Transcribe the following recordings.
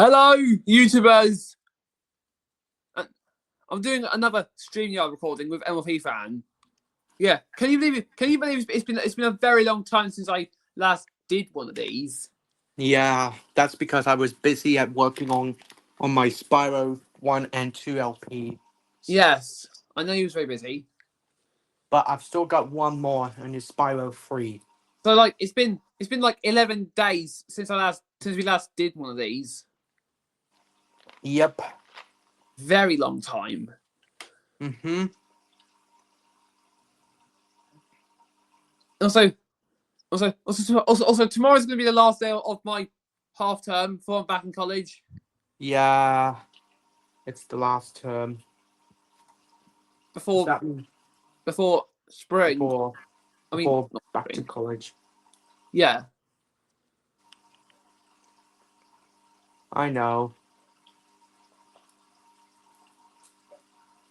Hello, YouTubers! I'm doing another StreamYard recording with MLP Fan. Yeah, can you believe it? Can you believe it's been a very long time since I last did one of these? Yeah, that's because I was busy at working on my Spyro 1 and 2 LP. Yes, I know you was very busy. But I've still got one more, and it's Spyro 3. So like it's been like 11 days since we last did one of these. Yep. Very long time. Mm-hmm. Also, tomorrow's gonna be the last day of my half term before I'm back in college. Yeah, it's the last term. Before spring. Before back to college. Yeah. I know.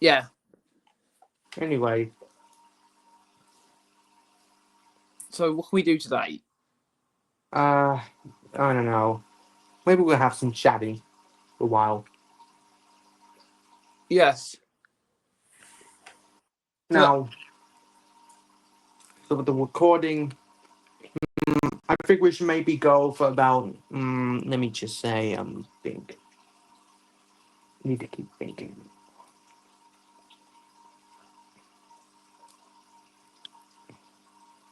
Yeah. Anyway. So what can we do today? I don't know. Maybe we'll have some chatting for a while. Yes. Now, so with the recording, I think we should maybe go for about, let me just say, think. Need to keep thinking.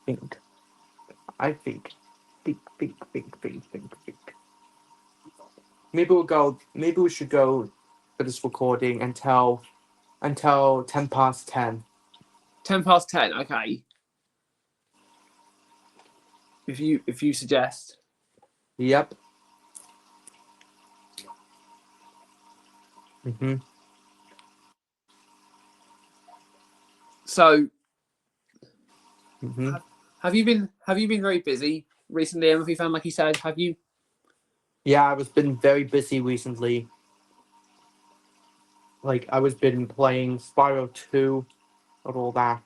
Think. I think. Think. Maybe we should go for this recording until 10 past 10. 10 past 10, okay. If you suggest. Yep. Mm-hmm. So Mm-hmm. have you been very busy recently, MLP Fan, like you said? Have you? Yeah, I've been very busy recently. Like, I was been playing Spyro 2 and all that.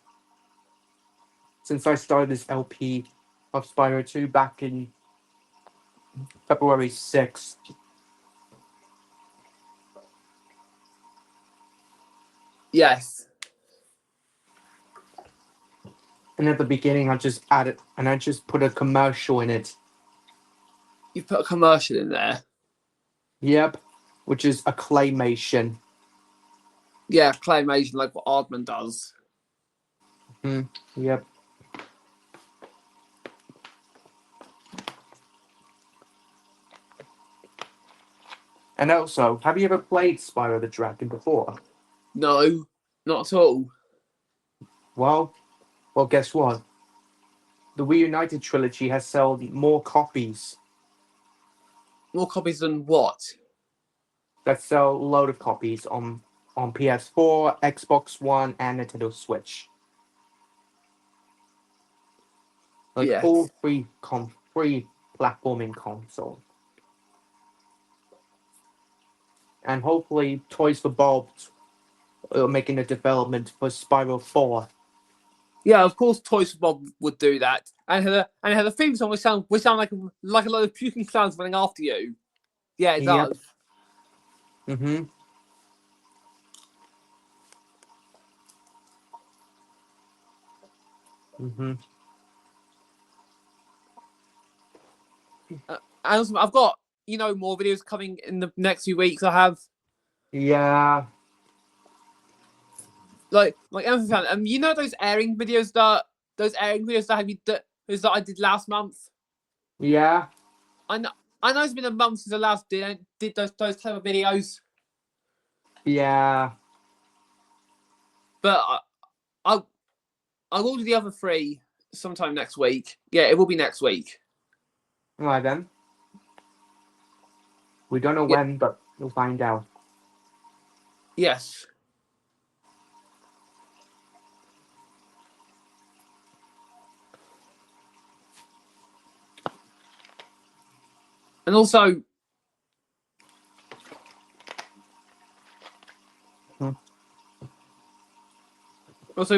Since I started this LP of Spyro 2 back in February 6th. Yes. And at the beginning, I just put a commercial in it. You put a commercial in there. Yep, which is a claymation. Yeah, claymation, like what Aardman does. Yep. And also, have you ever played Spyro the Dragon before? No, not at all. Well, guess what? The Reunited trilogy has sold more copies. More copies than what? That sell a load of copies on PS4, Xbox One, and Nintendo Switch. Like Yes. all free platforming console. And hopefully Toys for Bob are making a development for Spyro 4. Yeah, of course Toys for Bob would do that. And it had a theme song which sound like a lot of puking clowns running after you. Yeah, it does. Mm-hmm. Mm-hmm. And also, I've got more videos coming in the next few weeks. I have. Yeah. Like MLP Fan, you know those airing videos that I did last month. Yeah. I know it's been a month since I last did those clever videos. Yeah. But I will do the other 3 sometime next week. Yeah, it will be next week. All right then. We don't know when, but we'll find out. Yes. And also, we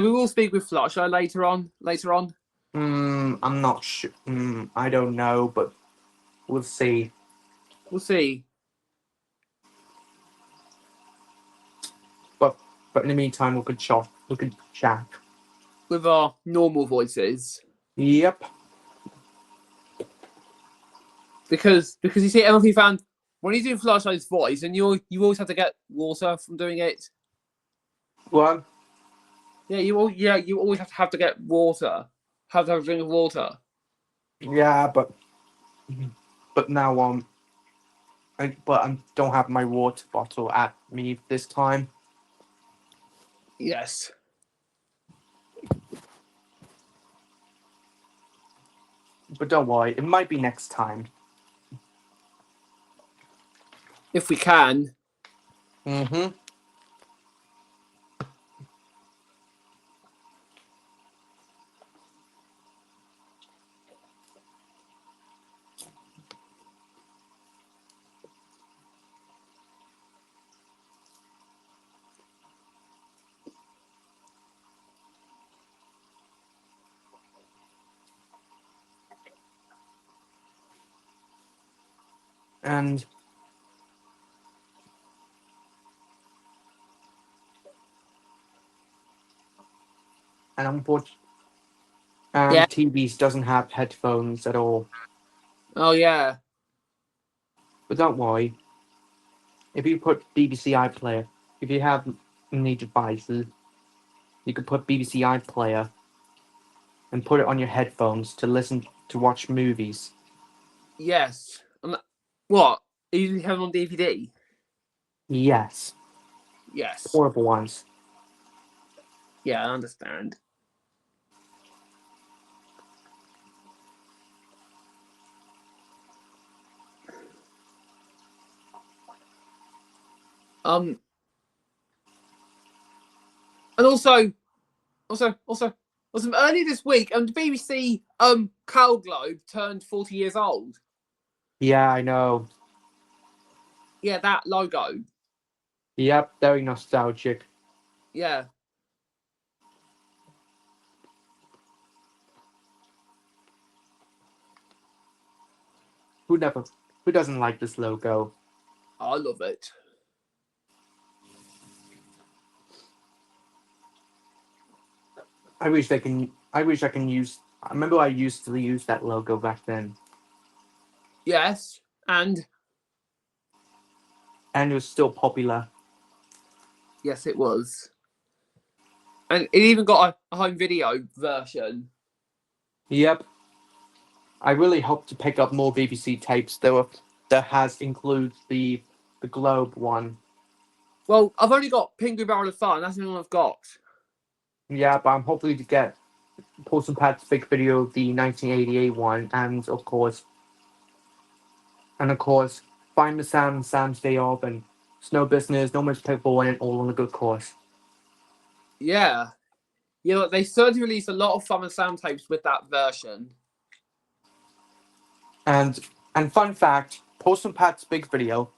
will speak with Fluttershy later on. I'm not sure. I don't know, but we'll see. We'll see. But in the meantime, we could chat. with our normal voices. Yep. Because you see, MLP Fan, when he's doing Flashlight's voice, and you always have to get water from doing it. What? Yeah, you always have to get water. Have to have a drink of water. Yeah, but now I don't have my water bottle at me this time. Yes. But don't worry, it might be next time. If we can. Mm-hmm. And unfortunately, Yeah. TVs doesn't have headphones at all. Oh yeah. But don't worry. If you put BBC iPlayer, if you have any devices, you could put BBC iPlayer and put it on your headphones to watch movies. Yes. What? Are you have them on DVD? Yes. Yes. Horrible ones. Yeah, I understand. And also, earlier this week, the BBC Cow Globe turned 40 years old. Yeah, I know. Yeah, that logo. Yep, very nostalgic. Yeah. Who doesn't like this logo? I love it. I wish I can use. I remember I used to use that logo back then, Yes. And and it was still popular. yes, it was. And it even got a home video version. Yep. I really hope to pick up more BBC tapes that has includes the Globe one. Well, I've only got Penguin Barrel of Fun. That's the only one I've got. Yeah, but I'm hoping to get Pulse and Pat's big video, the 1988 one, and of course, Find the Sound, Sam's Day Off, and Snow Business, No Much People, and all on a good course. Yeah. You know, they certainly released a lot of fun and sound tapes with that version. And fun fact, Pulse and Pat's big video,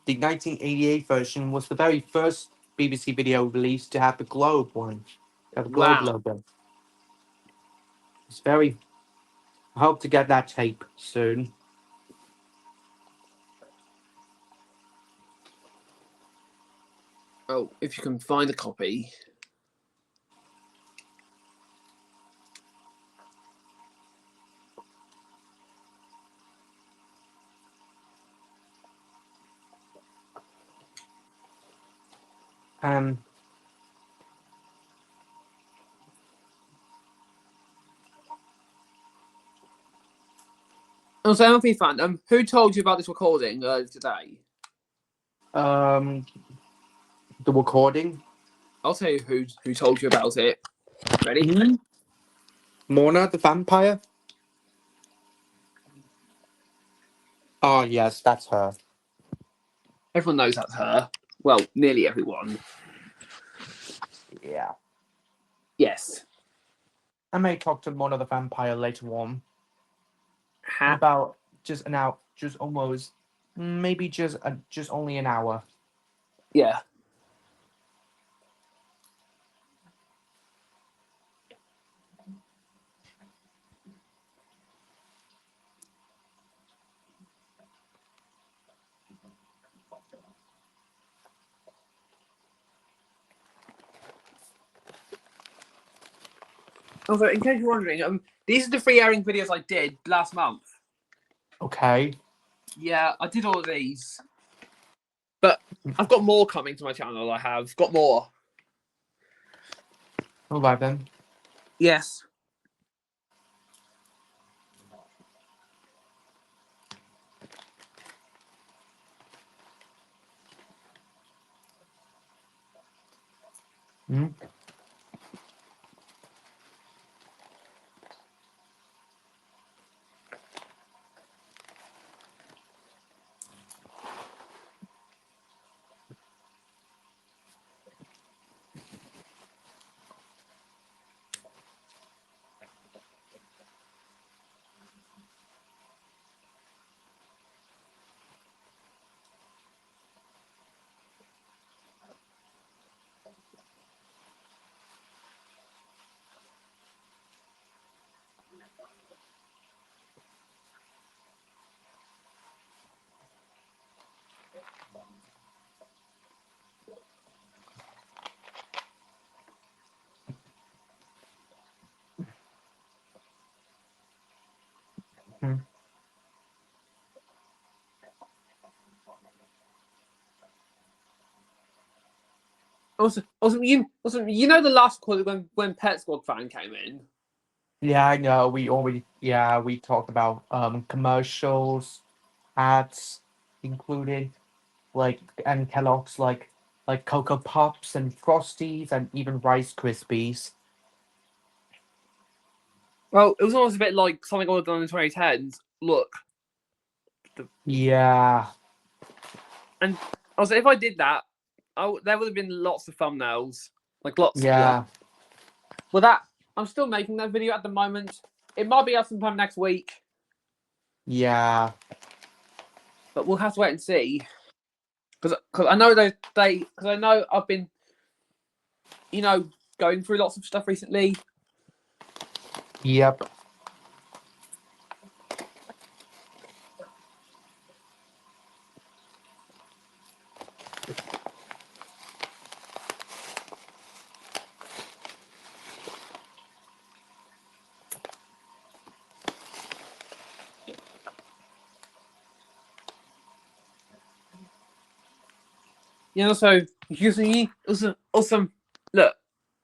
the 1988 version, was the very first BBC video released to have the Globe one, have a Globe Wow. logo. It's very. I hope to get that tape soon. Oh, if you can find a copy. Um, Also, MLP Fan, who told you about this recording today? the recording. I'll tell you who told you about it. Ready? Mm-hmm. Mona the vampire. Oh yes, that's her. Everyone knows that's her. Well, nearly everyone. Yeah. Yes. I may talk to Mona the vampire later on. In Ha. about just an hour, maybe just only an hour. Yeah. Also, in case you're wondering, these are the 3 airing videos I did last month. Okay. Yeah, I did all of these. But I've got more coming to my channel. I have got more. All right then. Yes. Hmm? Hmm. You know the last call when Pet Squad fan came in. Yeah, I know. We talked about commercials, ads included, like, and Kellogg's, like Cocoa Pops and Frosties and even Rice Krispies. Well, it was almost a bit like something I would have done in the 2010s. Look, Yeah. and also if I did that, there would have been lots of thumbnails, like lots. Yeah. Well, that I'm still making that video at the moment. It might be out sometime next week, Yeah. but we'll have to wait and see. Because I know because I know I've been, going through lots of stuff recently. Yep. So awesome. Look,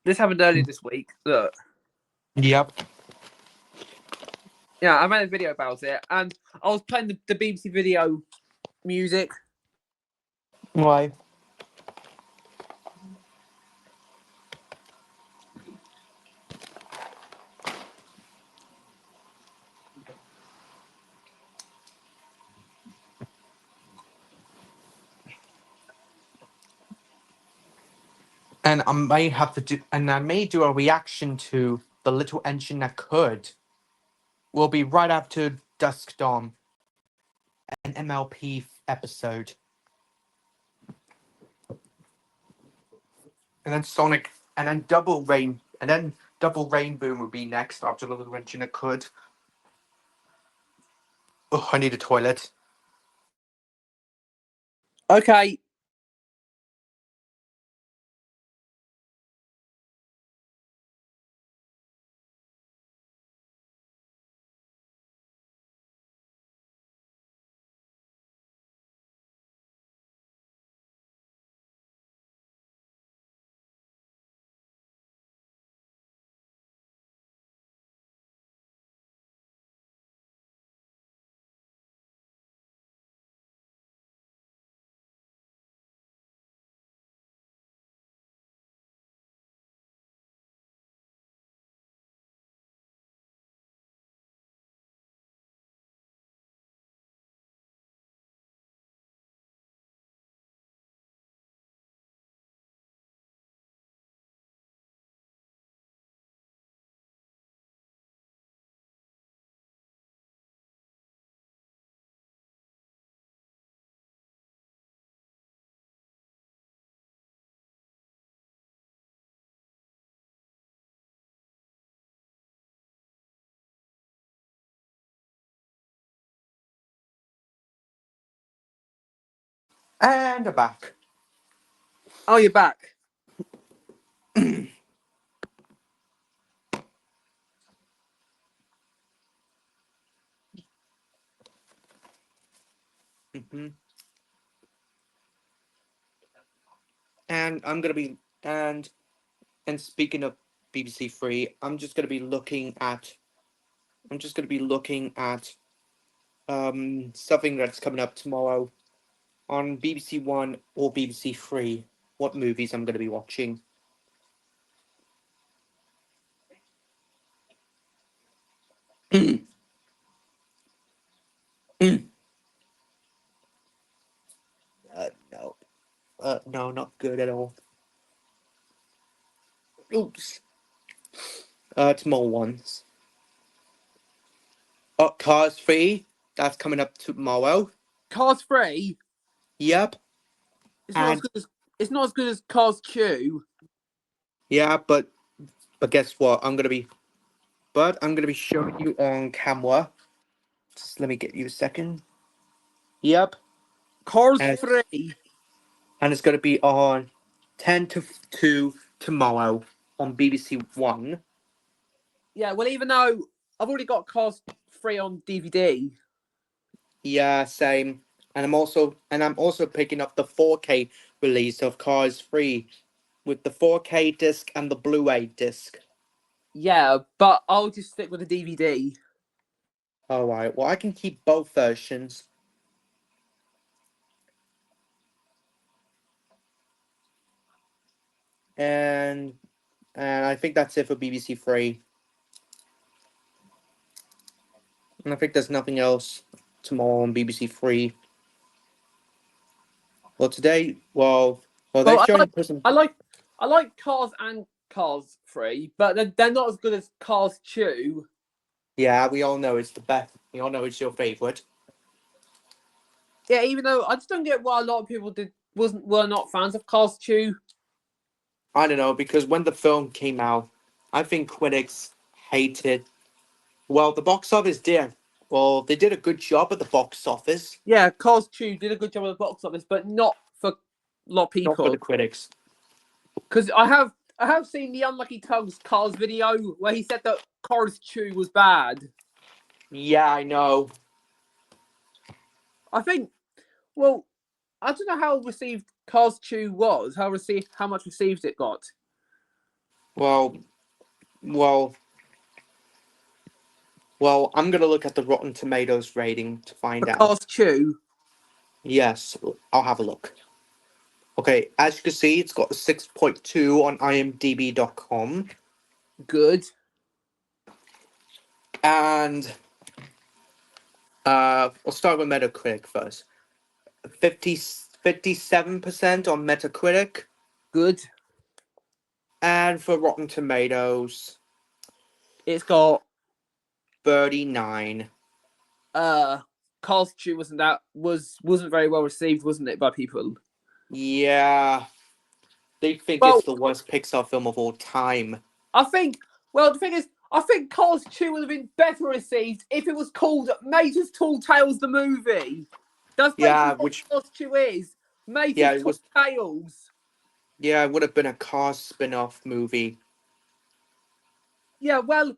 this happened earlier this week. Look, Yep. yeah, I made a video about it, and I was playing the BBC video music. Why? And I may do a reaction to The Little Engine That Could. Will be right after Dusk Dawn, an MLP episode. And then Sonic, and then Double Rain Boom will be next after The Little Engine That Could. Oh, I need a toilet. Okay. And back. Oh, you're back. hmm And I'm gonna be and speaking of BBC Three, I'm just gonna be looking at. I'm just gonna be looking at something that's coming up tomorrow on BBC One or BBC Three. What movies I'm gonna be watching? No. No, not good at all. Oops. Tomorrow ones. Cars 3. That's coming up tomorrow. Cars 3. Yep. It's not as And good as Cars 2. yeah, but guess what? I'm gonna be showing you on camera. Just let me get you a second. Yep. Cars And 3. it's gonna be on 10 to 2 tomorrow on BBC One. Yeah, well, even though I've already got Cars 3 on DVD. Yeah, same. And I'm also picking up the 4K release of Cars 3 with the 4K disc and the Blu-ray disc. Yeah, but I'll just stick with the DVD. All right. Well, I can keep both versions. And I think that's it for BBC Three. And I think there's nothing else tomorrow on BBC Three. Well, today, they're Well, showing Prison. I like Cars and Cars 3, but they're not as good as Cars 2. Yeah, we all know it's the best. We all know it's your favorite. Yeah, even though I just don't get why a lot of people were not fans of Cars 2. I don't know because when the film came out, I think critics hated. Well, the box office did. Well, they did a good job at the box office, Yeah, Cars 2 did a good job at the box office, but not for a lot of not for the people. critics. Because I have seen the Unlucky Tongues Cars video where he said that Cars 2 was bad. Yeah, I know. I think, well, I don't know how received Cars 2 was, how much received it got. Well, well, I'm gonna look at the Rotten Tomatoes rating to For find out. Cars 2, Yes, I'll have a look. Okay, as you can see, it's got a 6.2 on imdb.com. good. And I'll start with Metacritic first. 57% on Metacritic. Good. And for Rotten Tomatoes, It's got 39. Cars 2 wasn't very well received, wasn't it, by people? Yeah, they think it's Well, the worst Pixar film of all time. I think the thing is, I think Cars 2 would have been better received if it was called Major's Tall Tales the movie. That's basically Yeah, what Cars 2 is. Major's it Tall was. Tales. Yeah, it would have been a Cars spin-off movie. Yeah, well,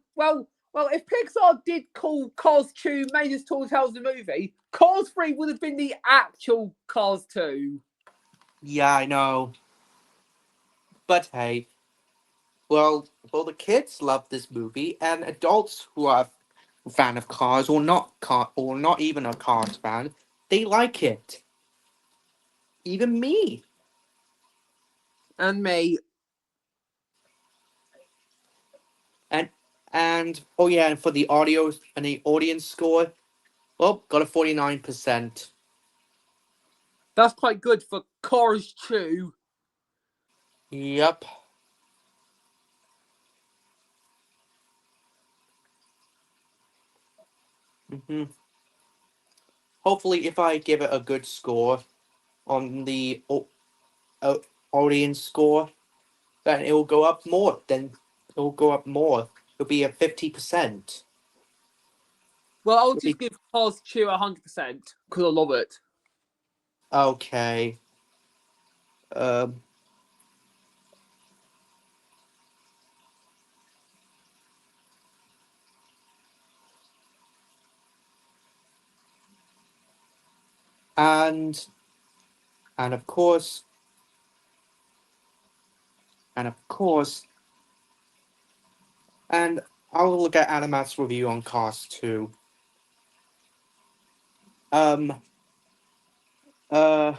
if Pixar did call Cars 2 Major's Tall Tales the movie, Cars 3 would have been the actual Cars 2. Yeah, I know. But hey, the kids love this movie, and adults who are a fan of Cars or not even a Cars fan, they like it. Even me. And me. And oh yeah, and for the audio and the audience score, well, got a 49%. That's quite good for Cars 2. Yep. hmm Hopefully, if I give it a good score on the audience score, then it will go up more. It will go up more. It'll be a 50%. Well, I'll It'll just be give Cars 2 100% because I love it. okay. Um. and and of course, and of course, and I'll look at Animat's review on Cars 2. Um, uh,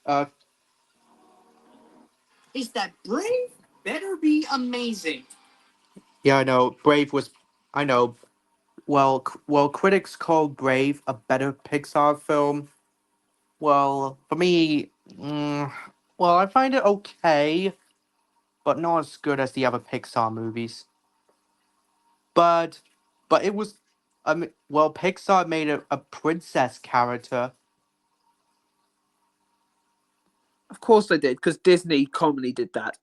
uh, Is that Brave? Better be amazing. yeah, I know. Brave was, I know. Well, critics called Brave a better Pixar film. Well, for me, well, I find it okay, but not as good as the other Pixar movies. But, but it was, well, Pixar made a princess character. Of course they did, because Disney commonly did that.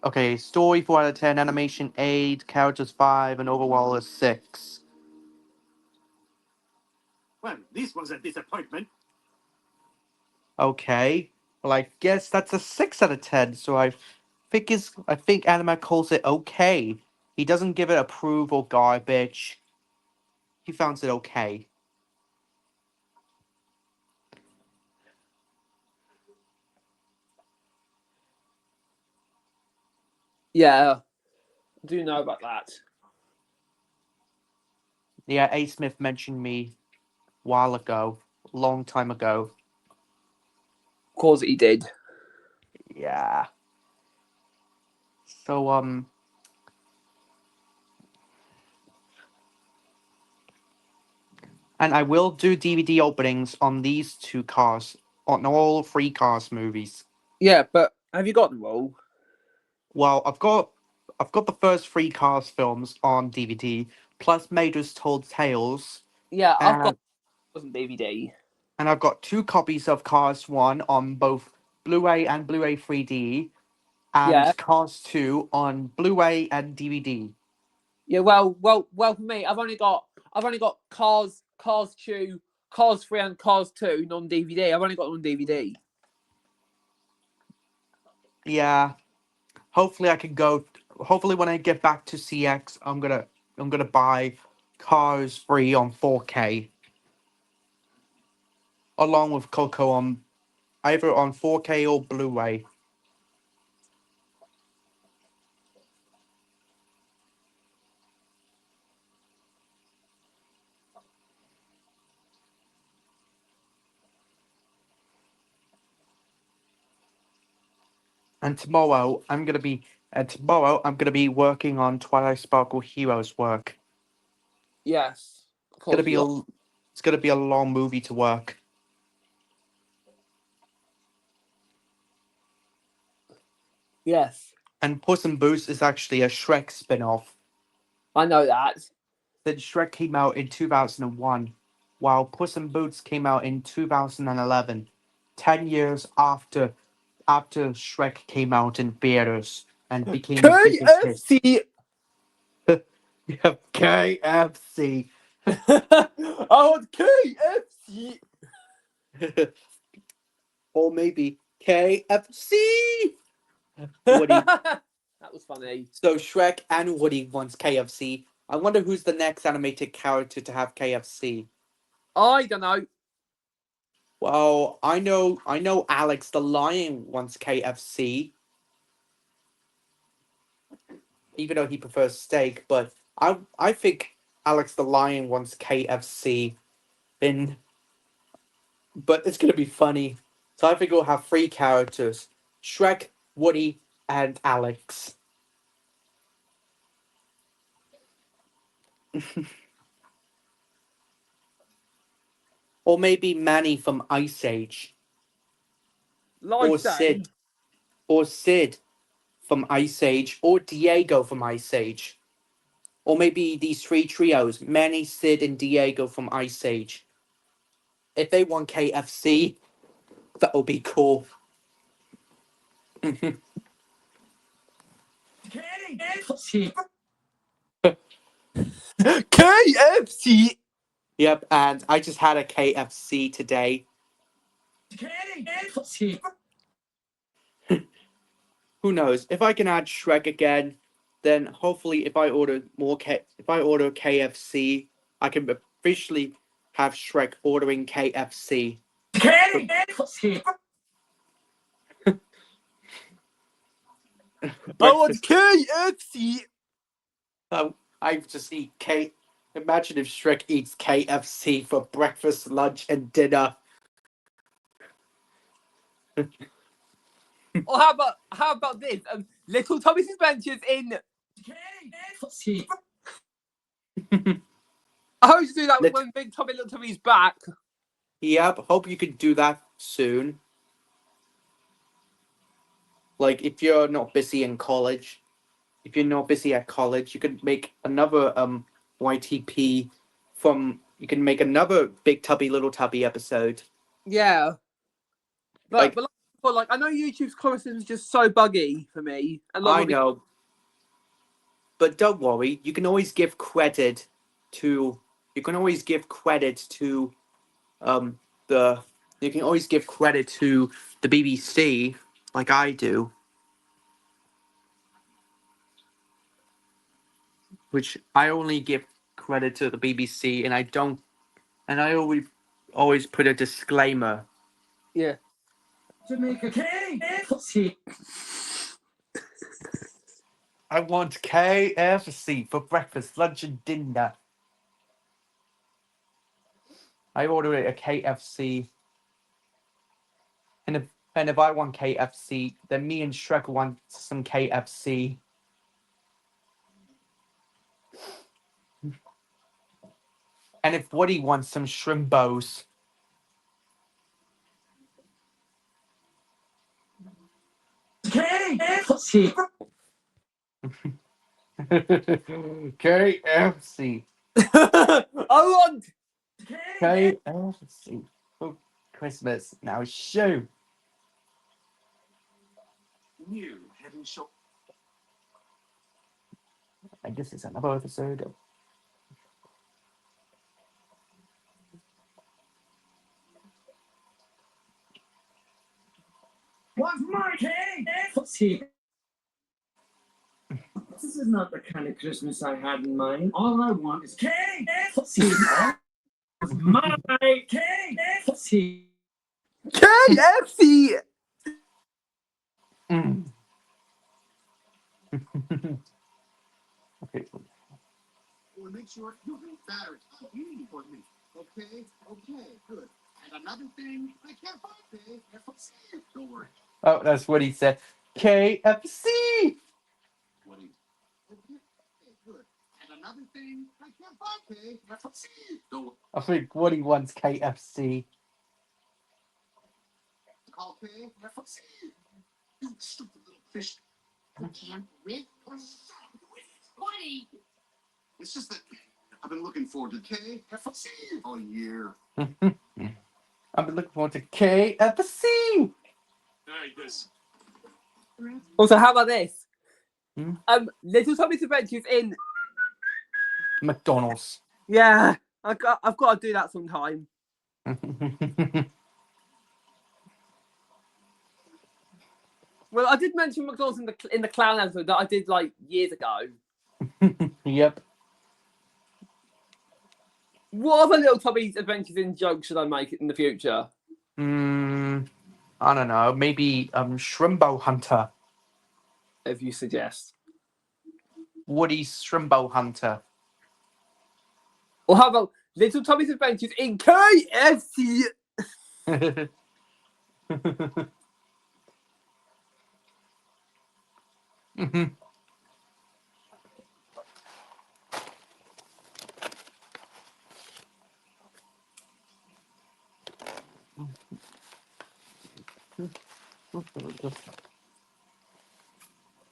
Okay, story 4 out of 10, animation 8, characters 5, and overall a 6. Well, this was a disappointment. Okay, well, I guess that's a 6 out of 10. So I think Anima calls it okay. He doesn't give it approve or garbage. He finds it okay. Yeah, I do know about that. Yeah, A. Smith mentioned me a while ago, long time ago. Of course he did. Yeah. So and I will do DVD openings on these two cars, on all three Cars movies. Yeah, but have you got them all? Well, I've got the first three Cars films on DVD, plus Major's Told Tales, Yeah, I've got and them on DVD. I've got two copies of Cars 1 on both Blu-ray and Blu-ray 3D, Yeah, and Cars 2 on Blu-ray and DVD. yeah. Well. For me, I've only got Cars 2, Cars 3, and Cars 2 non DVD. I've only got them on DVD. Yeah. Hopefully I can go. Hopefully when I get back to CX, I'm gonna buy Cars 3 on 4K, along with Coco on either on 4K or Blu-ray. And tomorrow I'm gonna be working on Twilight Sparkle Heroes work. Yes, of It's gonna course be you are. it's gonna be a long movie to work. Yes, And Puss in Boots is actually a Shrek spin-off. I know that. Then Shrek came out in 2001, while Puss in Boots came out in 2011, 10 years after Shrek came out in theaters and became the biggest hit. KFC. You have KFC. I want KFC. Or maybe KFC. Woody. That was funny. So Shrek and Woody wants KFC. I wonder who's the next animated character to have KFC. I don't know. Well, I know Alex the Lion wants KFC, even though he prefers steak, but I think Alex the Lion wants KFC. In But it's gonna be funny. So I think we'll have three characters: Shrek, Woody, and Alex. Or maybe Manny from Ice Age. Like Or say, Sid. Or Sid from Ice Age. Or Diego from Ice Age. Or maybe these three trios, Manny, Sid, and Diego from Ice Age. If they want KFC, that would be cool. KFC. Yep, and I just had a KFC today. Who knows? If I can add Shrek again, then hopefully if I order KFC, I can officially have Shrek ordering KFC. I want Breakfast. KFC. I just eat K. Imagine if Shrek eats KFC for breakfast, lunch, and dinner. Or how about this? Little Tommy's Adventures in KFC. I hope you do that when Big Tommy Little Tommy's back. Yep, hope you can do that soon. Like, if you're not busy in college, if you're not busy at college, you could make another YTP you can make another Big Tubby Little Tubby episode. Yeah. But I know YouTube's comment system is just so buggy for me. I know. But don't worry, you can always give credit to the BBC, like I do. Which I only give credit to the BBC, and I always put a disclaimer. Yeah. Jamaica KFC. I want KFC for breakfast, lunch, and dinner. I order it a KFC, and if I want KFC, then me and Shrek want some KFC. And if Woody wants some shrimpos. KFC. KFC. I want KFC for Christmas. Now shoo. New Head and Shoulders. And this is another episode of What's my KFC? This is not the kind of Christmas I had in mind. All I want is KFC. My KFC. KFC. Okay. We'll make sure you get better. Stop eating for me. Okay, good. And another thing, I can't find KFC. Don't worry. Oh, that's what he said. KFC. Woody. Okay, good. And another thing, I can't find KFC. Don't worry. I think Woody wants KFC. Call KFC. You stupid little fish. You can't wait for Woody. It's just that I've been looking forward to KFC all year. I've been looking forward to KFC. Hey, this. Also, how about this? Hmm? Little Tommy's Adventures in McDonald's. Yeah, I've got to do that sometime. Well, I did mention McDonald's in the clown episode that I did like years ago. Yep. What other Little Tommy's Adventures in jokes should I make in the future? I don't know. Maybe Shrimbo Hunter. If you suggest. Woody's Shrimbo Hunter. Or how about Little Tommy's Adventures in KFC?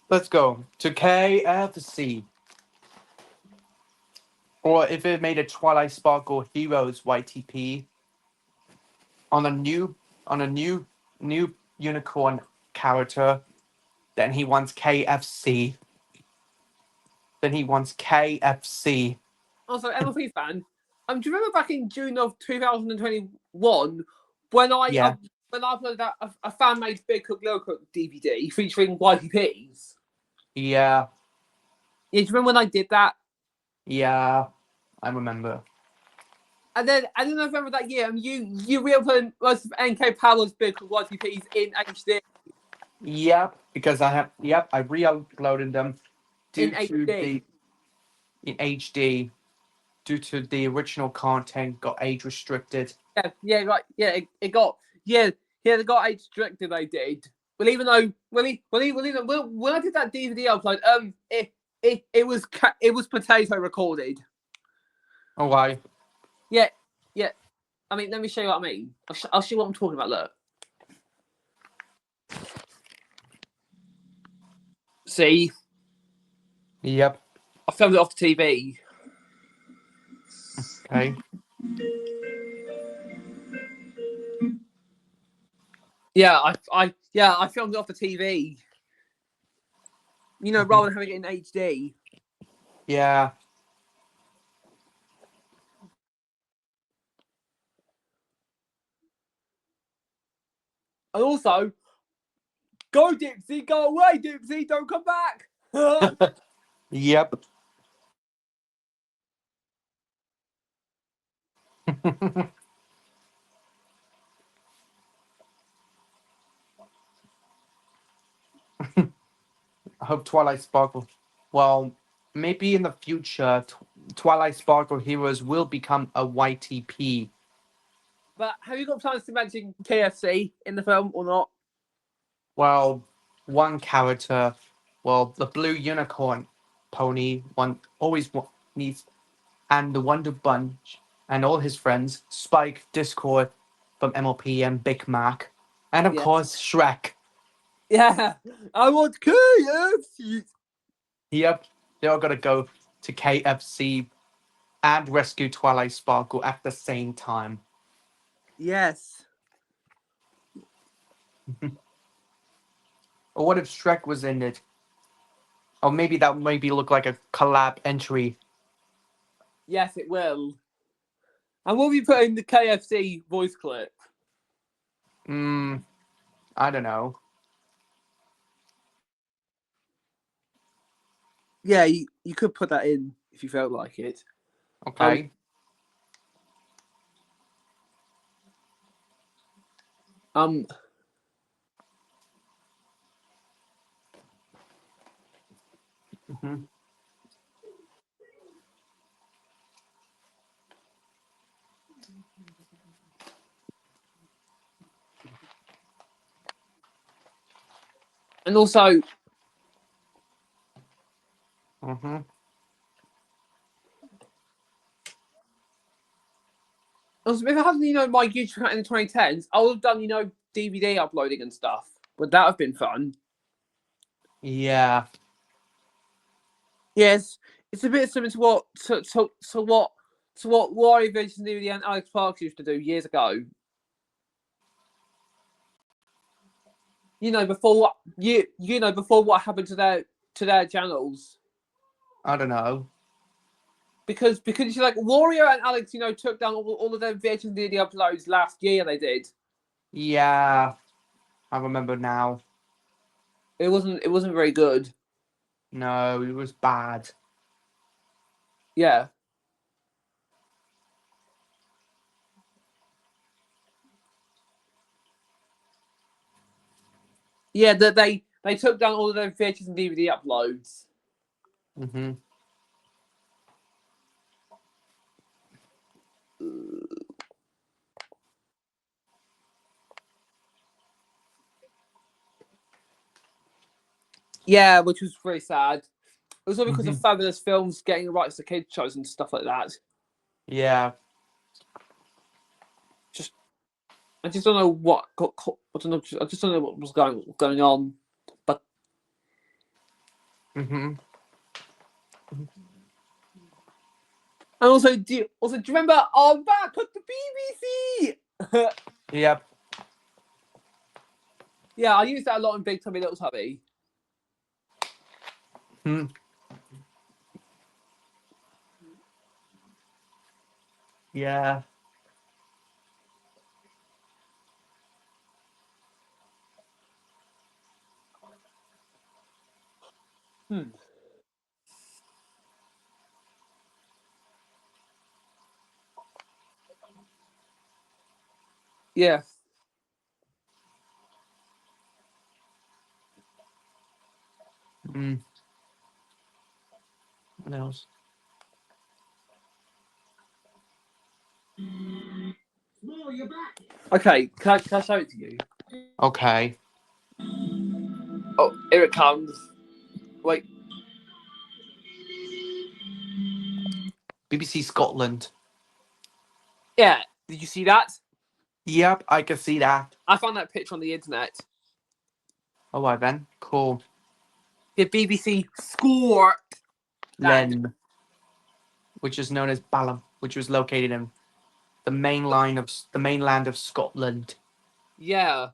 Let's go to KFC. Or if it made a Twilight Sparkle Heroes YTP on a new unicorn character, then he wants KFC. Also, MLP Fan, do you remember back in June of 2021 when I uploaded a fan-made Big Cook Little Cook DVD featuring YTPs? Yeah. Yeah, do you remember when I did that? Yeah, I remember. And then in November that year, you re-uploaded most of NK Power's big YTPs in HD. Yep, because I re-uploaded them due to HD. in HD due to the original content got age restricted. Yeah, right. Yeah, it got they got age restricted. They did. Well, even though when I did that DVD upload, it was potato recorded. Oh, why? Yeah. I mean, let me show you what I mean. I'll show you what I'm talking about. Look. See, Yep. I filmed it off the TV. Okay. Yeah, I filmed it off the TV. You know, rather than having it in HD. Yeah. And also, go Dipsy, go away, Dipsy, don't come back. Yep. I hope Twilight Sparkle. Well, maybe in the future, Twilight Sparkle Heroes will become a YTP. But have you got plans to mention KFC in the film or not? Well, one character, well, the blue unicorn pony, one always needs, and the Wonder Bunch and all his friends, Spike, Discord from MLP, and Big Mac, and of Yeah. course Shrek. Yeah, I want KFC. Yep, they're all gonna go to KFC and rescue Twilight Sparkle at the same time. Yes. Or what if Shrek was in it? Or maybe that maybe look like a collab entry. Yes, it will. And will we put in the KFC voice clip? I don't know. Yeah, you could put that in if you felt like it. Okay. Um. Mm-hmm. And also, Mm-hmm. if I hadn't, my YouTube account in the 2010s, I would have done, DVD uploading and stuff. Would that have been fun? Yeah. Yes, it's a bit similar to what Roy Vince Newley and Alex Parks used to do years ago. Before what happened to their channels. I don't know. Because Wario and Alex, took down all of their VHS DVD uploads last year. They did. Yeah. I remember now. It wasn't very good. No, it was bad. Yeah. Yeah, that they took down all of their VHS and DVD uploads. Mm-hmm. Yeah, which was very sad. It was all because of Mm-hmm. Fabulous Films getting the rights to kids shows and stuff like that. Yeah. I just don't know what got. I just don't know what was going on. But Mm-hmm. and also, do you remember? I'm back at the BBC. Yep. Yeah, I used that a lot in Big Tubby Little Tubby. Hmm. Yeah. Hmm. Yeah. What else? Okay, can I show it to you? Okay. Oh, here it comes. Wait. BBC Scotland. Yeah, did you see that? Yep, I can see that. I found that picture on the internet. All right then. Cool. The BBC Scotland, Len, which is known as Balham, which was located in the mainland of Scotland. Yeah.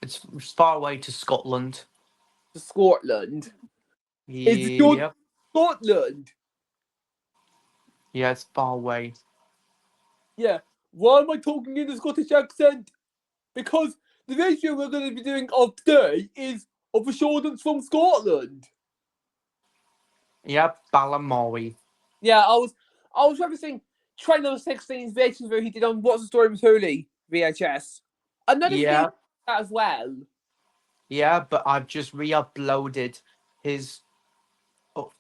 It's far away to Scotland. To Scotland. It's Yep. Scotland. Yeah, it's far away. Yeah. Why am I talking in a Scottish accent? Because the video we're going to be doing of today is of a show that's from Scotland. Yep, Balamory. Yeah, I was referencing Train Number 16's VHS video he did on What's the Story with Hooley VHS. Another video that as well. Yeah, but I've just re-uploaded his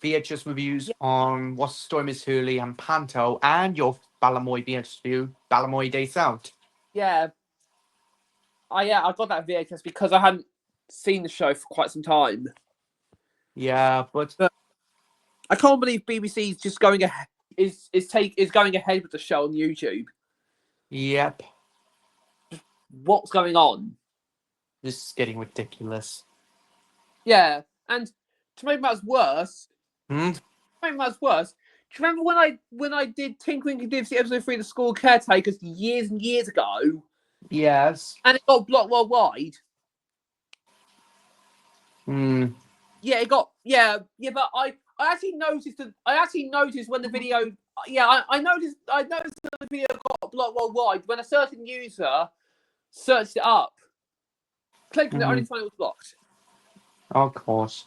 VHS reviews on What's the Story, Miss Hurley and Panto, and your Balamoy VHS review, Balamoy Days Out. Yeah. I got that VHS because I hadn't seen the show for quite some time. Yeah, but I can't believe BBC's just going ahead is going ahead with the show on YouTube. Yep. What's going on? This is getting ridiculous. Yeah, and to make matters worse, do you remember when I did Tinkering Condivici episode 3 of the School Caretakers years and years ago? Yes. And it got blocked worldwide. Yeah, it got but I actually noticed when the video I noticed when the video got blocked worldwide when a certain user searched it up. Clicked on it only to find it was blocked. Of course.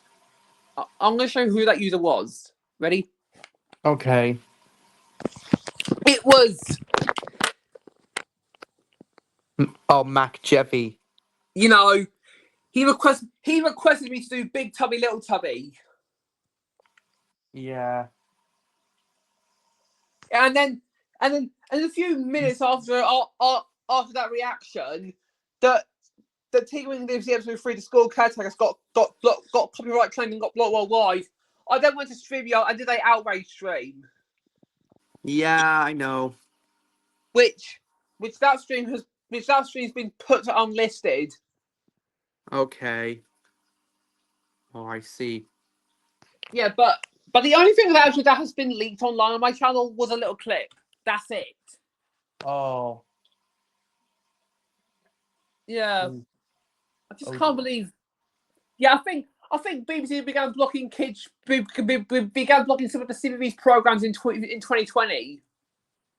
I'm going to show you who that user was. Ready? Okay. It was, Mac Jeffy. you know, he requested me to do Big Tubby, Little Tubby. Yeah. And then a few minutes after that reaction, the Tinkering Condivici episode 3 the School Caretakers got copyright claimed and got blocked worldwide. I then went to StreamYard and did an outrage stream. Yeah, I know. Which that stream's been put to unlisted. Okay. Oh, I see. Yeah, but the only thing that has been leaked online on my channel was a little clip. That's it. Oh. Yeah. I just can't believe. Yeah, I think BBC began blocking began blocking some of the CBeebies programs in 2020.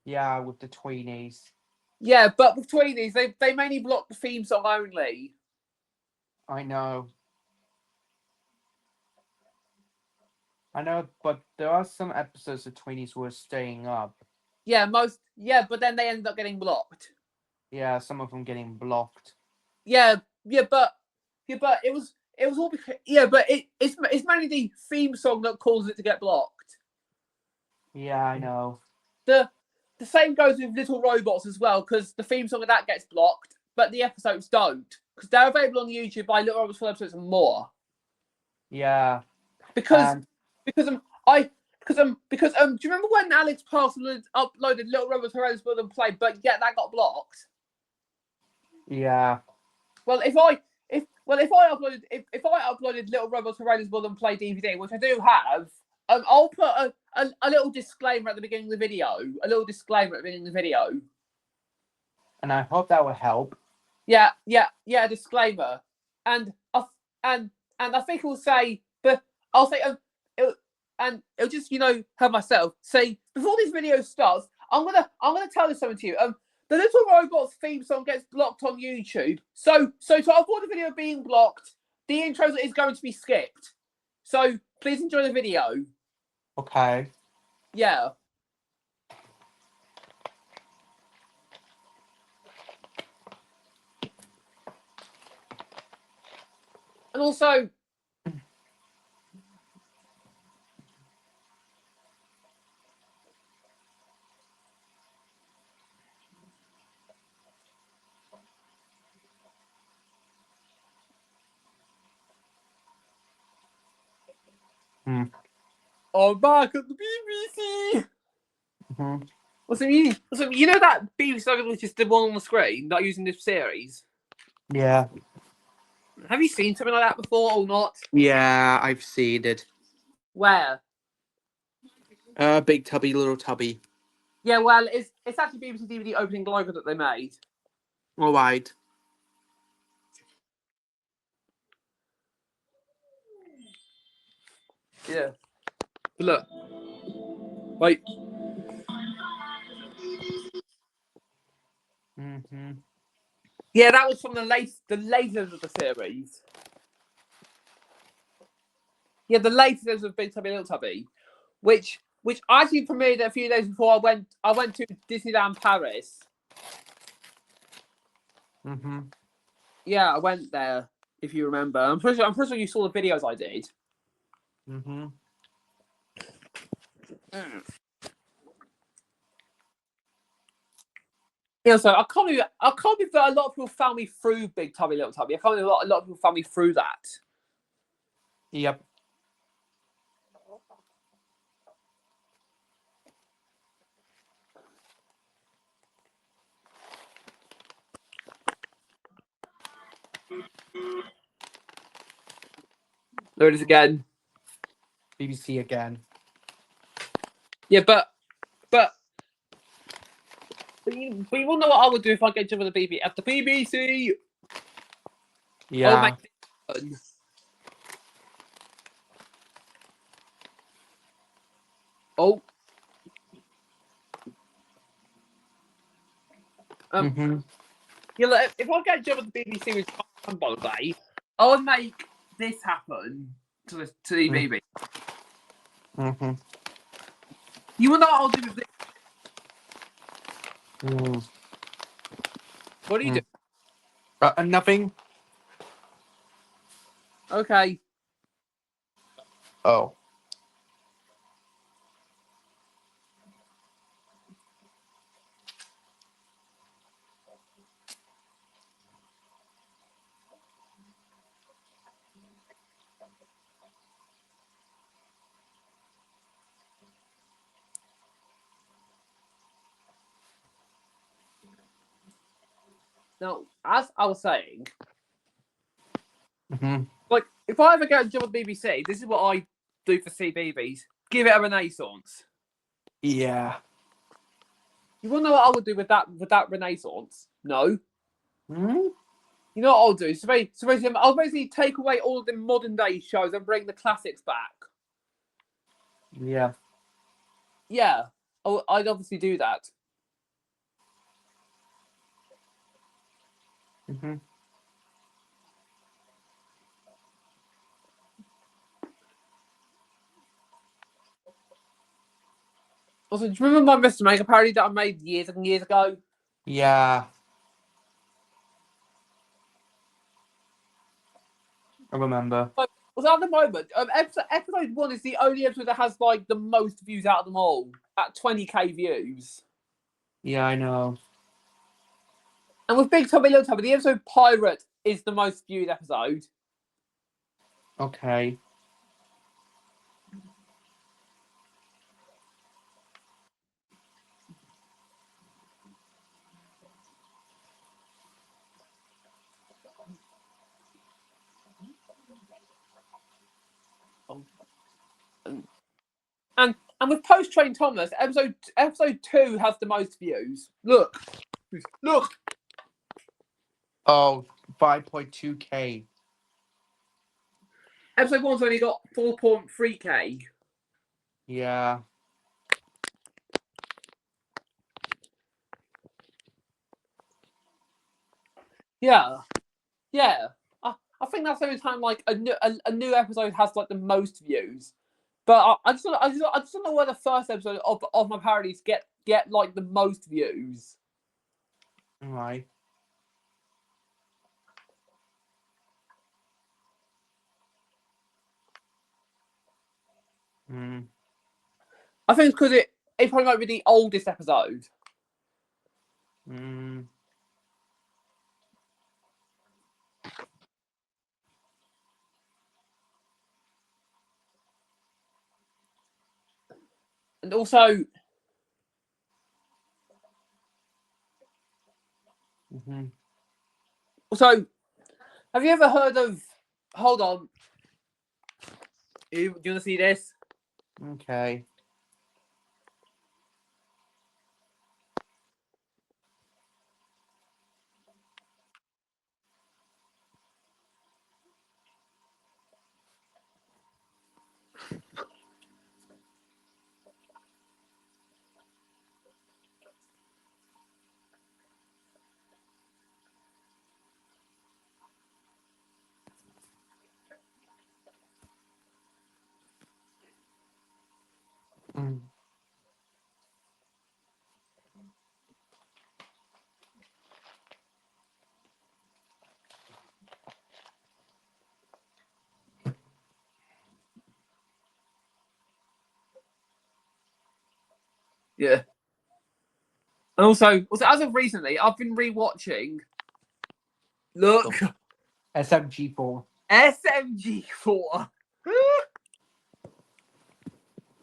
Yeah, with the tweenies. Yeah, but with tweenies, they mainly block the theme song only. I know. But there are some episodes of tweenies who are staying up. Yeah, but then they ended up getting blocked. Yeah, some of them getting blocked. But it was all because but it's mainly the theme song that causes it to get blocked. Yeah, I know. The same goes with Little Robots as well, because the theme song of that gets blocked, but the episodes don't, because they're available on YouTube by Little Robots full episodes and more. Yeah. Because do you remember when Alex Parsons uploaded Little Robots Horrendous Build and Play, but yet that got blocked? Yeah. Well, if I uploaded Little Robots Horrendous Build and Play DVD, which I do have, I'll put a little disclaimer at the beginning of the video. And I hope that will help. Yeah, a disclaimer. And I think it will say, but I'll say, it'll just, have myself say, before this video starts, I'm gonna tell you something to you. The Little Robots theme song gets blocked on YouTube. So to avoid the video being blocked, the intro is going to be skipped. So please enjoy the video. Okay. Yeah. And also, Hmm. I'm back at the BBC. Hmm. Also, you know that BBC logo which is the one on the screen that I use in this series? Yeah. Have you seen something like that before or not? Yeah, I've seen it. Where? Big Tubby, Little Tubby. Yeah, well, it's actually BBC DVD opening logo that they made. All right. Yeah. But look. Wait. Mm-hmm. Yeah, that was from the latest of the series. Yeah, the latest of Big Tubby Little Tubby, which actually premiered a few days before I went to Disneyland Paris. Mm-hmm. Yeah, I went there. If you remember, I'm pretty sure you saw the videos I did. Mm-hmm. Yeah, so I can't believe that a lot of people found me through Big Tubby Little Tubby. I can't believe a lot of people found me through that. Yep. There it is again. BBC again. Yeah, but you won't know what I would do if I get with the BBC at the BBC. Yeah. I would make it fun. Oh. Mm-hmm. Yeah, look, if I get a job at the BBC with time, by the way, I would make this happen to the BBC. Mm-hmm. You will know what I'll do with this. Mm. What do you do? Nothing. Okay. Oh. Now, as I was saying, Mm-hmm. like, if I ever get a job at BBC, this is what I do for CBeebies. Give it a renaissance. Yeah. You want to know what I would do with that renaissance? No. Mm-hmm. You know what I'll do? So basically, I'll basically take away all of the modern day shows and bring the classics back. Yeah. Yeah, I'd obviously do that. Mm-hmm. Also, do you remember my Mr. Maker parody that I made years and years ago? Yeah. I remember. Also, at the moment, episode 1 is the only episode that has like the most views out of them all at 20k views. Yeah, I know. And with Big Tubby Little Tubby, the episode Pirate is the most viewed episode. Okay. And with Post Train Thomas, episode 2 has the most views. Look. Oh, 5.2K. Episode 1's only got 4.3k. Yeah. Yeah. I think that's every time like a new episode has like the most views. But I just don't know where the first episode of my parodies get like the most views. Right. Mm. I think it's because it probably might be the oldest episode. Mm. And also, Mm-hmm. have you ever heard of? Hold on. Do you want to see this? Okay. Mm. Yeah. And also as of recently, I've been rewatching. Look, SMG4. SMG4.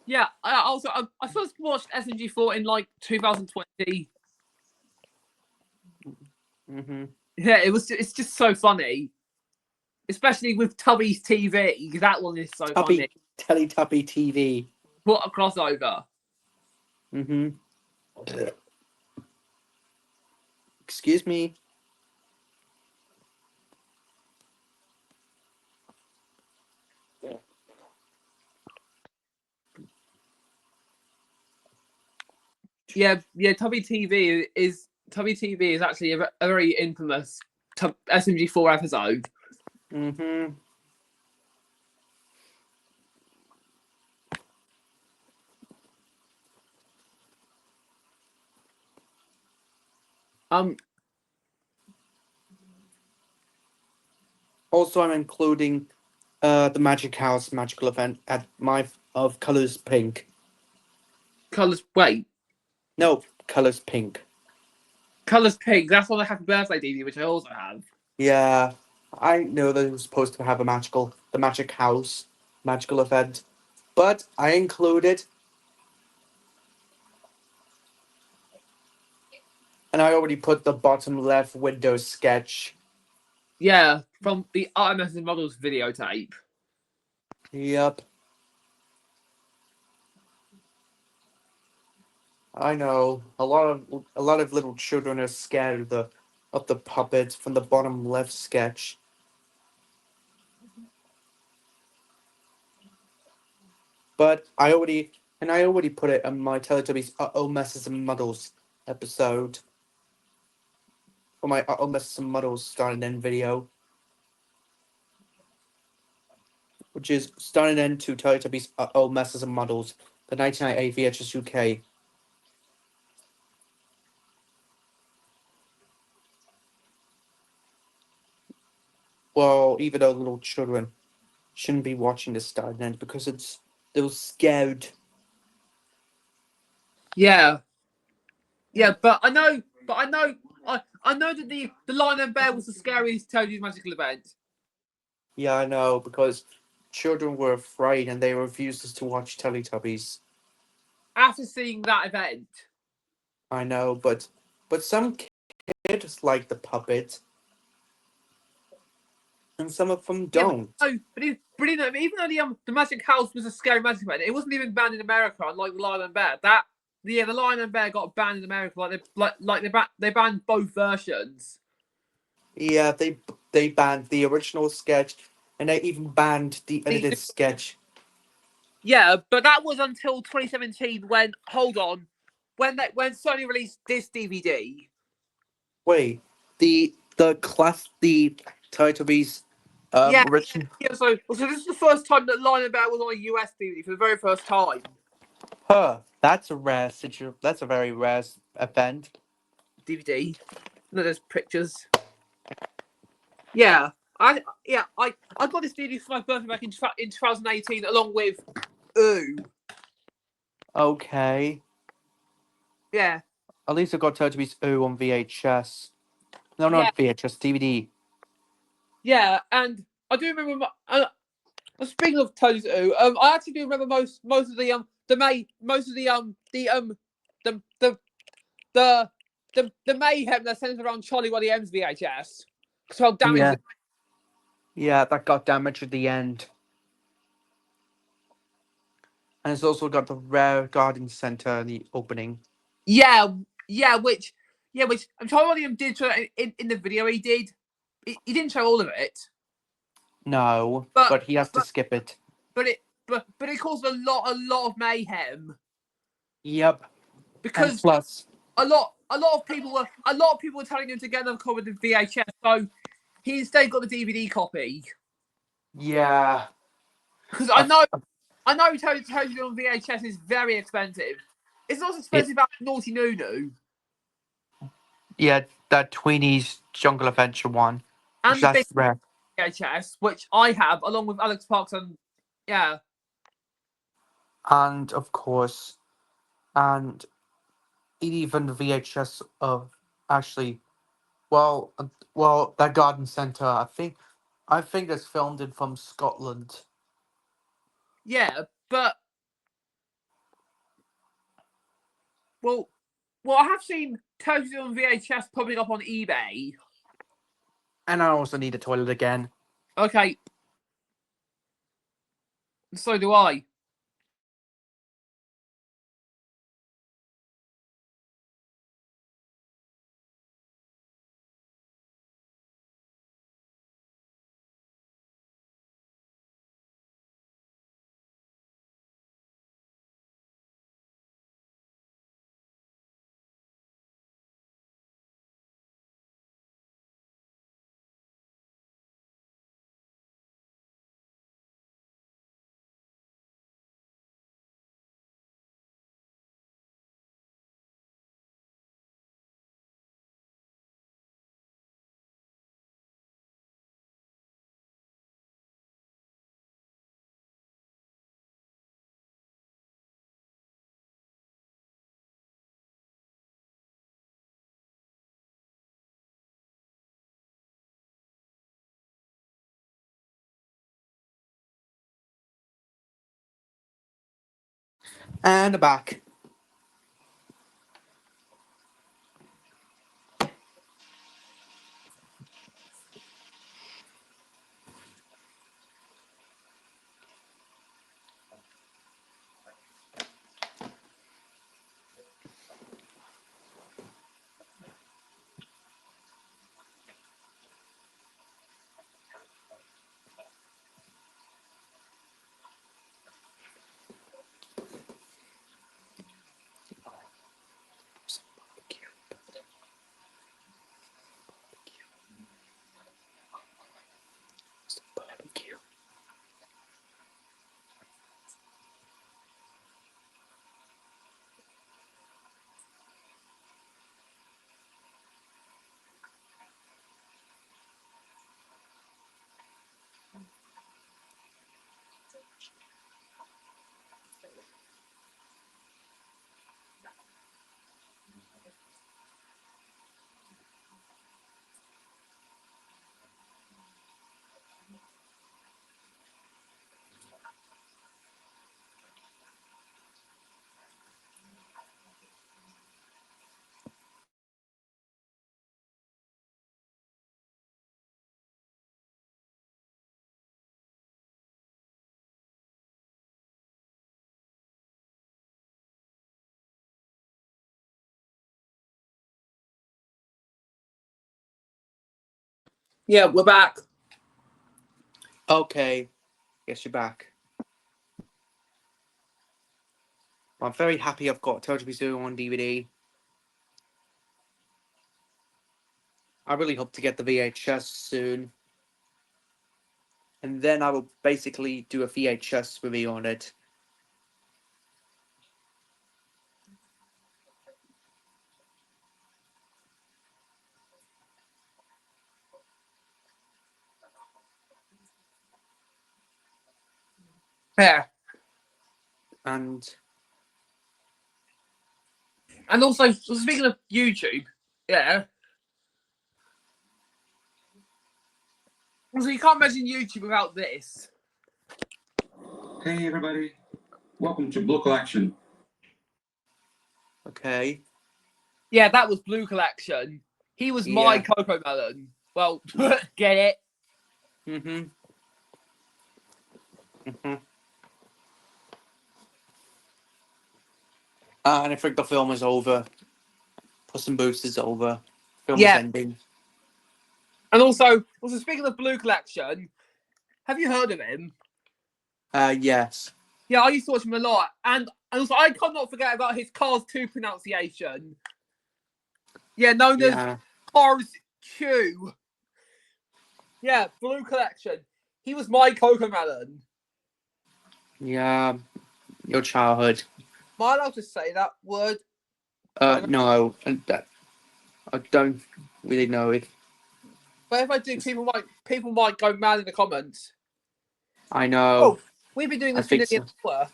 Yeah, I first watched SMG4 in like 2020. Mm-hmm. Yeah, it's just so funny, especially with Tubby's TV. That one is so funny. Teletubby TV. What a crossover! Mm-hmm. Excuse me. Yeah, Tubby TV is actually a very infamous SMG4 episode. Mm-hmm. Also, I'm including the Magic House magical event at my of colors pink. Colors. Wait, No, colors pink. Colors Pink. That's on the Happy Birthday DVD, which I also have. Yeah, I know that it was supposed to have the Magic House magical event, but I included, and I already put the bottom left window sketch. Yeah, from the RMS and Models videotape. Yep. I know a lot of little children are scared of the puppet from the bottom left sketch. But I already put it on my Teletubbies Uh-Oh Messes and Muddles episode for my Uh-Oh Messes and Muddles start and end video, which is start and end to Teletubbies Uh-Oh Messes and Muddles, the 1998 VHS UK. Well, even though little children shouldn't be watching this start and end because they're scared. Yeah, but I know that the Lion and Bear was the scariest Toadie's Magical event. Yeah, I know, because children were afraid and they refused us to watch Teletubbies. After seeing that event. I know, but some kids like the puppet, and some of them don't. Yeah, but even though the Magic House was a scary magic event, it wasn't even banned in America, unlike the Lion and Bear. The Lion and Bear got banned in America. They banned both versions. Yeah, they banned the original sketch, and they even banned the edited sketch. Yeah, but that was until 2017 when when Sony released this DVD. Wait, the Teletubbies Yeah. Richard. Yeah, so this is the first time that Lion Bear was on a US DVD for the very first time. That's a rare situation. That's a very rare event. DVD. No, there's pictures. Yeah. I got this DVD for my birthday back in 2018 along with Ooh. Okay. Yeah. At least I got Teletubbies Ooh on VHS. No, Yeah. not VHS, DVD. Yeah, and I do remember speaking of Toad's Ooh, I actually do remember most of the mayhem that centers around Charlie while he ends VHS. So damaged. Yeah, that got damaged at the end. And it's also got the rare garden center in the opening. Yeah, which I'm trying what he did in the video he did. He didn't show all of it. No, but he has to skip it. But it caused a lot of mayhem. Yep. Because and plus, a lot of people were telling him to get them covered in VHS, so he instead got the DVD copy. yeah. Because I know Toadstool on VHS is very expensive. It's not as expensive as Naughty Nunu. Yeah, that Tweeny's Jungle Adventure one. And the big rare. VHS, which I have, along with Alex Parks and yeah. And of course, and even the VHS of actually, well, that garden center. I think it's filmed in from Scotland. Yeah, but well, I have seen Toadstool on VHS popping up on eBay. And I also need a toilet again. Okay. So do I. And back. Yeah, we're back. Okay, guess you're back. I'm very happy I've got Teletubbies Zoo on DVD. I really hope to get the VHS soon. and then I will basically do a VHS review on it. Yeah. And also, speaking of YouTube, yeah. So you can't imagine YouTube without this. Hey everybody, welcome to Blue Collection. okay, Yeah, that was Blue Collection. He was my Yeah. Coco Melon. Well, get it? and I think the film is over. Puss in Boots is over. Film is Yeah. ending. And also speaking of Blue Collection, have you heard of him? Yes. Yeah, I used to watch him a lot. And also, I cannot forget about his Cars 2 pronunciation. Yeah, known as Yeah. Cars Q. Yeah, Blue Collection. He was my Coco Melon. Yeah. Your childhood. Am I allowed to say that word? No. I don't really know if But if I do, people might go mad in the comments. I know. Oh, we've been doing I this for think nearly so. an hour.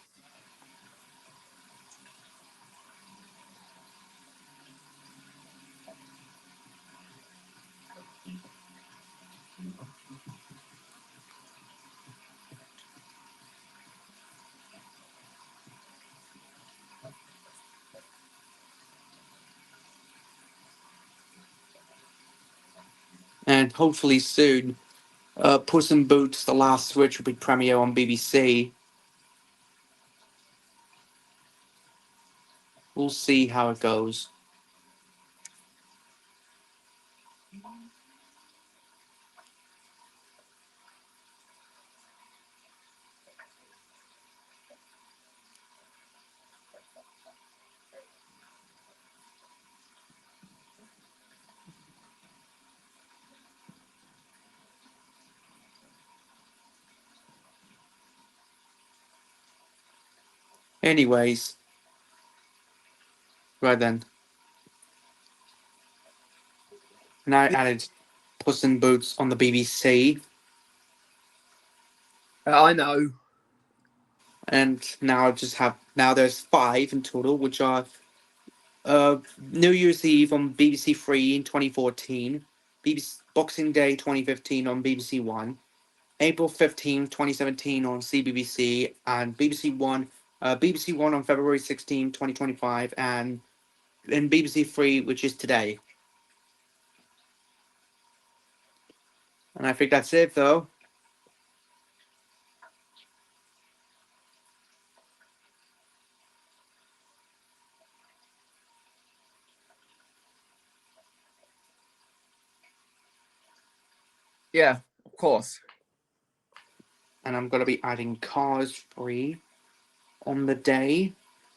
And hopefully soon, Puss in Boots: The Last Switch will be premiere on BBC. We'll see how it goes. Anyways, right then. Now I added Puss in Boots on the BBC, I know. and now there's 5 in total, which are New Year's Eve on BBC Three in 2014, BBC Boxing Day 2015 on BBC One, April 15th, 2017 on CBBC, and BBC One on February 16, 2025, and in BBC Three, which is today. And I think that's it, though. Yeah, of course. And I'm going to be adding Cars 3 on the day.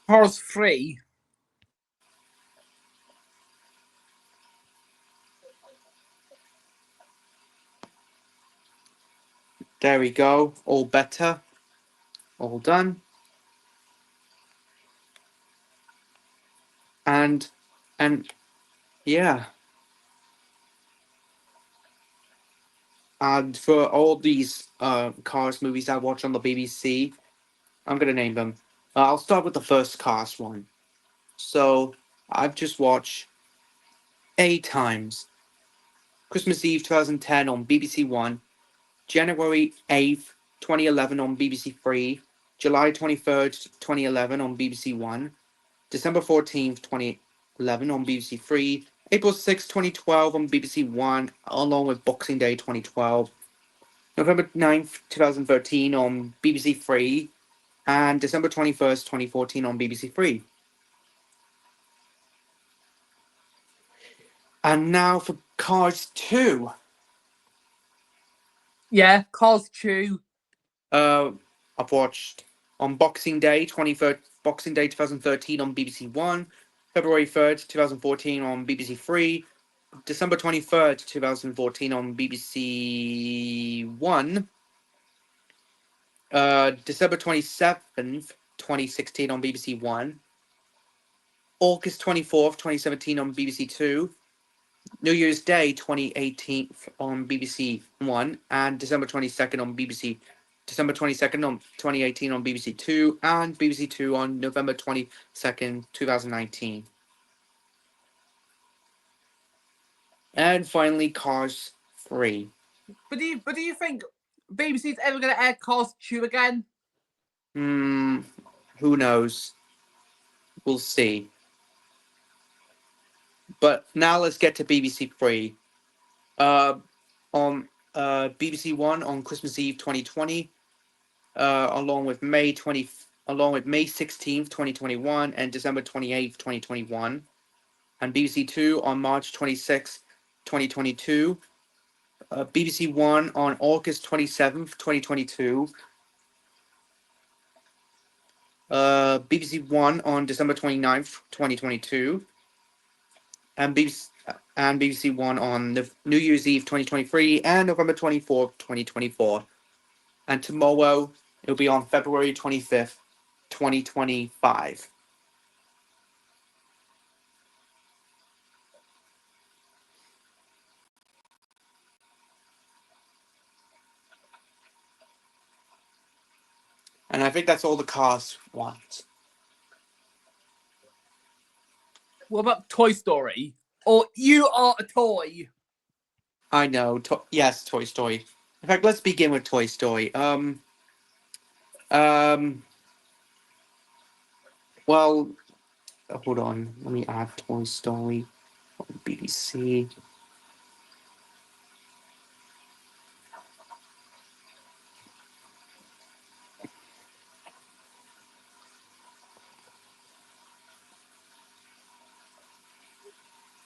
Cars 3. There we go. All better. All done. And yeah. And for all these Cars movies I watch on the BBC, I'm gonna name them. I'll start with the first Cars one. So I've just watched 8 times. Christmas Eve 2010 on BBC One, January 8th, 2011 on BBC Three, July 23rd, 2011 on BBC One, December 14th, 2011 on BBC Three, April 6th, 2012 on BBC One, along with Boxing Day 2012, November 9th, 2013 on BBC Three, and December 21st, 2014 on BBC Three. And now for Cars 2. Yeah, Cars 2. I've watched on Boxing Day 2013 on BBC One, February 3rd, 2014 on BBC Three, December 23rd, 2014 on BBC One, December 27th, 2016 on BBC One. August 24th, 2017 on BBC Two. New Year's Day 2018 on BBC One, and December 22nd on BBC. December 22nd on 2018 on BBC Two, and BBC Two on November 22nd, 2019. And finally, Cars 3. But do you think BBC's ever going to air Cars 2 again? Who knows? We'll see. But now let's get to BBC 3. On BBC One on Christmas Eve 2020, along with May 16th, 2021, and December 28th, 2021, and BBC Two on March 26th, 2022. BBC One on August 27th, 2022. BBC One on December 29th, 2022. And BBC One on New Year's Eve 2023 and November 24th, 2024. And tomorrow it'll be on February 25th, 2025. And I think that's all the cast want. What about Toy Story? Or You Are a Toy? I know. Yes, Toy Story. In fact, let's begin with Toy Story. Well, hold on. Let me add Toy Story on BBC.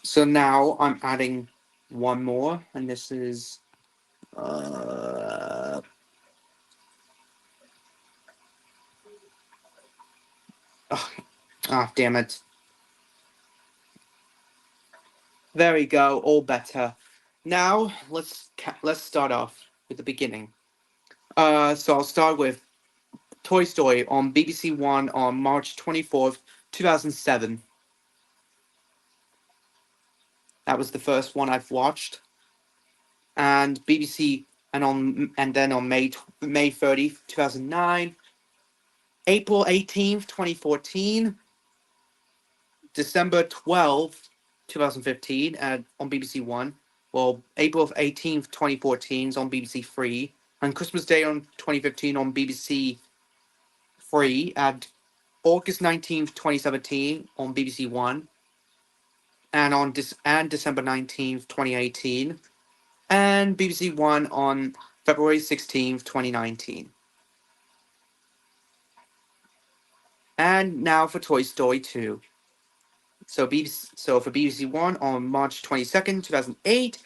So now I'm adding one more, and this is damn it. There we go, all better. Now let's start off with the beginning. So I'll start with Toy Story on BBC One on March 24th, 2007. That was the first one I've watched. And BBC and then on May 30th, 2009, April 18th, 2014, December 12th, 2015 on BBC One. Well, April 18th, 2014 is on BBC Three, and Christmas Day on 2015 on BBC Three, and August 19th, 2017 on BBC One, and on December 19th, 2018, and BBC One on February 16th, 2019. And now for Toy Story 2. So for BBC One on March 22nd, 2008,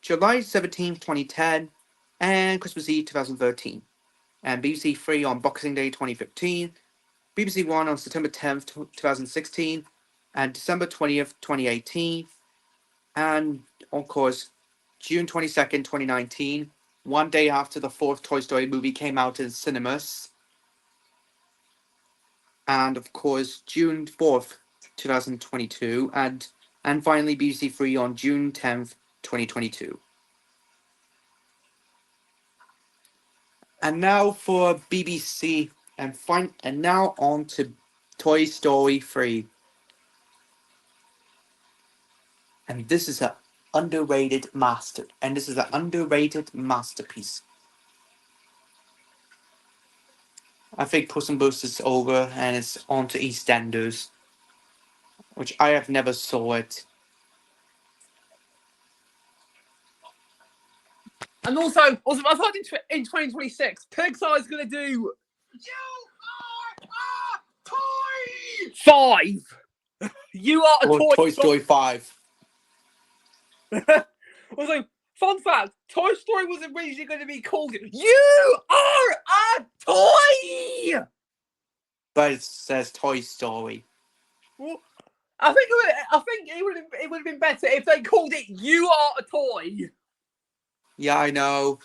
July 17th, 2010, and Christmas Eve 2013. And BBC Three on Boxing Day 2015, BBC One on September 10th, 2016, and December 20th, 2018, and of course, June 22nd, 2019, one day after the fourth Toy Story movie came out in cinemas. And of course, June 4th, 2022, and finally BBC Three on June 10th, 2022. And now for BBC, and now on to Toy Story 3. And this is an underrated masterpiece. I think Puss in Boots is over and it's on to EastEnders, which I have never saw it. And also, I thought in 2026, Pixar is going to do You Are a Toy 5. You Are a Toy. Toy Story 5. Also, fun fact: Toy Story was originally going to be called You Are a Toy. But it says Toy Story. Well, I think it would have been better if they called it You Are a Toy. Yeah, I know.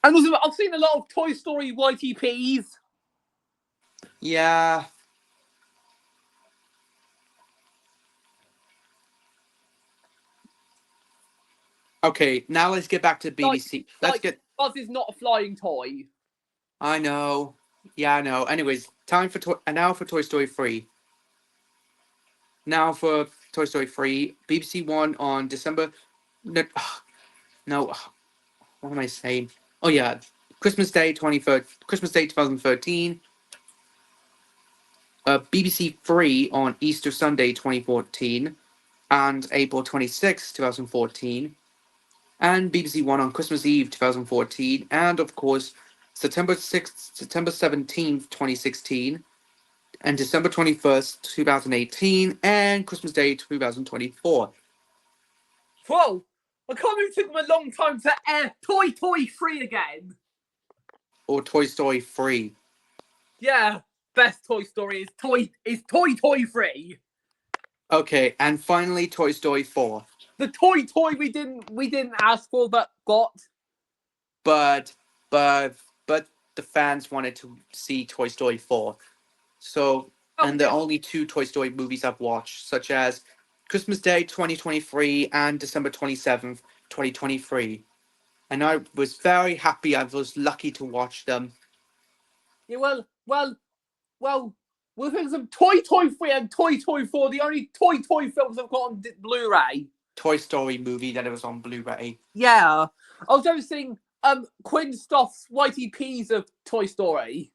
And also, I've seen a lot of Toy Story YTPs. Yeah. Okay, now let's get back to BBC. Buzz is not a flying toy. I know. Yeah, I know. Anyways, now for Toy Story 3. Now for Toy Story 3, BBC One on December. No, no, what am I saying? Oh yeah, Christmas Day 2013. BBC 3 on Easter Sunday 2014, and April 26, 2014, and BBC One on Christmas Eve 2014, and of course September 6th, September 17th, 2016. And December 21st, 2018, and Christmas Day 2024. Whoa! I can't believe it took them a long time to air Toy 3 again. Or Toy Story 3. Yeah, best Toy Story is Toy 3. Okay, and finally Toy Story 4. The toy we didn't ask for but got. But the fans wanted to see Toy Story 4. So, and the only two Toy Story movies I've watched, such as Christmas Day 2023 and December 27th, 2023. And I was very happy. I was lucky to watch them. Yeah, well, we'll think some Toy 3 and Toy 4, the only Toy films I've got on Blu-ray. Toy Story movie that it was on Blu-ray. Yeah. I was just seeing Quinn Stoff's YTPs of Toy Story.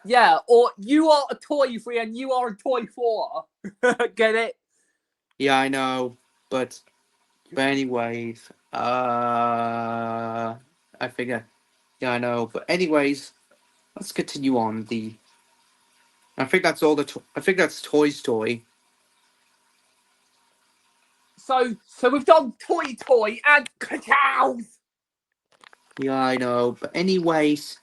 Yeah, or you are a Toy 3 and you are a Toy 4. Get it? Yeah, I know, but anyways, I figure, yeah, I know, but anyways, let's continue on. I think that's all I think that's Toy Story. So we've done Toy and cows. Yeah, I know, but anyways,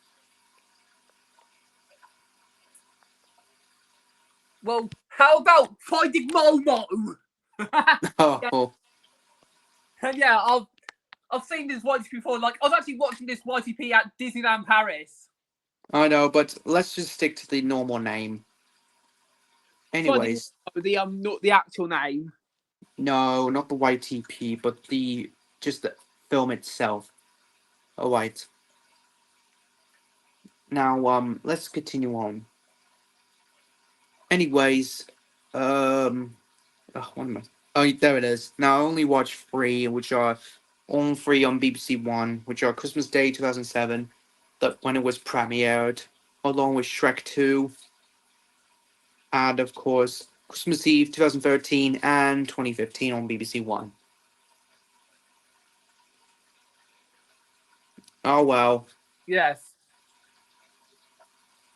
well, how about Finding Momo? oh, Yeah, I've seen this once before. Like, I was actually watching this YTP at Disneyland Paris. I know, but let's just stick to the normal name. Anyways, not the actual name. no, not the YTP, but just the film itself. All right. Now, let's continue on. Anyways, what am I? Oh, there it is. Now I only watched 3, which are all 3 on BBC One, which are Christmas Day 2007, that when it was premiered, along with Shrek 2, and of course Christmas Eve 2013 and 2015 on BBC One. Oh well. Yes.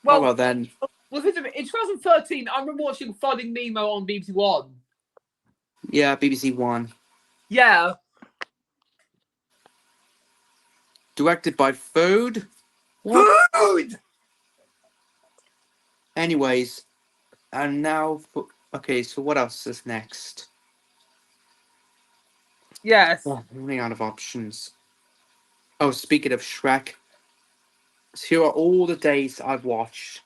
Well, well then. In 2013, I remember watching Finding Nemo on BBC One. Yeah, BBC One. Yeah. Directed by Food. Food! Anyways, and now okay, so what else is next? Yes. Oh, I'm running out of options. Oh, speaking of Shrek, here are all the days I've watched.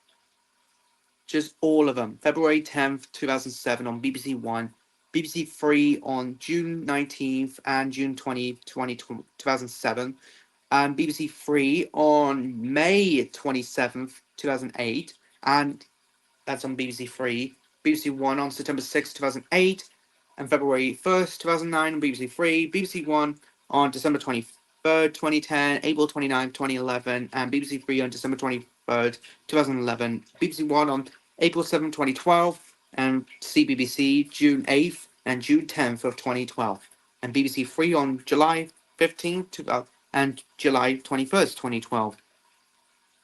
Just all of them. February 10th, 2007 on BBC One, BBC 3 on June 19th and June 2007, and BBC 3 on May 27th, 2008, and that's on BBC 3. BBC 1 on September 6th, 2008, and February 1st, 2009 on BBC 3. BBC 1 on December 23rd, 2010, April 29th, 2011, and BBC 3 on December 23rd, 2011. BBC 1 on April 7th, 2012, and CBBC June 8th and June 10th of 2012. And BBC 3 on July 15th and July 21st, 2012.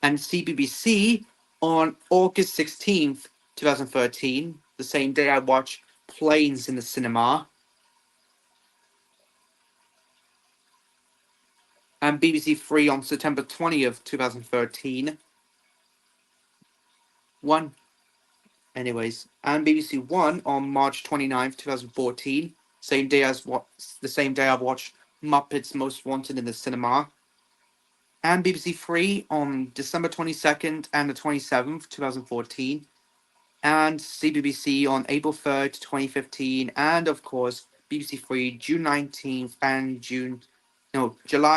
And CBBC on August 16th, 2013, the same day I watched Planes in the cinema. And BBC 3 on September 20th, 2013. Anyways, and BBC 1 on March 29th, 2014. the same day I watched Muppets Most Wanted in the cinema. And BBC Three on December 22nd and the 27th, 2014. And CBBC on April 3rd, 2015. And of course, BBC Three June 19th and July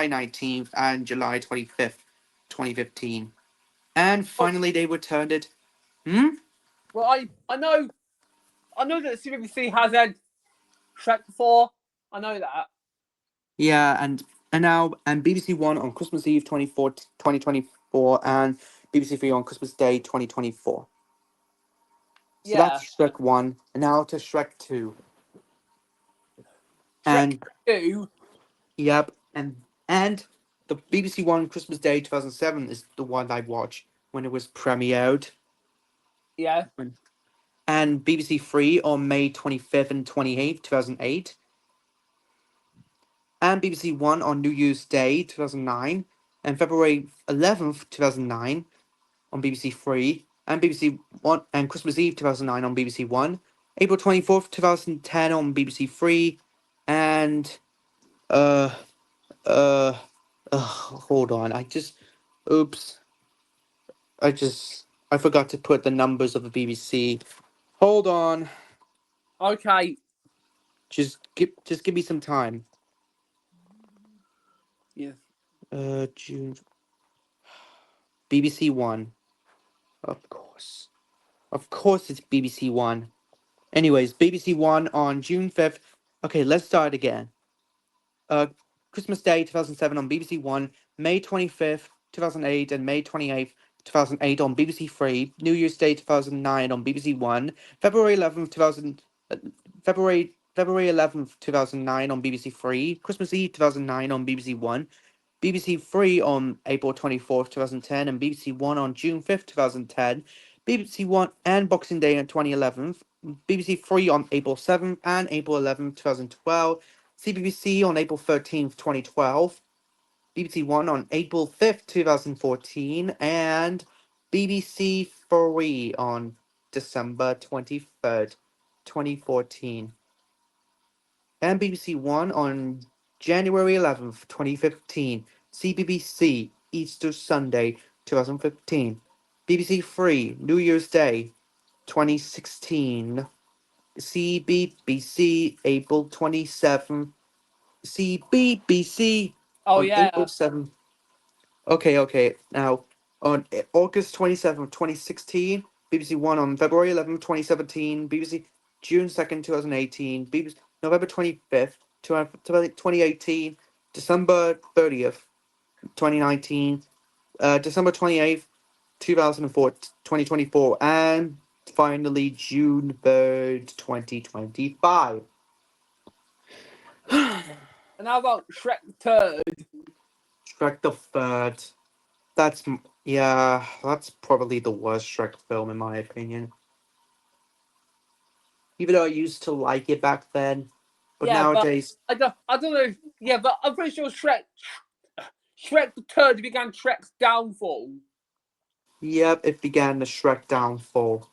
19th and July 25th, 2015. And finally, they returned it. Well, I know that CBBC has had Shrek before. I know that. Yeah, and BBC One on Christmas Eve 2024, and BBC Three on Christmas Day 2024. So Yeah. that's Shrek 1, and now to Shrek 2. Shrek And 2. yep, and the BBC One Christmas Day 2007 is the one I watched when it was premiered. Yeah. And BBC Three on May 25th and 28th, 2008. And BBC One on New Year's Day 2009, and February 11th, 2009 on BBC Three, and BBC One and Christmas Eve 2009 on BBC One, April 24th, 2010 on BBC Three, and hold on, oops, I forgot to put the numbers of the BBC. Hold on, Okay. just give me some time. Yeah. June. BBC One, of course. Of course, it's BBC One. Anyways, BBC One on June 5th. Okay, let's start again. Christmas Day 2007 on BBC One, May 25th, 2008, and May 28th, 2008 on BBC Three, New Year's Day 2009 on BBC One, February 11th, 2009 on BBC Three, Christmas Eve 2009 on BBC One, BBC Three on April 24th, 2010, and BBC One on June 5th, 2010, BBC One and Boxing Day in 2011, BBC Three on April 7th and April 11th, 2012, CBBC on April 13th, 2012, BBC One on April 5th, 2014, and BBC Three on December 23rd, 2014. And BBC One on January 11th, 2015, CBBC Easter Sunday 2015, BBC Three New Year's Day 2016, CBBC April 27th, CBBC Oh on yeah. April 7th. Okay. Now, on August 27th, 2016, BBC One on February 11th, 2017, BBC June 2nd, 2018, BBC November 25th, 2018, December 30th, 2019, December 28th, 2004, 2024, and finally June 3rd, 2025. And how about Shrek Third? Shrek the Third. That's probably the worst Shrek film in my opinion. Even though I used to like it back then, but Yeah, nowadays, but I don't know. Yeah, but I'm pretty sure Shrek the Third began Shrek's downfall. yep, it began the Shrek downfall.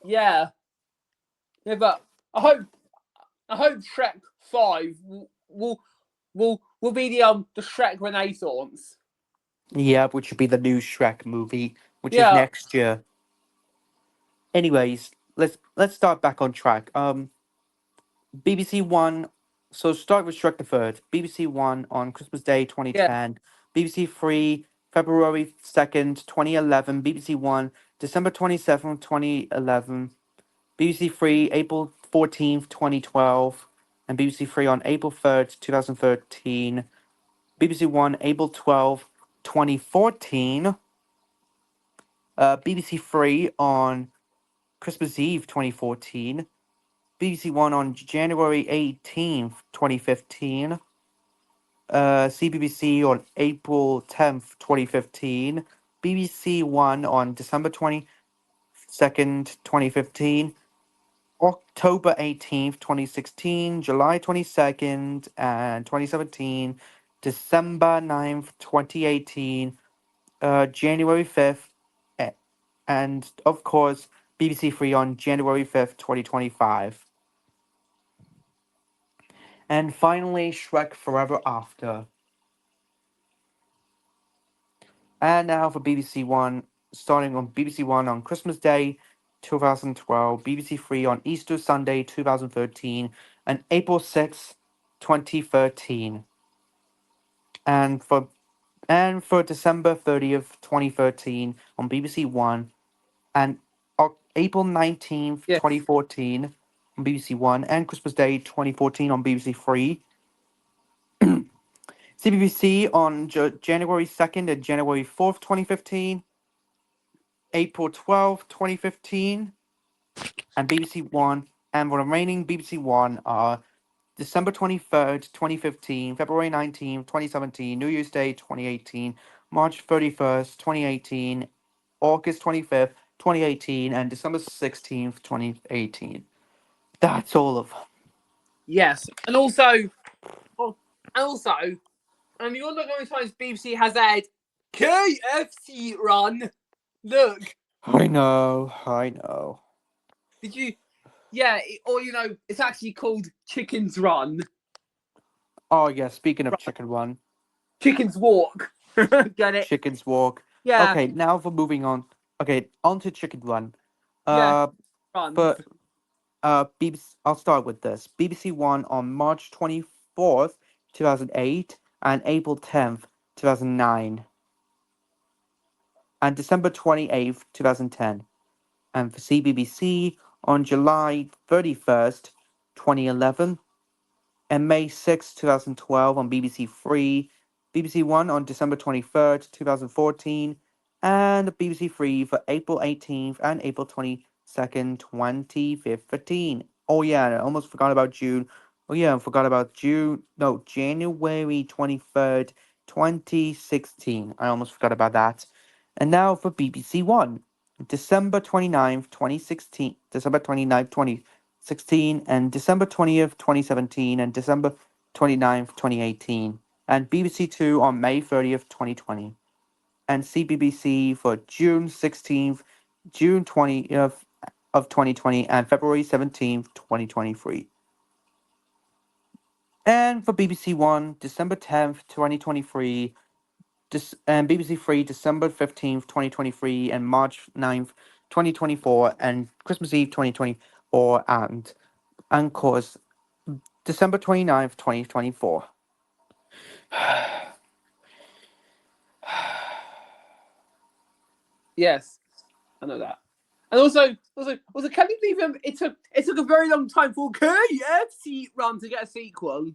Yeah. Yeah, but I hope Shrek 5 will be the Shrek Renaissance. Yep, which would be the new Shrek movie, which is Yeah. next year. Anyways, let's start back on track. BBC One. So start with Shrek the Third. BBC One on Christmas Day Yeah. 2010. BBC Three February 2nd, 2011. BBC One December 27th, 2011. BBC Three April 14th, 2012. And BBC Three on April 3rd, 2013. BBC One April 12th, 2014. BBC Three on Christmas Eve 2014. BBC One on January 18th, 2015. CBBC on April 10th, 2015. BBC One on December 22nd, 2015. October 18th, 2016. July 22nd, and 2017. December 9th, 2018. January 5th. And of course, BBC Three on January 5th, 2025. And finally, Shrek Forever After. And now for BBC One, starting on BBC One on Christmas Day 2012, BBC Three on Easter Sunday 2013, and April 6th, 2013. And for December 30th, 2013 on BBC One, and April 19th, Yes. 2014 on BBC One, and Christmas Day 2014 on BBC Three. CBBC on January 2nd and January 4th, 2015, April 12th, 2015, and BBC One, and the remaining BBC One are December 23rd, 2015, February 19th, 2017, New Year's Day 2018, March 31st, 2018, August 25th, 2018, and December 16th, 2018. That's all of them. Yes, and also, you're not going to times BBC has had KFC run. Look, I know. did you? Yeah, or it's actually called Chicken's Run, Oh, yeah, speaking of Chicken Run, Chicken's Walk. Get it? Chicken's Walk. Yeah, Okay, now for moving on. Okay, on to Chicken Run. yeah, run. For BBC, I'll start with this. BBC One on March 24th, 2008, and April 10th, 2009, and December 28th, 2010. And for CBBC on July 31st, 2011, and May 6th, 2012 on BBC Three, BBC One on December 23rd, 2014, and BBC Three for April 18th and April 22nd, 2015. Oh yeah, and I almost forgot about June. Oh yeah, I forgot about January 23rd, 2016. I almost forgot about that. And now for BBC One. December 29th, 2016, December 29th, 2016, and December 20th, 2017, and December 29th, 2018, and BBC Two on May 30th, 2020, and CBBC for June 16th, June 20th of 2020, and February 17th, 2023. And for BBC One, December 10th, 2023, and BBC Three, December 15th, 2023, and March 9th, 2024, and Christmas Eve 2024, and of course, December 29th, 2024. Yes, I know that. And also, can you believe it took a very long time for KFC run to get a sequel?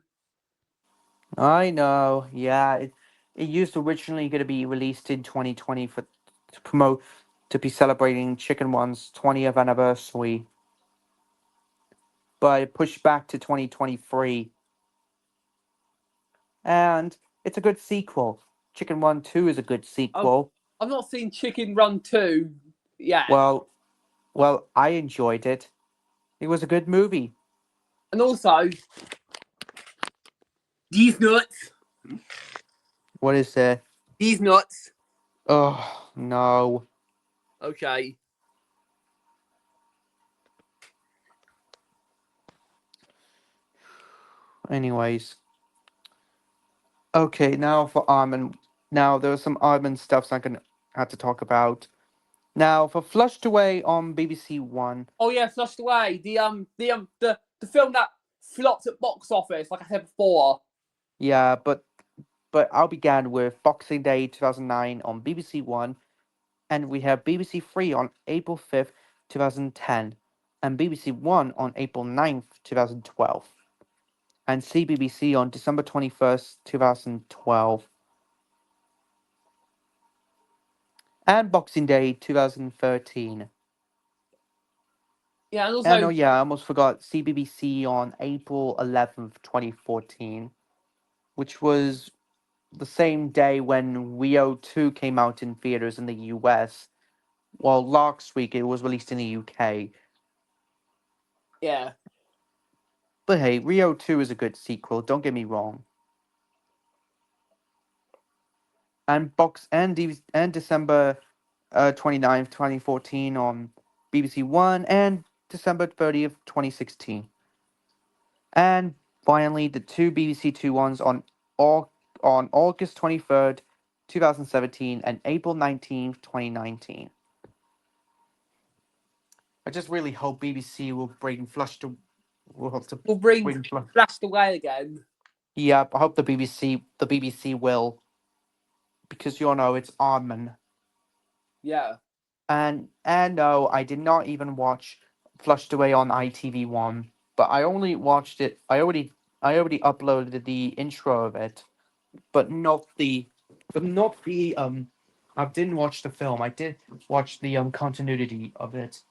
I know, yeah. It used to originally going to be released in 2020 to be celebrating Chicken One's 20th anniversary, but it pushed back to 2023. And it's a good sequel. Chicken Run 2 is a good sequel. I've not seen Chicken Run 2 yet. Well, I enjoyed it. It was a good movie. And also, these nuts. What is it? These nuts. Oh, no. Okay. Anyways. Okay, now for Armin. Now, there was some Armin stuff I'm going to have to talk about. Now, for Flushed Away on BBC One. Oh yeah, Flushed Away. The film that flopped at box office, like I said before. Yeah, but I'll begin with Boxing Day 2009 on BBC One, and we have BBC Three on April 5th, 2010, and BBC One on April 9th, 2012, and CBBC on December 21st, 2012, and Boxing Day 2013. Yeah, and also, I almost forgot CBBC on April 11th, 2014, which was the same day when Rio 2 came out in theaters in the US, while last week it was released in the UK. yeah. But hey, Rio 2 is a good sequel, don't get me wrong. And December 29th, 2014 on BBC One, and December 30th, 2016. And finally, the two BBC Two ones on August 23rd, 2017 and April 19th, 2019. I just really hope BBC will bring We'll bring bring Flashed Away again. Yeah, I hope the BBC will, because you all know it's Aardman. Yeah. And no, I did not even watch Flushed Away on ITV1, but I only watched it. I already uploaded the intro of it, but not the I didn't watch the film. I did watch the continuity of it.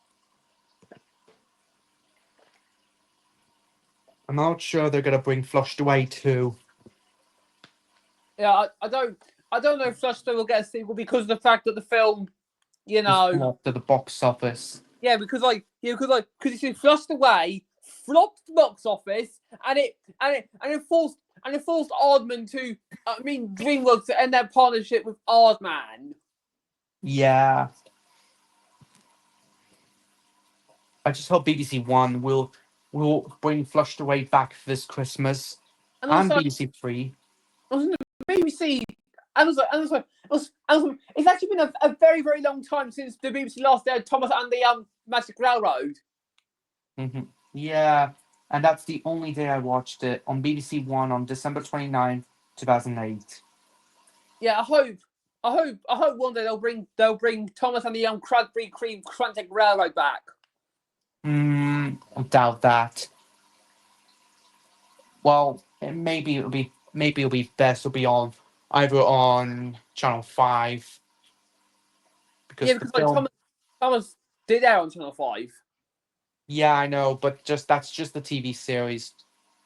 I'm not sure they're gonna bring Flushed Away too. Yeah, I don't know if Flushed Away will get a sequel because of the fact that the film, you know, Flopped at the box office. yeah, because you see, Flushed Away flopped the box office, and it forced Aardman to, DreamWorks to end their partnership with Aardman. Yeah. I just hope BBC One will bring Flushed Away back this Christmas, And and also, BBC Three. BBC, and also, it's actually been a very, very long time since the BBC last aired Thomas and the Magic Railroad. Yeah, and that's the only day I watched it on BBC One on December 29th, 2008. Yeah, I hope one day they'll bring Thomas and the Cranberry Cream Crantic Railroad back. I doubt that. Well, maybe it'll be best to be on either on Channel 5, because Yeah, the because film. Thomas did air on Channel 5. Yeah, I know, but that's just the TV series.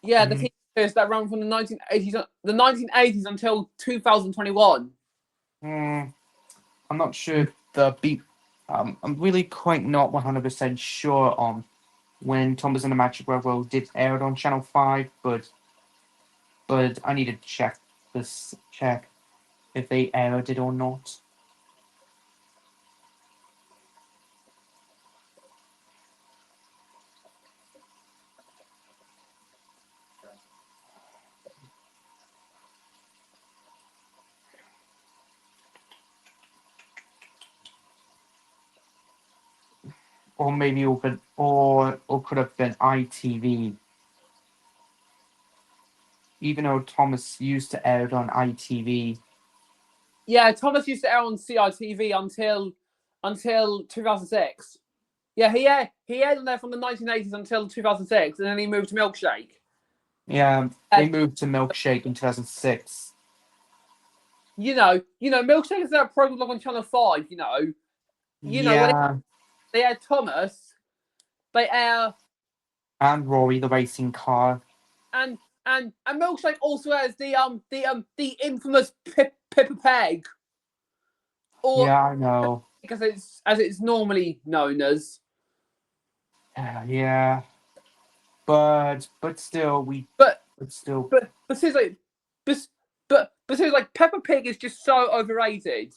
Yeah, the TV series that ran from the 1980s until 2021. I'm not sure the beat. I'm really quite not 100% sure on when Thomas and the Magic Railroad did air it on Channel 5, but I need to check if they aired it or not. Or maybe it could, or could have been ITV. Even though Thomas used to air it on ITV. Yeah, Thomas used to air on CITV until 2006. Yeah, he aired on there from the 1980s until 2006, and then he moved to Milkshake. Yeah, they moved to Milkshake in 2006. Milkshake is that program on Channel 5. When they air Thomas, they air And Rory the racing car. and Milkshake also has the infamous Peppa Peg, or Yeah, I know. as it's normally known as. Yeah, but still, But but still, seriously, seriously, like Peppa Pig is just so overrated,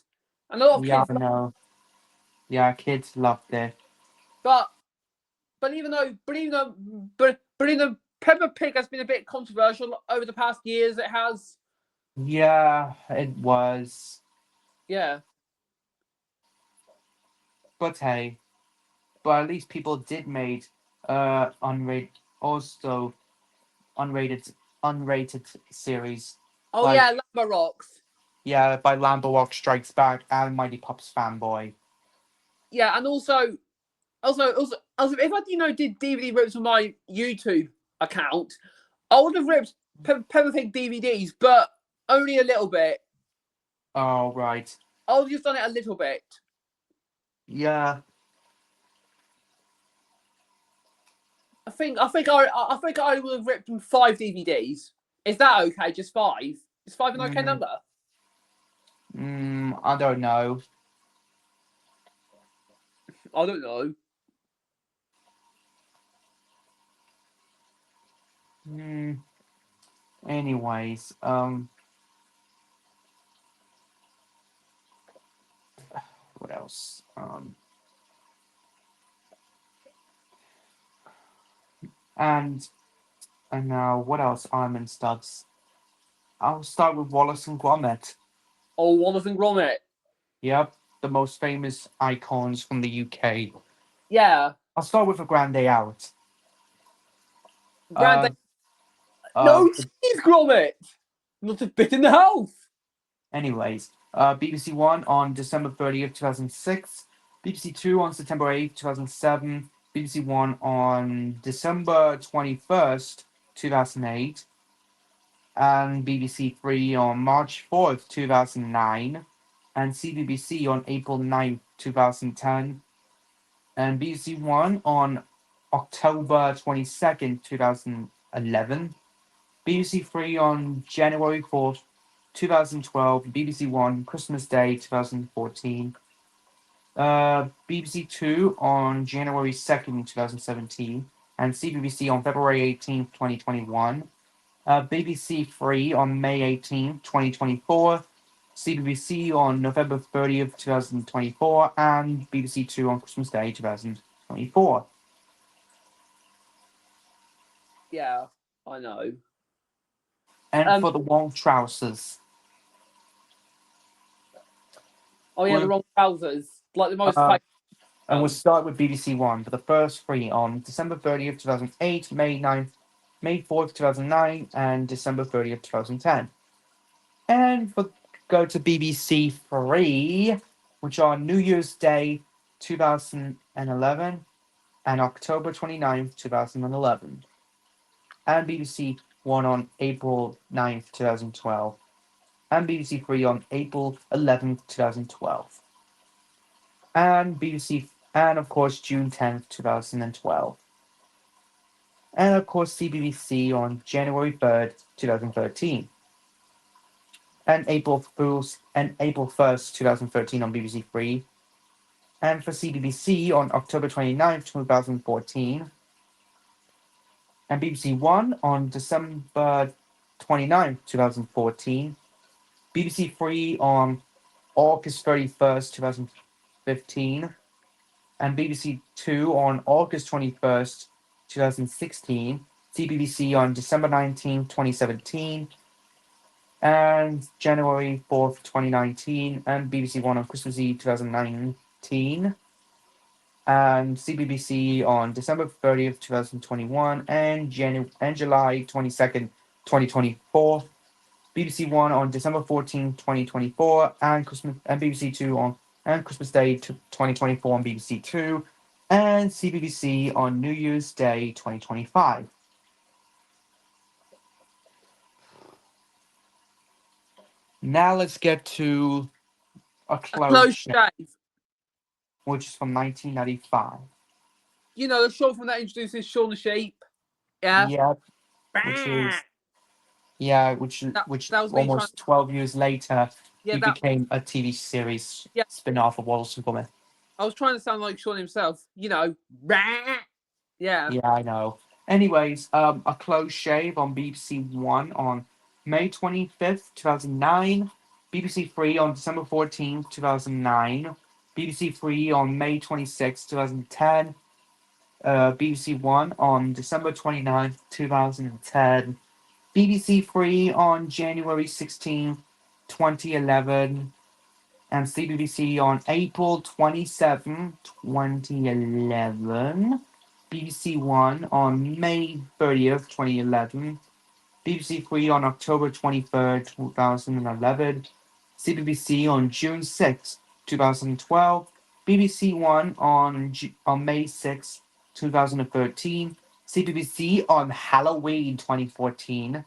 and a lot of yeah, kids. I know. Yeah, kids loved it. But even though Peppa Pig has been a bit controversial over the past years, it has. Yeah, it was. Yeah. But hey, but at least people did made unrated, also unrated series. Oh Like, yeah, Lamba Rocks. yeah, by Lambo Walk Strikes Back and Mighty Pups Fanboy. Yeah, and also, if I did DVD rips on my YouTube account, I would have ripped Peppa Pig DVDs, but only a little bit. Oh right. I would have just done it a little bit. Yeah. I think I would have ripped them 5 DVDs. Is that okay? Just 5? Is 5 an okay number? I don't know. I don't know. Anyways, what else? And And now, what else? Iron Man studs. I'll start with Wallace and Gromit. Oh, Wallace and Gromit. Yep, the most famous icons from the UK. Yeah. I'll start with A Grand Day Out. Grand Uh, No cheese, Gromit. Not a bit in the house. Anyways, BBC One on December 30th, 2006. BBC Two on September 8th, 2007. BBC One on December 21st, 2008. And BBC Three on March 4th, 2009. And CBBC on April 9th, 2010. And BBC One on October 22nd, 2011. BBC Three on January 4th, 2012. BBC One Christmas Day 2014. BBC Two on January 2nd, 2017. And CBBC on February 18th, 2021. BBC Three on May 18th, 2024. CBBC on November 30th, 2024. And BBC Two on Christmas Day 2024. Yeah, I know. And for the long trousers. Oh yeah, the wrong trousers. Like the most. And we'll start with BBC One for the first three on December 30th, 2008, May 9th, May 4th, 2009, and December 30th, 2010. And go to BBC Three, which are New Year's Day 2011 and October 29th, 2011. And BBC One on April 9th, 2012. And BBC Three on April 11th, 2012. And BBC, and of course June 10th, 2012. And of course CBBC on January 3rd, 2013. And April 1st, 2013 on BBC Three. And for CBBC on October 29th, 2014. And BBC One on December 29th, 2014. BBC Three on August 31st, 2015. And BBC Two on August 21st, 2016. CBBC on December 19th, 2017. And January 4th, 2019. And BBC One on Christmas Eve, 2019. And CBBC on December 30th, 2021. And July 22nd, 2024. BBC One on December 14th, 2024. And BBC Two on Christmas Day 2024 on BBC Two. And CBBC on New Year's Day 2025. Now let's get to A Close Shave, which is from 1995. You know, the short film that introduces Shaun the Sheep. Yeah. Yep. Which that was almost 12 years later, Yeah, he became a TV series spin-off of Wallace and Gromit. I was trying to sound like Shaun himself. You know. Yeah. Yeah, I know. Anyways, A Close Shave on BBC One on May 25th, 2009. BBC Three on December 14th, 2009. BBC Three on May 26th, 2010. BBC One on December 29th, 2010. BBC Three on January 16th, 2011. And CBBC on April 27th, 2011. BBC One on May 30th, 2011. BBC Three on October 23rd, 2011. CBBC on June 6th, 2012. BBC One on May 6th, 2013. CBBC on Halloween 2014.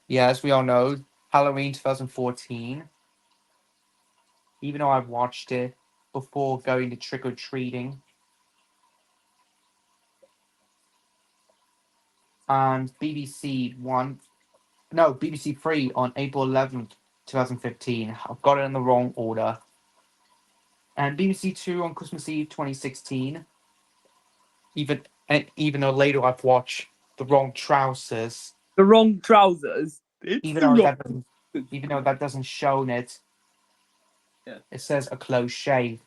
Yeah, as we all know, Halloween 2014. Even though I've watched it before going to trick-or-treating. And BBC Three on April 11th, 2015. I've got it in the wrong order. And BBC Two on Christmas Eve 2016. Even though later I've watched The Wrong Trousers. The Wrong Trousers? Even though that doesn't show in it. Yeah. It says A Close Shave.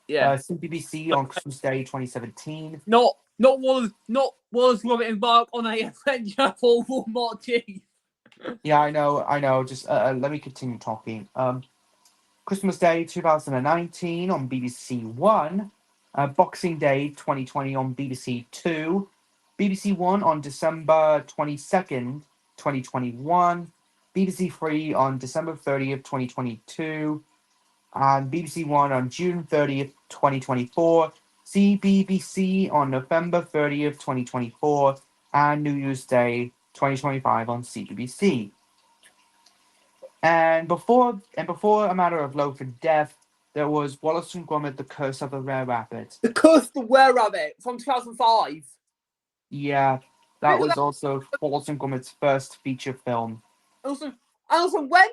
Yeah. CBBC on Christmas Day 2017. Not not Wallace Gromit embark on a adventure for Walmart Chief. Yeah, I know. Just let me continue talking. Christmas Day 2019 on BBC One, Boxing Day 2020 on BBC Two, BBC One on December 22nd, 2021, BBC Three on December 30th, 2022, and BBC One on June 30th, 2024, CBBC on November 30th, 2024, and New Year's Day 2025 on CBBC. And before A Matter of Life and Death, there was Wallace and Gromit: The Curse of the Rare Rabbit. The Curse of the Were Rabbit from 2005. Yeah, that was also Wallace and Gromit's first feature film. Also when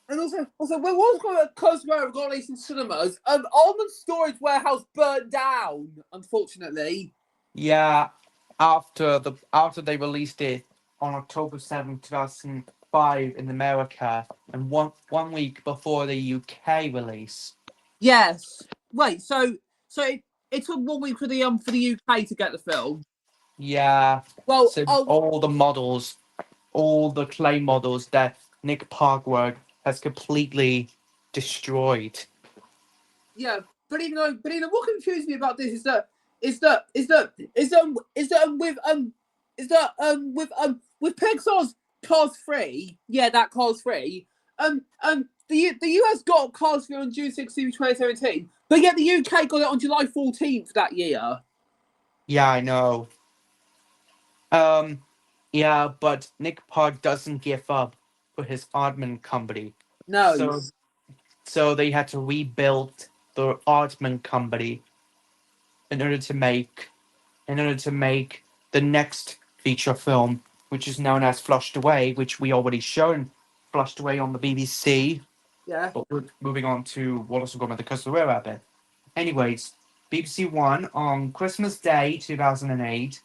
when Wallace Gromit: Curse of the Were Rabbit got released in cinemas, Almond Storage Warehouse burnt down, unfortunately. Yeah, after they released it on October 7th, 2005 in America, and one week before the UK release. Yes. Wait. So it took 1 week for the UK to get the film. Yeah. Well, So all the clay models that Nick Parkworth has completely destroyed. yeah. But even what confused me about this is that with Pixar's Cars 3, yeah, that Cars 3, the US got Cars 3 on June 16, 2017, but yet the UK got it on July 14th that year. Yeah, I know. Yeah, but Nick Park doesn't give up for his Aardman company. No. So they had to rebuild the Aardman company in order to make the next feature film, which is known as Flushed Away, which we already shown Flushed Away on the BBC. Yeah. But we're moving on to Wallace and Gromit: The Curse of the Were Rabbit. Anyways, BBC One on Christmas Day 2008,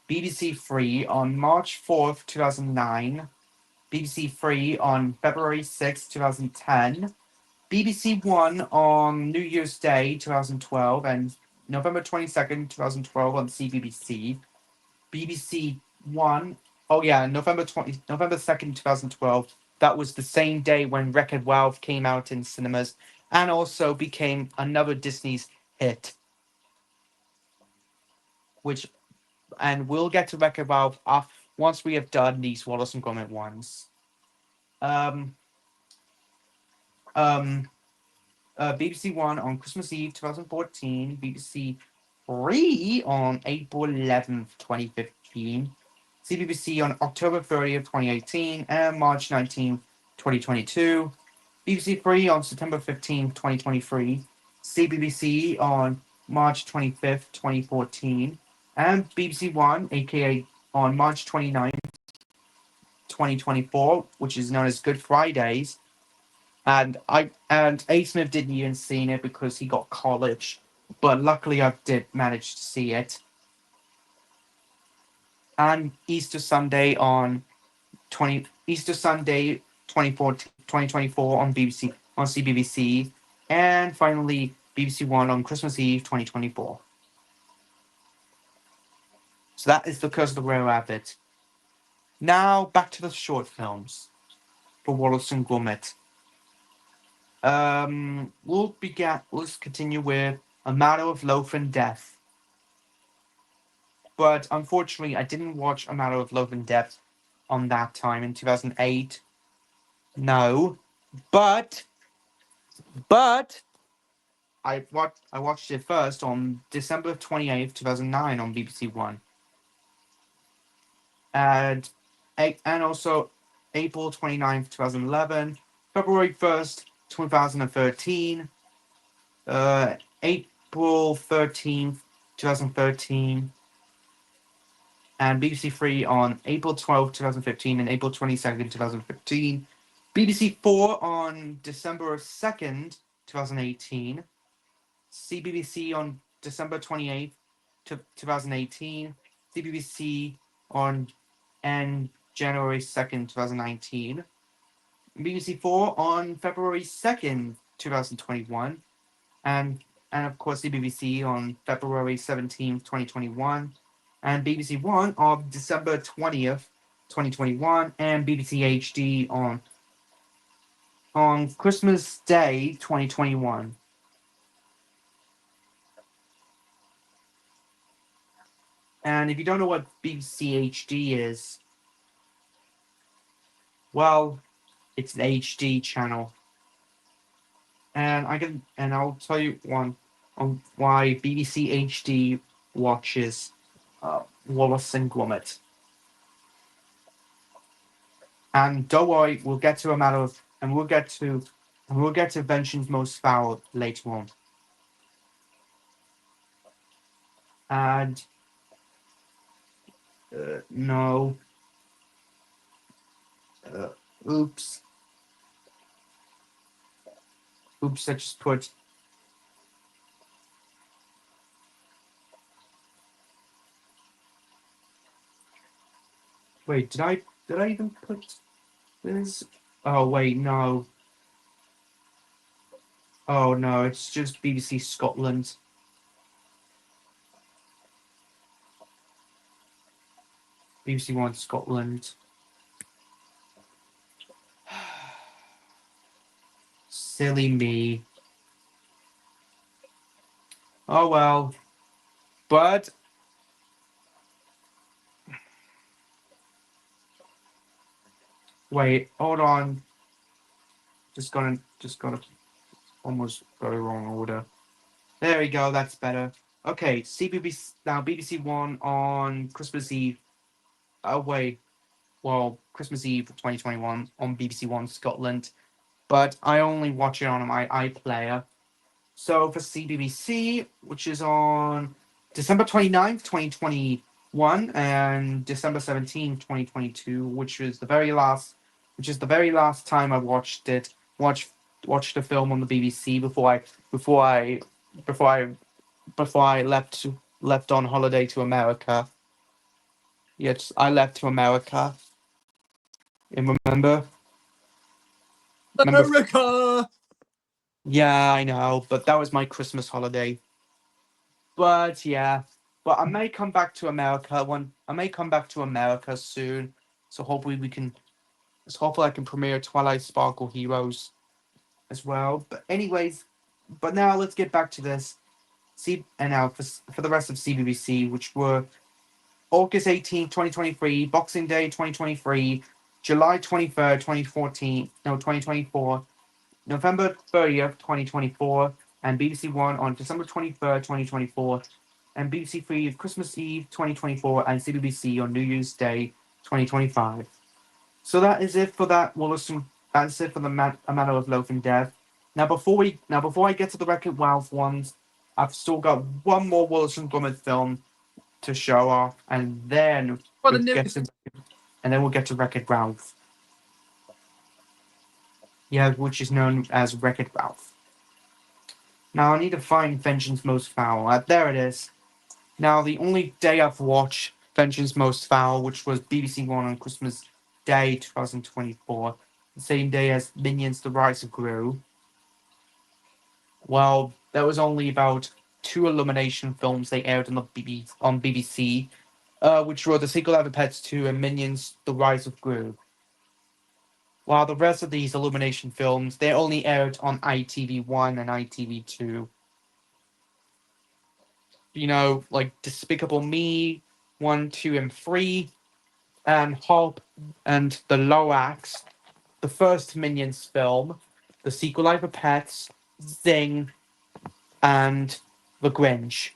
BBC Three on March 4th, 2009, BBC Three on February 6th, 2010, BBC One on New Year's Day 2012 and November 22nd, 2012 on CBBC. BBC One, oh yeah, November 2nd, 2012. That was the same day when Wreck-It Ralph came out in cinemas and also became another Disney's hit. And we'll get to Wreck-It Ralph once we have done these Wallace and Gromit ones. BBC One on Christmas Eve 2014, BBC Three on April 11th, 2015, CBBC on October 30th, 2018, and March 19th, 2022, BBC Three on September 15th, 2023, CBBC on March 25th, 2014, and BBC One, aka on March 29th, 2024, which is known as Good Fridays. And A. Smith didn't even see it because he got college, but luckily I did manage to see it. And Easter Sunday 2024 on CBBC, and finally BBC One on Christmas Eve 2024. So that is The Curse of the Rare Rabbit. Now back to the short films for Wallace and Gromit. Let's continue with A Matter of Life and Death. But unfortunately, I didn't watch A Matter of Life and Death on that time in 2008. No, but I watched it first on December 28th, 2009 on BBC One. And also April 29th, 2011, February 1st, 2013, April 13th, 2013, and BBC Three on April 12th, 2015, and April 22nd, 2015, BBC Four on December 2nd, 2018, CBBC on December 28th, 2018, CBBC on January 2nd, 2019, BBC Four on February 2nd, 2021, and and of course CBBC on February 17th, 2021, and BBC One on December 20th, 2021, and BBC HD on Christmas Day 2021. And if you don't know what BBC HD is, well, it's an HD channel. And I'll tell you one on why BBC HD watches Wallace and Gromit. And don't worry, we'll get to Vengeance Most Foul later on. And no. Oops. Oops, I just put. Wait, did I even put this? Oh wait, no. Oh no, it's just BBC Scotland. BBC One Scotland. Silly me. Oh well. But wait, hold on. Just gonna almost go wrong order. There we go, that's better. Okay, BBC One on Christmas Eve. Oh wait. Well, Christmas Eve 2021 on BBC One Scotland. But I only watch it on my iPlayer. So for CBBC, which is on December 29th, 2021, and December 17th, 2022, which is the very last time I watched the film on the BBC before I left on holiday to America. Yes, I left to America. And remember? America! Yeah, I know, but that was my Christmas holiday. But yeah, but I may come back to America soon. So hopefully I can premiere Twilight Sparkle Heroes as well. But anyways, but now let's get back to this. And now for the rest of CBBC, which were August 18th, 2023, Boxing Day 2023, July 23rd, 2024, November 30th, 2024, and BBC One on December 23rd, 2024, and BBC Three Christmas Eve 2024, and CBBC on New Year's Day 2025. So that is it for that Wollaston. That's it for the A Matter of Loaf and Death. Now before I get to the Wreck-It Ralph ones, I've still got one more Wallace and Gromit film to show off, and then we'll get to Wreck-It Ralph. Yeah, which is known as Wreck-It Ralph. Now I need to find Vengeance Most Foul. There it is. Now the only day I've watched Vengeance Most Foul, which was BBC One on Christmas Day 2024, the same day as Minions: The Rise of Gru. Well, there was only about 2 Illumination films they aired on BBC, which were The Secret Life of Pets 2 and Minions: The Rise of Gru. While the rest of these Illumination films, they only aired on ITV1 and ITV2. You know, like Despicable Me 1, 2, and 3, and Hop and the Lorax, the first Minions film, The Secret Life of Pets, Zing, and The Grinch.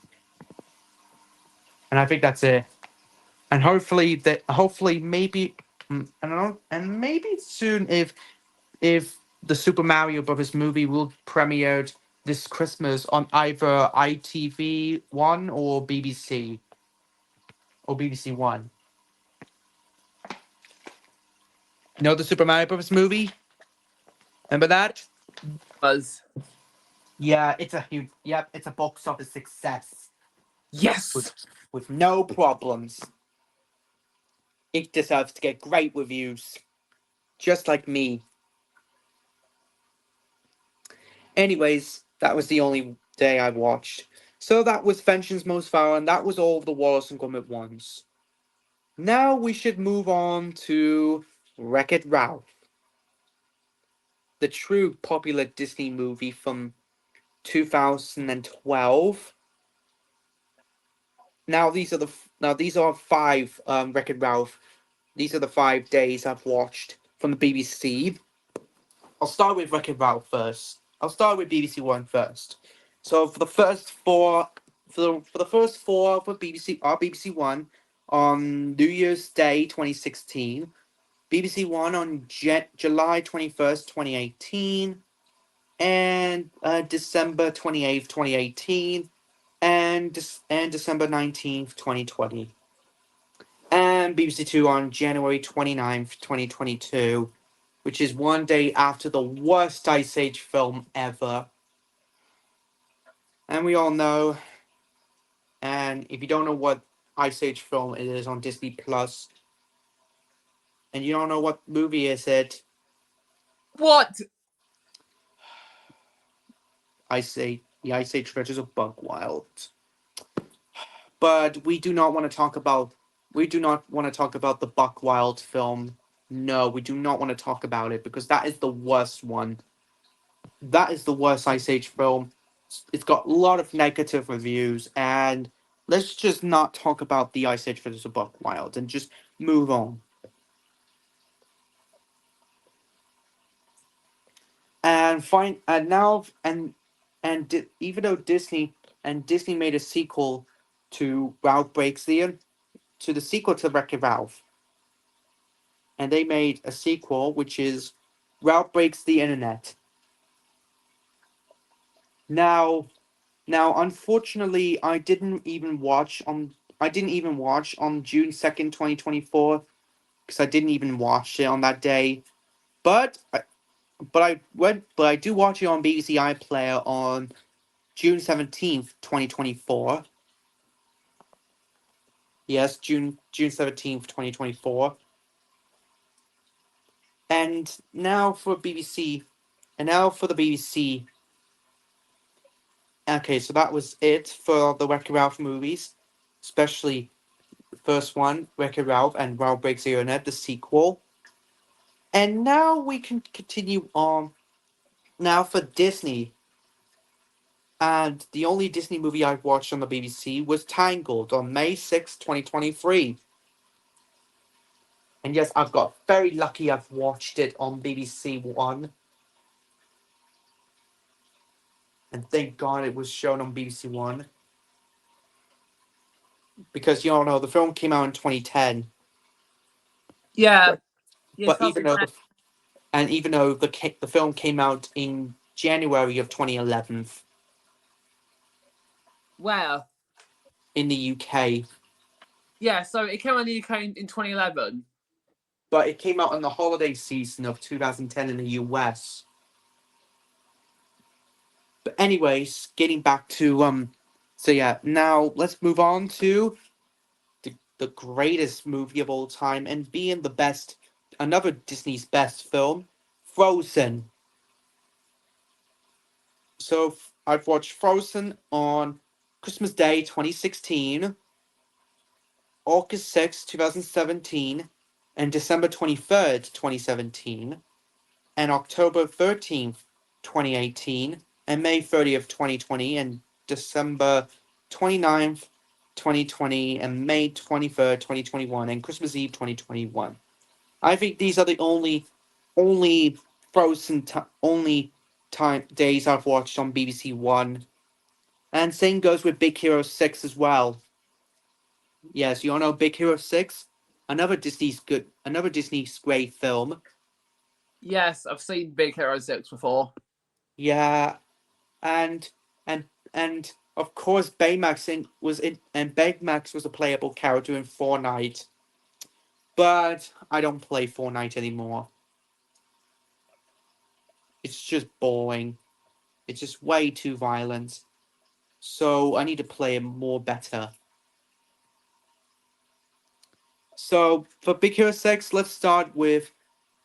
And I think that's it. And hopefully maybe soon if the Super Mario Brothers movie will premiere this Christmas on either ITV1 or BBC. Or BBC One. You know the Super Mario Brothers movie? Remember that? Buzz. Yeah, it's a box office success. Yes! With no problems. It deserves to get great reviews. Just like me. Anyways, that was the only day I watched. So that was Vengeance Most Foul, and that was all of the Wallace and Gromit ones. Now we should move on to Wreck-It Ralph, the true popular Disney movie from 2012. Now these are 5 Wreck-It Ralph. These are the 5 days I've watched from the BBC. I'll start with Wreck-It Ralph first. I'll start with BBC One first. So for the first 4, for the first 4 for BBC One on New Year's Day 2016, BBC One on July 21st, 2018, and December 28th, 2018, and December 19th, 2020. And BBC Two on January 29th, 2022, which is one day after the worst Ice Age film ever. And we all know, and if you don't know what Ice Age film it is on Disney Plus, and you don't know what movie is it, What? The Ice Age Treasures of Bug Wild. But we do not want to talk about the Buck Wild film. No, we do not want to talk about it because that is the worst one. That is the worst Ice Age film. It's got a lot of negative reviews, and let's just not talk about the Ice Age Treasures of Buck Wild and just move on. And even though Disney made a sequel to Ralph Breaks to the sequel to Wreck-It Ralph, and they made a sequel which is Ralph Breaks the Internet. Now, unfortunately, I didn't even watch on June 2nd, 2024, because I didn't even watch it on that day. But I do watch it on BBC iPlayer on June 17th, 2024. Yes, June 17th, 2024. And now for BBC. And now for the BBC. Okay, so that was it for the Wreck-It Ralph movies. Especially the first one, Wreck-It Ralph and Ralph Breaks the Internet, the sequel. And now we can continue on. Now for Disney. And the only Disney movie I've watched on the BBC was Tangled on May 6th, 2023. And yes, I've got very lucky I've watched it on BBC One. And thank God it was shown on BBC One. Because you all know the film came out in 2010. Yeah. But even though the film came out in January of 2011 Where? in the UK, Yeah, so it came out in the UK in 2011. but it came out in the holiday season of 2010 in the US. But anyways, getting back to so yeah, now let's move on to the greatest movie of all time and being the best, another Disney's best film, Frozen. So I've watched Frozen on Christmas Day 2016, August 6th, 2017, and December 23rd, 2017, and October 13th, 2018, and May 30th, 2020, and December 29th, 2020, and May 23rd, 2021, and Christmas Eve 2021. I think these are the only Frozen days I've watched on BBC One. And same goes with Big Hero 6 as well. Yes, you all know Big Hero 6? Another Disney's great film. Yes, I've seen Big Hero 6 before. Yeah, and of course Baymax was a playable character in Fortnite. But I don't play Fortnite anymore. It's just boring. It's just way too violent. So I need to play it more better. So for Big Hero 6, let's start with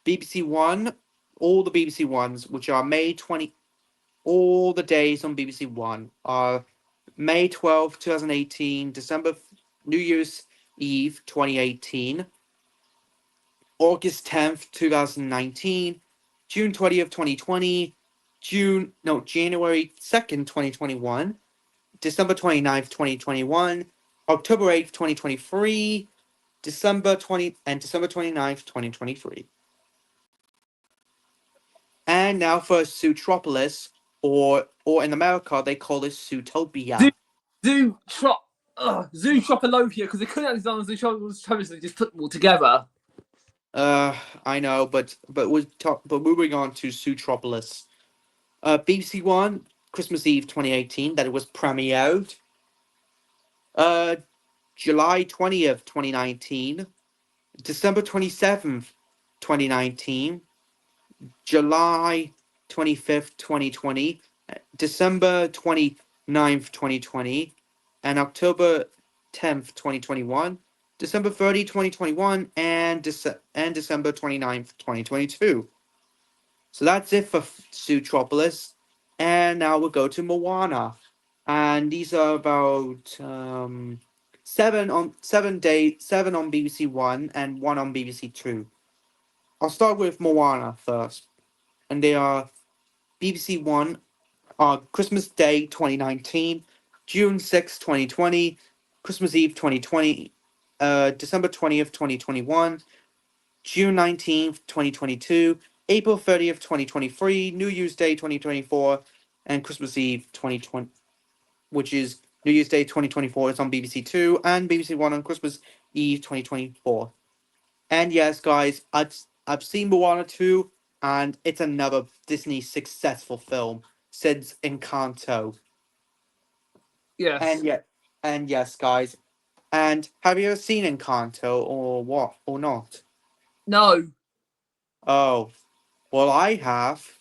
BBC One, all the BBC ones, which are May 20. all the days on BBC One are May 12th, 2018, New Year's Eve 2018, August 10th, 2019, June 20th, 2020, January 2nd, 2021, December 29th, 2021, October 8th, 2023, December 29th, 2023. And now for Zootropolis, or in America they call it Zootopia. Zootropologia, because they couldn't have done Zootropolis, they just put them all together. I know, but moving on to Zootropolis. BBC One, Christmas Eve 2018, that it was premiered. July 20th, 2019. December 27th, 2019. July 25th, 2020. December 29th, 2020. And October 10th, 2021. December 30, 2021, and December 29th, 2022. So that's it for Zootropolis. And now we'll go to Moana. And these are about 7 on BBC One and 1 on BBC Two. I'll start with Moana first. And they are BBC One Christmas Day 2019, June 6, 2020, Christmas Eve 2020, December 20th, 2021, June 19th, 2022, April 30th, 2023, New Year's Day 2024, and Christmas Eve 2020, which is New Year's Day 2024. It's on BBC Two and BBC One on Christmas Eve 2024. And yes, guys, I've seen Moana 2, and it's another Disney successful film since Encanto. Yes. And yes, guys. And have you ever seen Encanto or what or not? No. Oh, well, I have.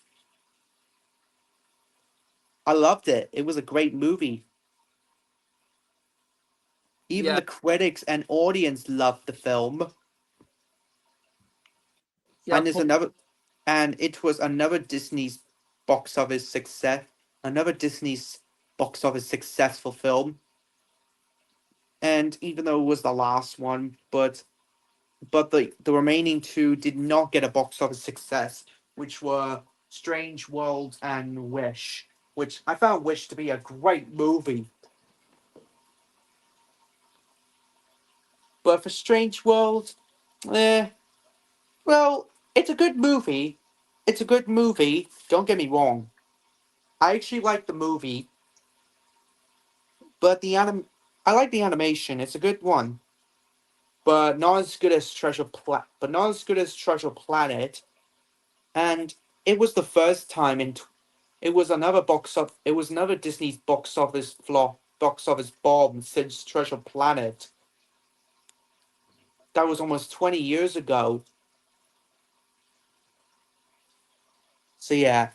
I loved it. It was a great movie. Even Yeah. the critics and audience loved the film. Yeah. And it was another Disney's box office success. Another Disney's box office successful film. And even though it was the last one, but the remaining two did not get a box office success, which were Strange World and Wish, which I found Wish to be a great movie. But for Strange World, well, it's a good movie. It's a good movie. Don't get me wrong. I actually like the movie, but I like the animation. It's a good one, but not as good as Treasure Planet. And it was the first time it was another Disney's box office bomb since Treasure Planet. That was almost 20 years ago. So yeah.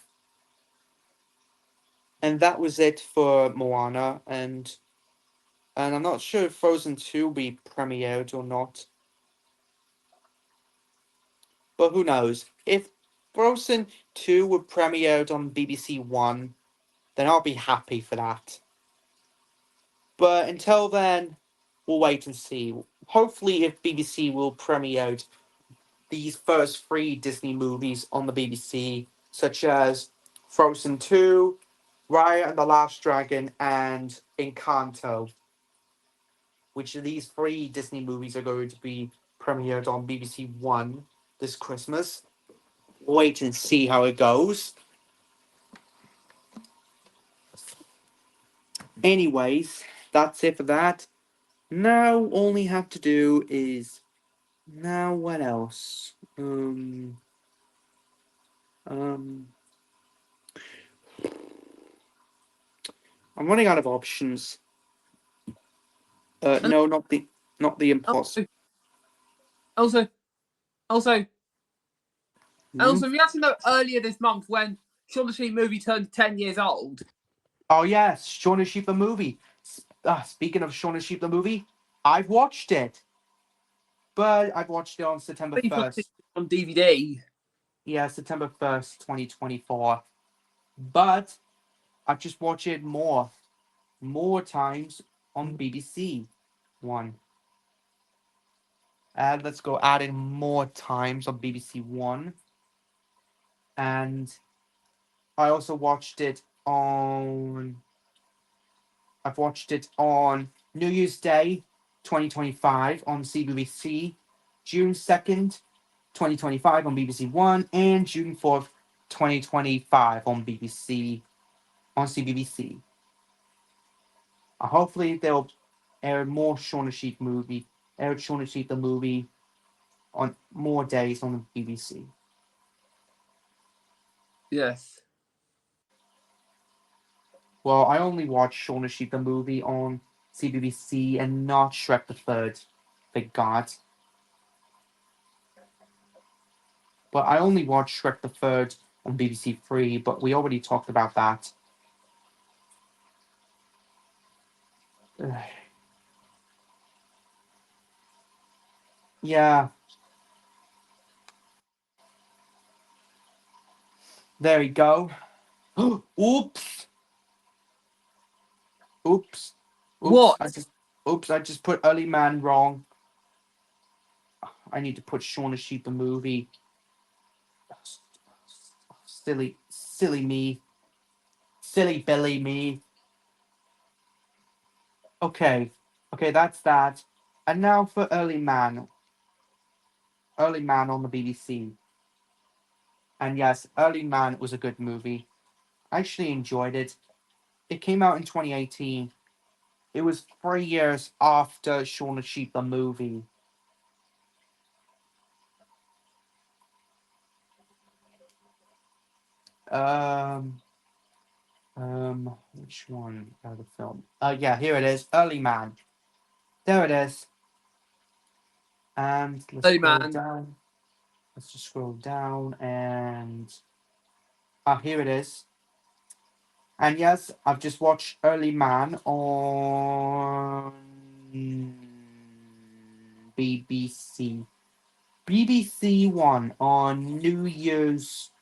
And that was it for Moana, and I'm not sure if Frozen 2 will be premiered or not. But who knows? If Frozen 2 were premiered on BBC One, then I'll be happy for that. But until then, we'll wait and see. Hopefully, if BBC will premiere these first 3 Disney movies on the BBC, such as Frozen 2, Raya and the Last Dragon, and Encanto, which these 3 Disney movies are going to be premiered on BBC One this Christmas. Wait and see how it goes. Anyways, that's it for that. Now all we have to do is now what else? I'm running out of options. No, not the impossible. Also, we actually know earlier this month when Shaun the Sheep movie turned 10 years old. Oh yes, Shaun the Sheep the movie. Speaking of Shaun the Sheep the movie, I've watched it. But I've watched it on September 1st. On DVD. Yeah, September 1st, 2024. But I just watch it more times on BBC One. And let's go add in more times on BBC One. And I also watched it on. I've watched it on New Year's Day, 2025 on CBBC, June 2nd, 2025 on BBC One, and June 4th, 2025 on CBBC. Hopefully they'll air more Shaun the Sheep the movie on more days on the BBC. Yes. Well, I only watched Shaun the Sheep the movie on CBBC and not Shrek the Third. Thank God. But I only watched Shrek the Third on BBC Three, but we already talked about that. Yeah. There we go. Oops. Oops. What? I just put Early Man wrong. I need to put Shaun the Sheep the movie. Silly me. Silly Billy me. Okay, that's that. And now for Early Man. Early Man on the BBC. And yes, Early Man was a good movie. I actually enjoyed it. It came out in 2018. It was 3 years after Shaun the Sheep the movie. Which one? The film. Yeah, here it is. Early Man. There it is. And let's Early scroll Man. down. Let's just scroll down and here it is. And yes, I've just watched Early Man on BBC. BBC One on New Year's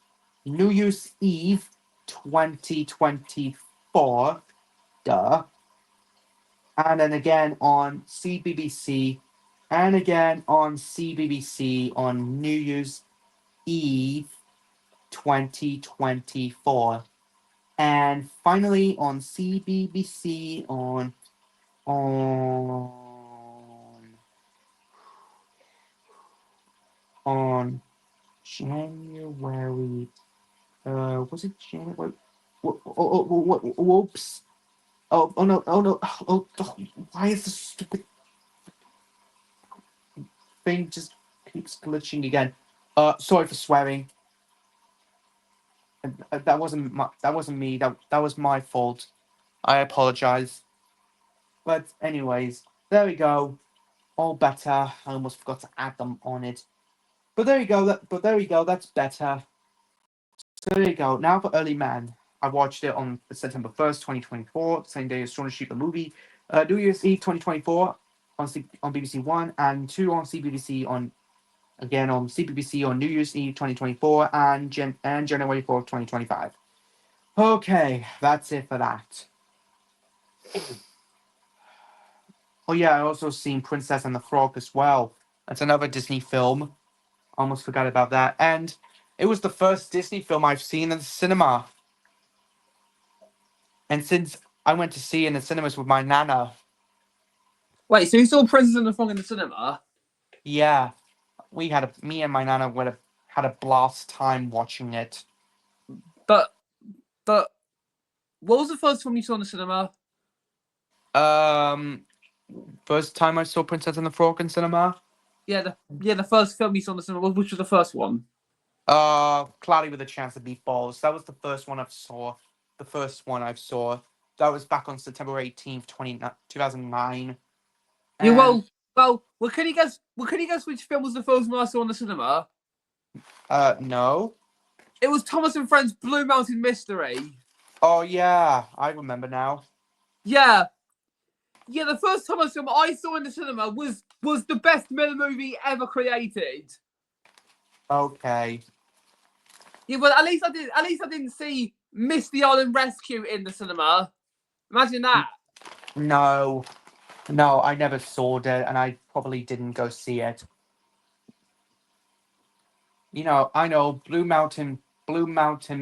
Eve 2024. Duh. And then again on CBBC. And again on CBBC on New Year's Eve 2024. And finally on CBBC on January. Was it January? Whoops. Oh no. Why is this stupid thing just keeps glitching again? Sorry for swearing. That wasn't me. That was my fault. I apologize. But anyways, there we go. All better. I almost forgot to add them on it. But there you go. That's better. So there you go. Now for Early Man. I watched it on September 1st, 2024, same day as Shaun the Sheep the movie. New Year's Eve 2024 on BBC One, and 2 on CBBC on CBBC on New Year's Eve 2024 and January 4th, 2025. Okay, that's it for that. Oh yeah, I also seen Princess and the Frog as well. That's another Disney film. Almost forgot about that. And it was the first Disney film I've seen in the cinema. And since I went to see it in the cinemas with my nana. Wait, so you saw Princess and the Frog in the cinema? Yeah. Me and my nana had a blast time watching it. But what was the first film you saw in the cinema? First time I saw Princess and the Frog in cinema? Yeah, the first film you saw in the cinema. Which was the first one? Cloudy with a Chance of Meatballs. That was the first one I saw. The first one I saw. That was back on September 18th, 2009. Yeah, well, can you guess which film was the first one I saw in the cinema? No. It was Thomas and Friends' Blue Mountain Mystery. Oh yeah, I remember now. Yeah, the first Thomas film I saw in the cinema was the best Miller movie ever created. Okay. Yeah, but at least I didn't see Missed the Island Rescue in the cinema. Imagine that. No, I never saw it, and I probably didn't go see it. I know Blue Mountain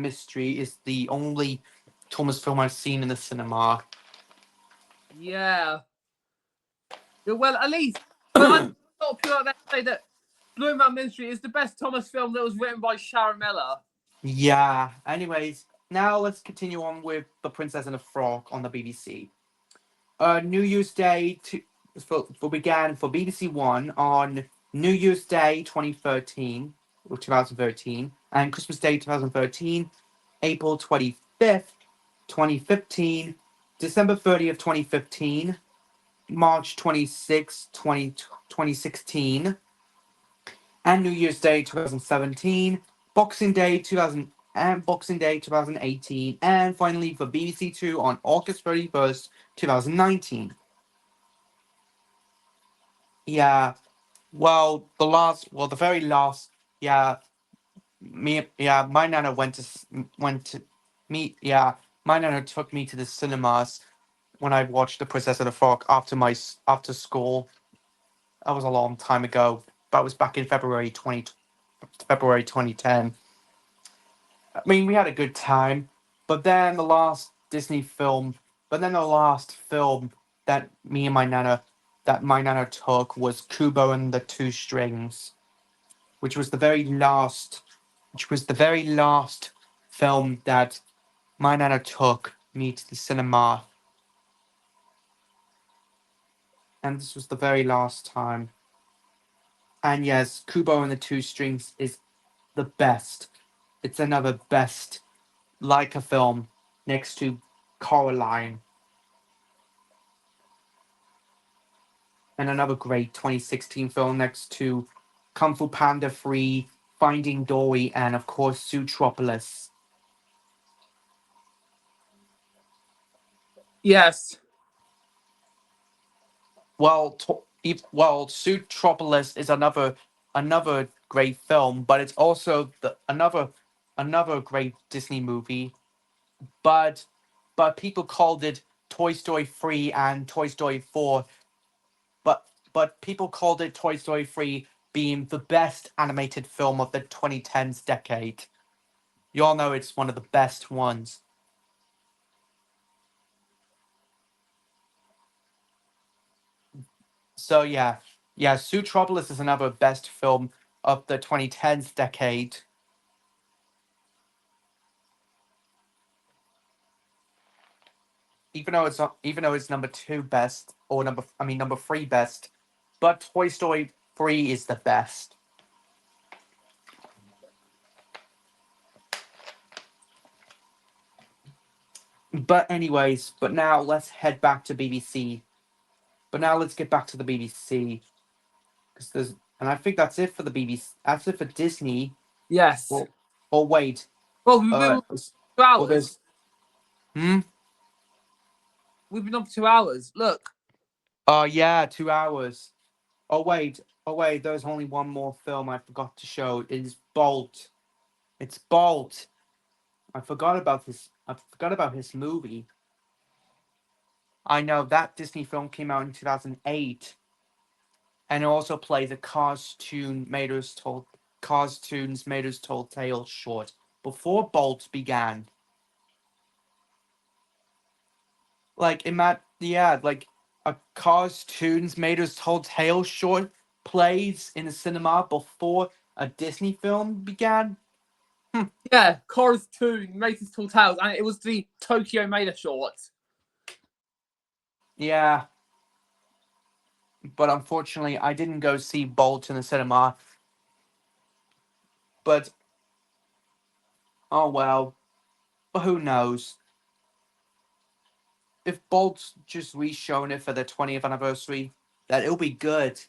Mystery is the only Thomas film I've seen in the cinema. Yeah. Well, at least, but I know a lot of people out there say that Blue Mountain Ministry is the best Thomas film that was written by Sharon Miller. Yeah. Anyways, now let's continue on with The Princess and the Frog on the BBC. New Year's Day began for BBC One on New Year's Day 2013, and Christmas Day 2013, April 25th, 2015, December 30th, 2015, March 26th, 2016, and New Year's Day 2017, Boxing Day 2018, and finally for BBC Two on August 31st, 2019. Yeah, the very last, yeah, my nana my nana took me to the cinemas when I watched The Princess and the Frog after school. That was a long time ago. That was back in February 2010. I mean, we had a good time, but then the last film that my nana took was Kubo and the Two Strings, which was the very last film that my nana took me to the cinema, and this was the very last time. And yes, Kubo and the Two Strings is the best. It's another best Leica film next to Coraline. And another great 2016 film next to Kung Fu Panda 3, Finding Dory, and of course Zootropolis. Yes. Well, Zootropolis is another great film, but it's also another great Disney movie. But people called it Toy Story 3 and Toy Story 4. But people called it Toy Story 3 being the best animated film of the 2010s decade. You all know it's one of the best ones. So yeah, Zootropolis is another best film of the 2010s decade. Even though it's number 2 best, or number 3 best, but Toy Story 3 is the best. But now let's head back to BBC. But now let's get back to the BBC. And I think that's it for the BBC. That's it for Disney. Yes. Or wait. Well, we've been 2 hours. We've been on for 2 hours. Look. Yeah, 2 hours. Oh wait, there's only one more film I forgot to show. It is Bolt. It's Bolt. I forgot about this movie. I know that Disney film came out in 2008. And it also plays a Cartoons Made Us Told Tale short before Bolt began. Like a Cartoons Made Us Told Tale short plays in the cinema before a Disney film began. Yeah, Cartoons Made Us Told Tales, and it was the Tokyo Mater short. Yeah. But unfortunately, I didn't go see Bolt in the cinema. But, oh well. But who knows? If Bolt's just re-shown it for the 20th anniversary, that it'll be good.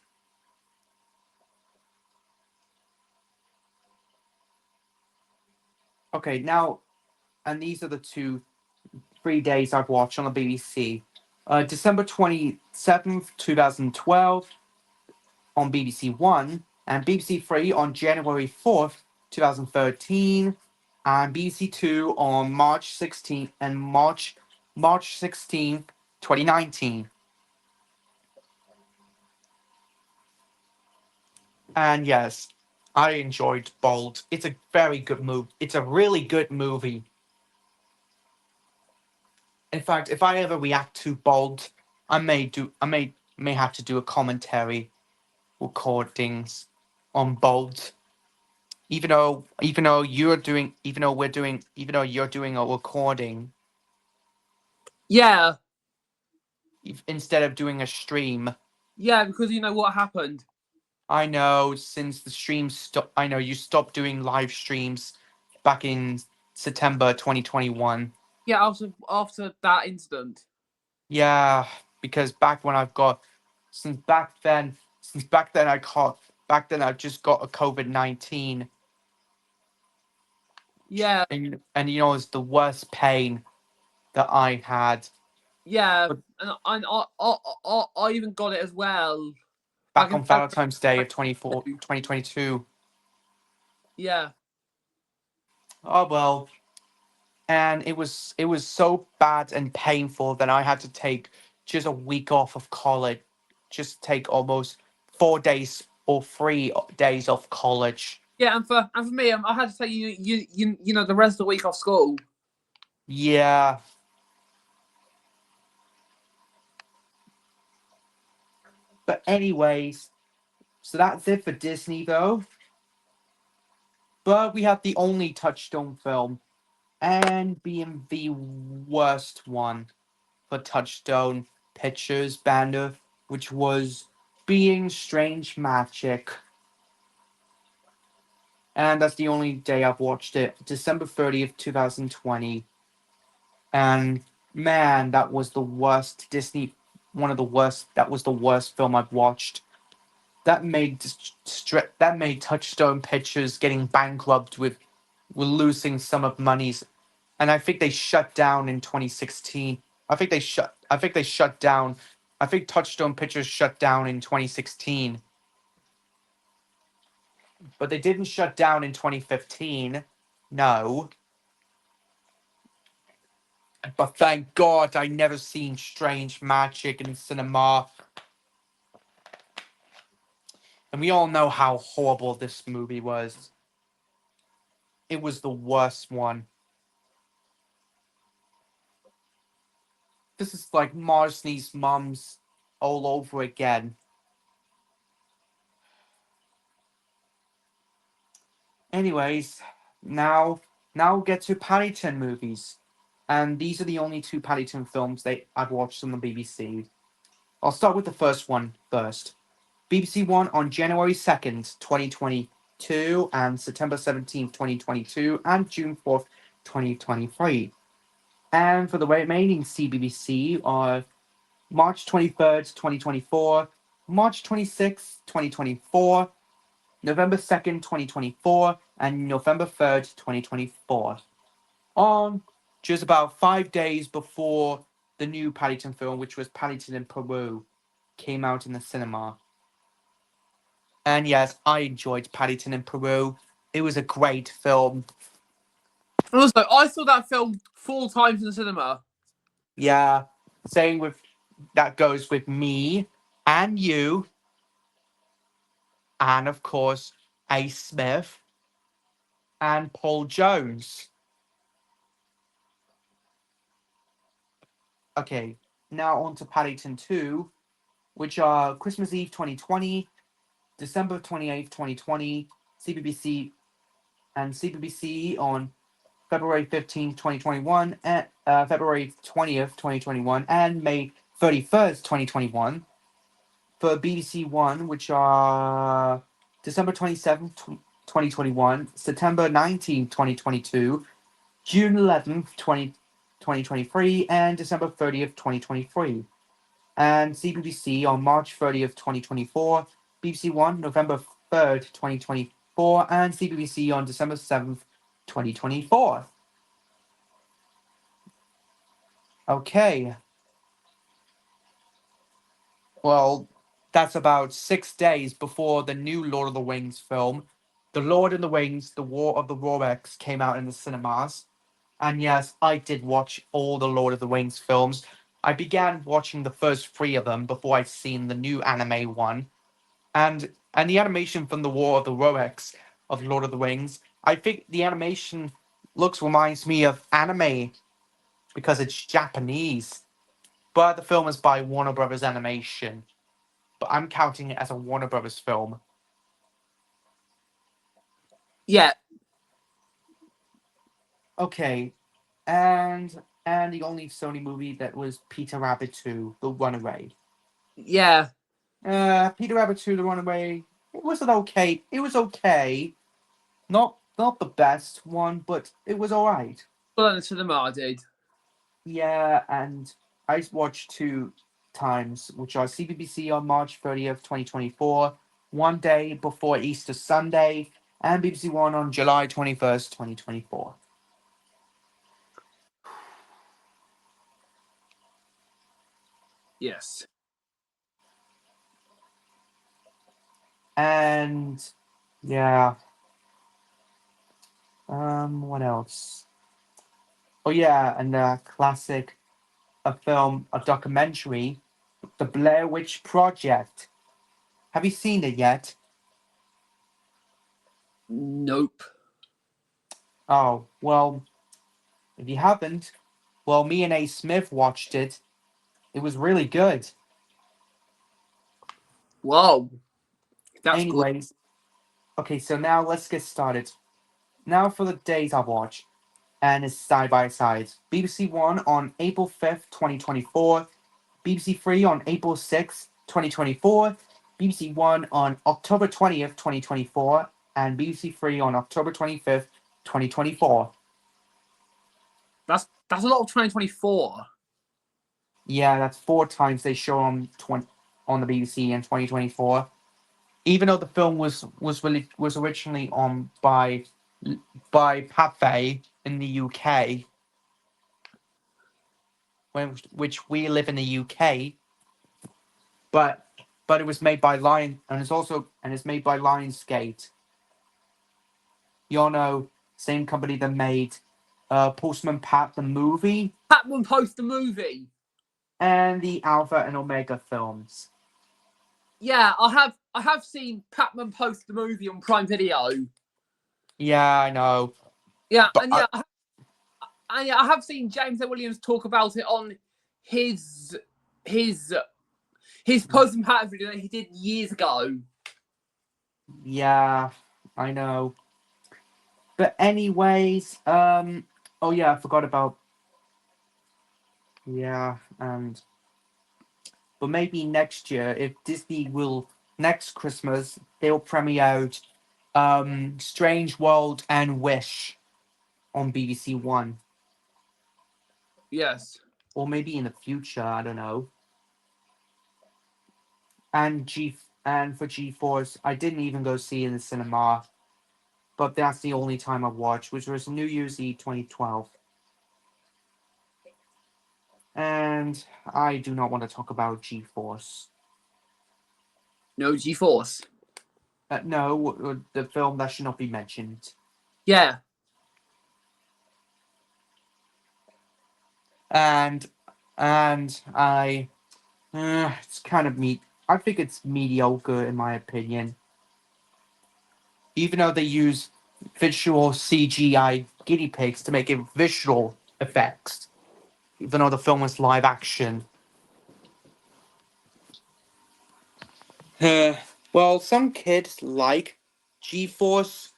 Okay, now, and these are the 3 days I've watched on the BBC. December 27th, 2012 on BBC One, and BBC Three on January 4th, 2013, and BBC Two on March 16th and March 16th, 2019. And yes, I enjoyed Bold. It's a very good movie. It's a really good movie. In fact, if I ever react to Bold, I may have to do a commentary recordings on Bold. Even though you're doing even though you're doing a recording Yeah, instead of doing a stream. yeah, because you know what happened. I know since the stream stopped. I know you stopped doing live streams back in September 2021. Yeah, after that incident. Yeah, because back when I've got since back then back then I just got a COVID-19, Yeah, and you know it's the worst pain that I had yeah, But- and I even got it as well. back Back in on Valentine's Day of 2022. 2022. Yeah, Oh well, and it was so bad and painful that I had to take just a week off of college, just take almost 4 days or 3 days off college. yeah, and for me, I had to take you know the rest of the week off school. Yeah. But anyways, so that's it for Disney though. But we have the only Touchstone film, and being the worst one for Touchstone Pictures banner, which was Being Strange Magic. And that's the only day I've watched it, December 30th, 2020. And man, that was the worst Disney, one of the worst, that was the worst film I've watched. That made Touchstone Pictures getting bankrupt with losing some of monies, and I think they shut down in 2016. I think they shut down. I think Touchstone Pictures shut down in 2016, but they didn't shut down in 2015. No, but thank God I never seen Strange Magic in cinema. And we all know how horrible this movie was. It was the worst one. This is like Marsley's Mums all over again. Anyways, now we'll get to Paddington movies. And these are the only two Paddington films I've watched on the BBC. I'll start with the first one first. BBC One on January 2nd, 2022, and September 17th, 2022, and June 4th, 2023. And for the remaining CBBC are March 23rd, 2024, March 26th, 2024, November 2nd, 2024, and November 3rd, 2024. On just about 5 days before the new Paddington film, which was Paddington in Peru, came out in the cinema. And yes, I enjoyed Paddington in Peru. It was a great film. Also, I saw that film 4 times in the cinema. Yeah, same with that goes with me and you, and of course, Ace Smith and Paul Jones. Okay, now on to Paddington 2, which are Christmas Eve 2020, December 28th, 2020, CBBC and CBBC on February 15th, 2021, and February 20th, 2021, and May 31st, 2021. For BBC One, which are December 27th, 2021, September 19th, 2022, June 11th, 2023, and December 30th, 2023. And CBBC on March 30th, 2024, BBC One, November 3rd, 2024, and CBBC on December 7th, 2024. Okay. Well, that's about 6 days before the new Lord of the Rings film, The Lord of the Rings, The War of the Rolex came out in the cinemas. And yes, I did watch all the Lord of the Rings films. I began watching the first 3 of them before I'd seen the new anime one. And the animation from The War of the Rolex of Lord of the Rings, I think the animation reminds me of anime because it's Japanese. But the film is by Warner Brothers Animation. But I'm counting it as a Warner Brothers film. Yeah. Okay, and the only Sony movie that was Peter Rabbit 2, The Runaway. Yeah. Peter Rabbit 2, The Runaway. It was okay. It was okay. Not the best one, but it was alright. Well, in the cinema, I did. Yeah, and I watched 2 times, which are CBBC on March 30th, 2024, one day before Easter Sunday, and BBC One on July 21st, 2024. Yes. And yeah. What else? Oh yeah, and a classic, a film, a documentary, The Blair Witch Project. Have you seen it yet? Nope. Oh, well, if you haven't, well, me and A. Smith watched it. It was really good. Whoa. That's good. Anyways, okay, so now let's get started. Now for the days I watch, and it's side by side. BBC One on April 5th, 2024. BBC Three on April 6th, 2024. BBC One on October 20th, 2024. And BBC Three on October 25th, 2024. That's a lot of 2024. Yeah, that's 4 times they show on the BBC in 2024. Even though the film was originally on by Pathé in the UK, which we live in the UK, but it was made by it's made by Lionsgate. You all know, same company that made Postman Pat the movie Patman Post the movie. and the Alpha and Omega films. Yeah, I have seen Patman Post the movie on Prime Video. Yeah, I know. Yeah, But and yeah, I have seen James A. Williams talk about it on his Postman Pat video that he did years ago. Yeah, I know. But anyways, oh yeah, I forgot about. Yeah, and but maybe next year, if Disney will next Christmas, they'll premiere out Strange World and Wish on BBC One. Yes. Or maybe in the future, I don't know. And for G-Force, I didn't even go see it in the cinema, but that's the only time I watched, which was New Year's Eve 2012. And I do not want to talk about G-Force. No, G-Force. No, the film that should not be mentioned. Yeah. And I, it's kind of I think it's mediocre in my opinion. Even though they use visual CGI guinea pigs to make it visual effects, even though the film is live action. Well, some kids like G-Force.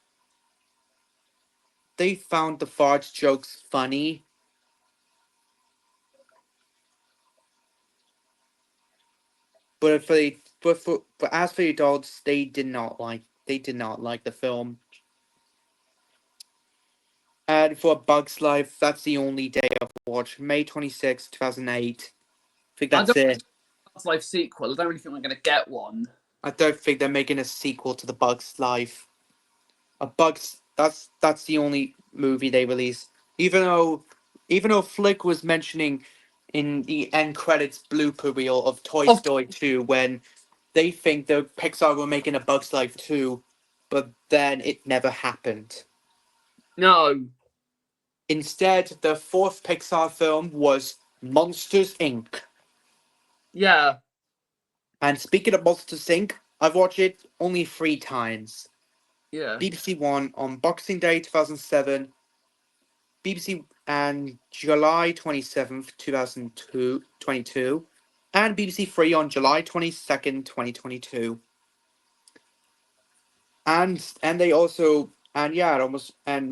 They found the fart jokes funny. But as for the adults, they did not like the film. And for Bug's Life, that's the only day I've watched. May 26, 2008. I think that's it. Bug's Life sequel. I don't really think we're going to get one. I don't think they're making a sequel to the Bug's Life. That's the only movie they released. Even though Flick was mentioning in the end credits blooper reel of Toy Story 2 when they think the Pixar were making a Bug's Life 2. but then it never happened. No. Instead, the fourth Pixar film was Monsters, Inc. Yeah. And speaking of Monsters, Inc., I've watched it only 3 times. Yeah. BBC One on Boxing Day 2007, BBC and July 27th, 2022, and BBC Three on July 22nd, 2022. And they also and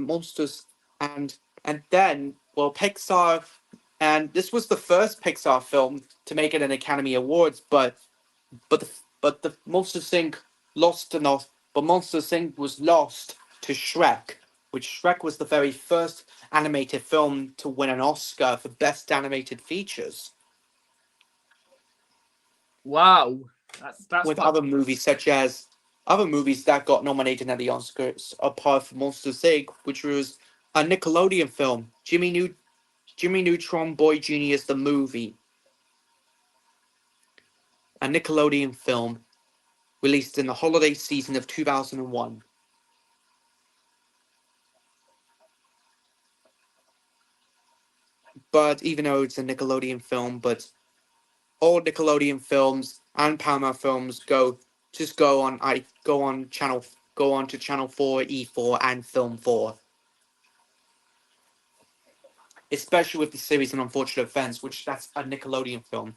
Monsters and then Pixar, and this was the first Pixar film to make it an Academy Awards, but the Monsters Inc. lost enough, but Monsters Inc. was lost to Shrek, which Shrek was the very first animated film to win an Oscar for Best Animated Features. Wow. That's With quite... other movies that got nominated at the Oscars, apart from Monsters Inc., which was a Nickelodeon film, Jimmy Neutron Boy Genius the movie, a Nickelodeon film released in the holiday season of 2001. But even though it's a Nickelodeon film, but all Nickelodeon films and Paramount films go on to Channel 4, E4, and Film 4. Especially with the series An Unfortunate Events, which that's a Nickelodeon film.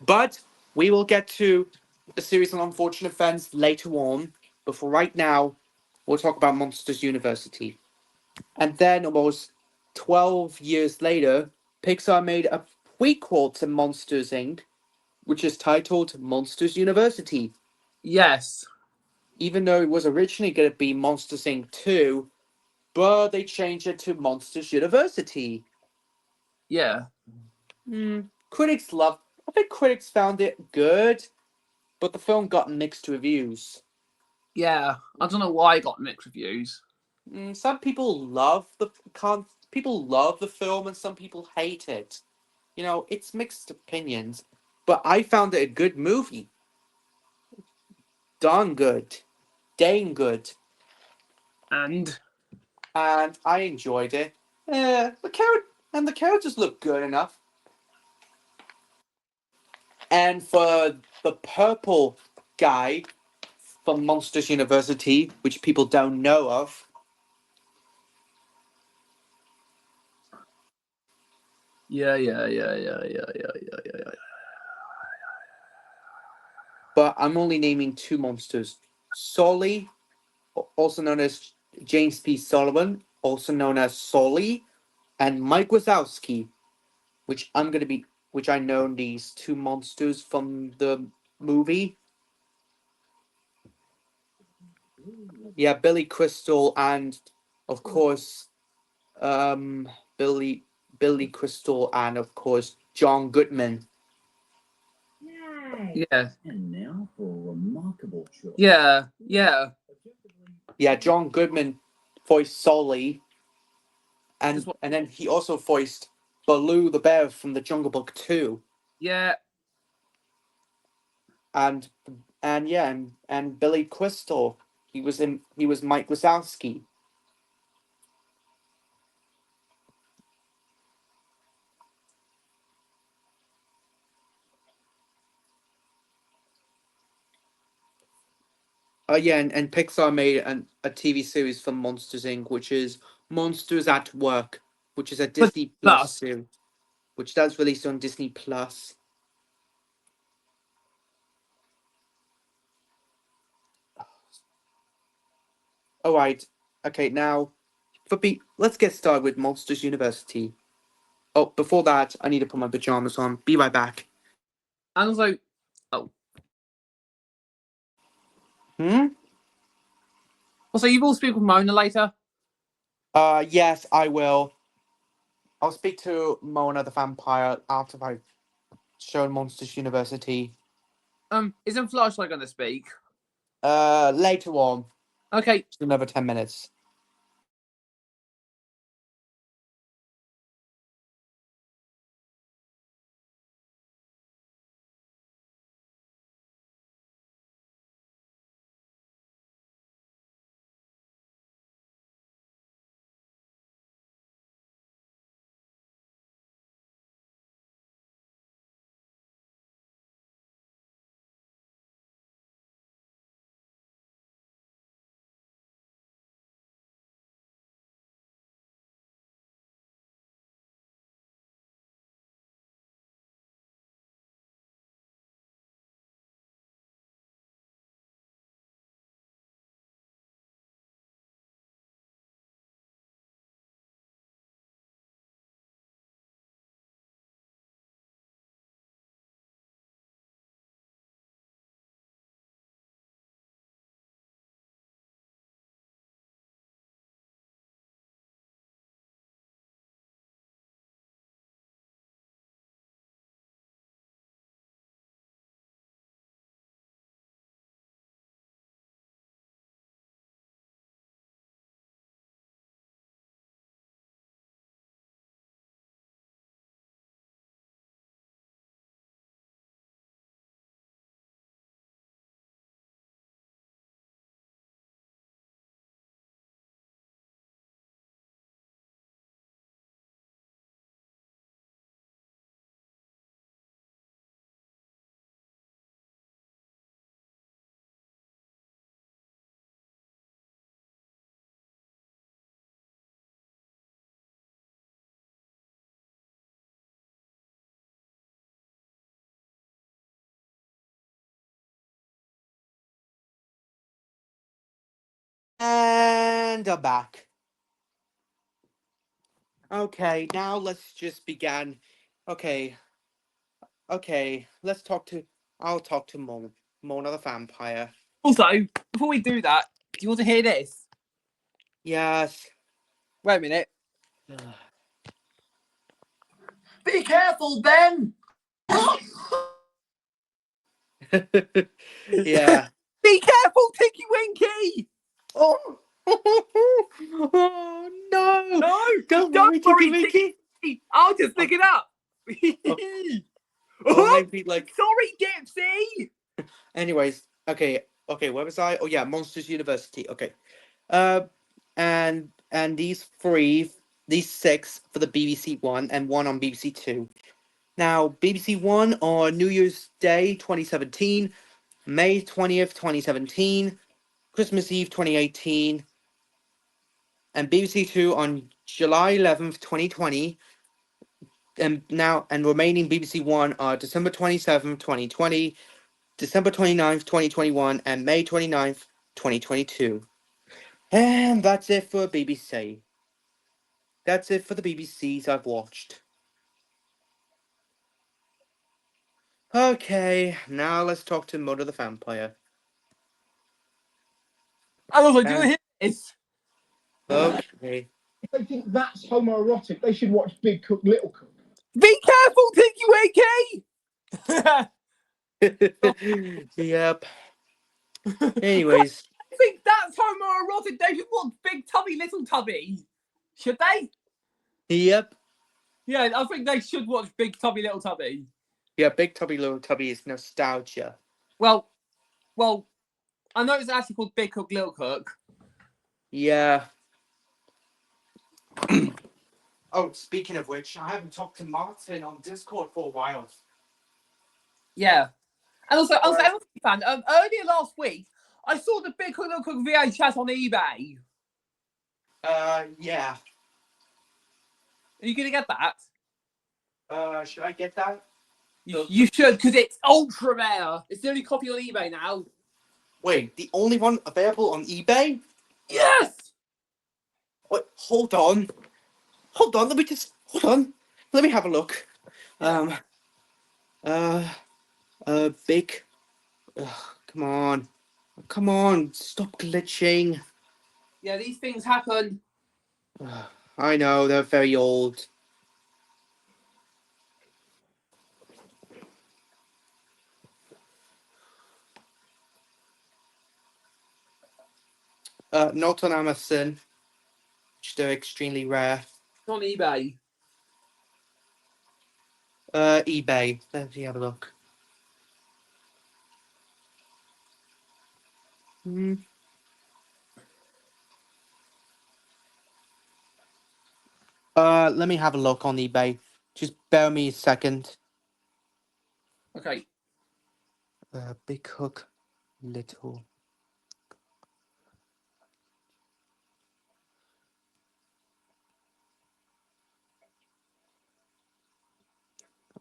But we will get to the series An Unfortunate Events later on. But for right now, we'll talk about Monsters University. And then almost 12 years later, Pixar made a prequel to Monsters Inc., which is titled Monsters University. Yes. Even though it was originally going to be Monsters Inc. 2, but they changed it to Monsters University. Yeah. I think critics found it good, but the film got mixed reviews. Yeah. I don't know why it got mixed reviews. Some people love the film, and some people hate it. It's mixed opinions, but I found it a good movie. Darn good, dang good, And I enjoyed it. The characters look good enough. And for the purple guy from Monsters University, which people don't know of, yeah. but I'm only naming 2 monsters. Sully, also known as James P. Sullivan, also known as Sully, and Mike Wazowski, which I know these 2 monsters from the movie. Yeah, Billy Crystal and of course Billy Crystal and of course John Goodman. Yeah. And now for a remarkable choice. Yeah. Yeah, John Goodman voiced Sully, and then he also voiced Baloo the bear from the Jungle Book 2. Yeah. And Billy Crystal, he was Mike Wazowski. And Pixar made a TV series for Monsters Inc., which is Monsters at Work, which is a Disney Plus series, which does release on Disney Plus. All right, okay, now let's get started with Monsters University. Oh, before that, I need to put my pajamas on. Be right back. And also, Also, you will speak with Mona later. Yes, I will. I'll speak to Mona the vampire after I've shown Monsters University. Isn't Flashlight going to speak? Later on. Okay. Another 10 minutes. And I'm back. Okay, now let's just begin. Okay, let's talk to. I'll talk to Mona the vampire. Also, before we do that, do you want to hear this? Yes. Wait a minute. Be careful, Ben. Yeah. Be careful, Tinky Winky! Oh. Oh no! No, Don't don't worry, worry, Tinky Winky. Tinky. I'll just pick it up. Or maybe like. Sorry, Dipsy. Anyways, okay. Where was I? Oh yeah, Monsters University. Okay. And these six for the BBC One and one on BBC Two. Now, BBC One on New Year's Day 2017, May 20th, 2017, Christmas Eve 2018, and BBC Two on July 11th, 2020. And remaining BBC One are December 27th, 2020, December 29th, 2021, and May 29th, 2022. And that's it for BBC. That's it for the BBCs I've watched. Okay, now let's talk to Mother the Vampire. And also, do you want to hear this? Okay. If they think that's homoerotic, they should watch Big Cook, Little Cook. Be careful, Tinky Winky! Yep. Anyways. I think that's homoerotic. They should watch Big Tubby, Little Tubby. Should they? Yep. Yeah, I think they should watch Big Tubby, Little Tubby. Yeah, Big Tubby, Little Tubby is nostalgia. Well, I know it's actually called Big Cook, Little Cook. Yeah. Oh, speaking of which, I haven't talked to Martin on Discord for a while. Yeah. And also, MLP Fan, earlier last week, I saw the Big Cook, Little Cook VHS on eBay. Yeah. Are you going to get that? Should I get that? You should, because it's ultra rare. It's the only copy on eBay now. Wait, the only one available on eBay? Yes! Wait, hold on, let me have a look. Yeah. Big, come on, stop glitching. Yeah, these things happen. I know, they're very old. Not on Amazon, which they're extremely rare. It's on eBay. eBay, let me have a look. Let me have a look on eBay. Just bear me a second. Okay. Big Hook, Little.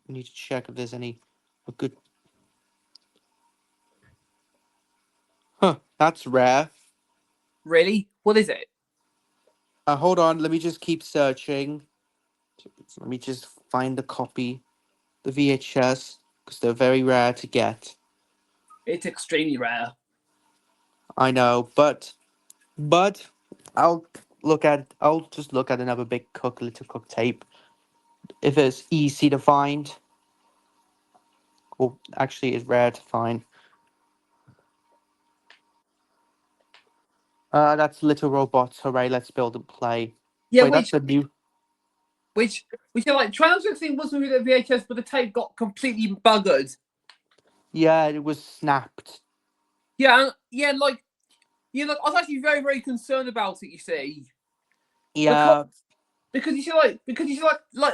I need to check if there's any good. Huh, that's rare. Really? What is it? Hold on, let me just keep searching. Let me just find the copy, the VHS, because they're very rare to get. It's extremely rare. I know, but I'll just look at another Big Cook, Little Cook tape. If it's easy to find. Well, actually, it's rare to find. That's Little Robots. Hooray, let's build and play. Yeah, Wait, that's a new. which are like Transfixing wasn't with the VHS, but the tape got completely buggered. Yeah, it was snapped. Yeah, like I was actually very, very concerned about it. You see, Yeah. because you see, like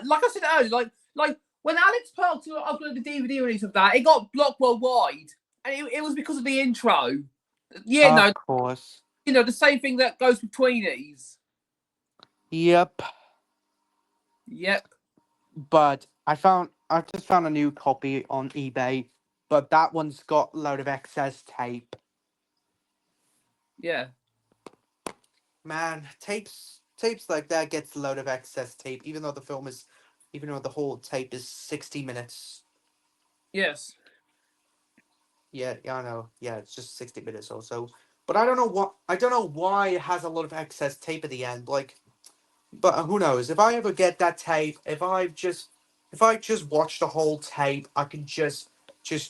I said earlier, like when Alex Park uploaded the DVD release of that, it got blocked worldwide, and it was because of the intro. Yeah, Of course. the same thing that goes between these. Yep. Yep. But I just found a new copy on eBay, but that one's got a load of excess tape. Yeah. Man, tapes like that gets a load of excess tape, even though the whole tape is 60 minutes. Yes. Yeah, I know. Yeah, it's just 60 minutes or so. But I don't know why it has a lot of excess tape at the end. Like, but who knows? If I ever get that tape, if I just watch the whole tape, I can just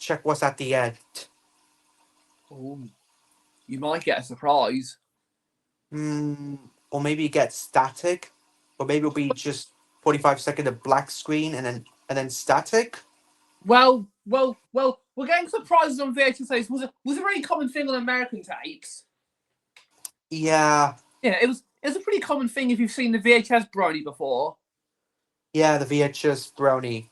check what's at the end. Ooh, you might get a surprise. Or maybe it gets static, or maybe it'll be just 45 seconds of black screen and then static. Well, we're getting surprises on VHS tapes was a very common thing on American tapes. Yeah, Yeah, it was a pretty common thing if you've seen the VHS Brony before. yeah, the VHS brownie.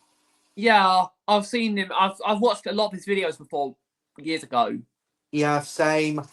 Yeah, I've seen him. I've watched a lot of his videos before years ago. Yeah, same. Are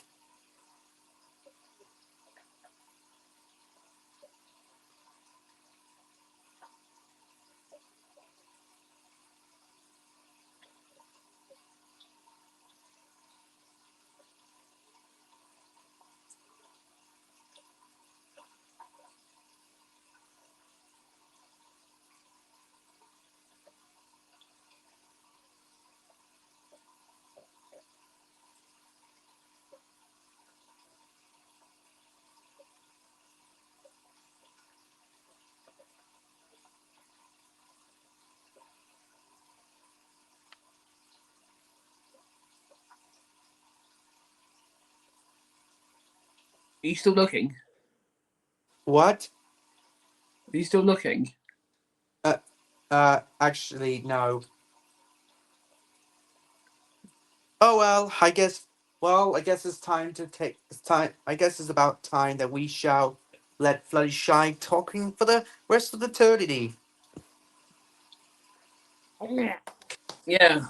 you still looking? What? Are you still looking? Actually, no. Oh well, I guess. Well, I guess it's time to take. It's time. I guess it's about time that we shall let Fluttershy talking for the rest of the eternity. Yeah.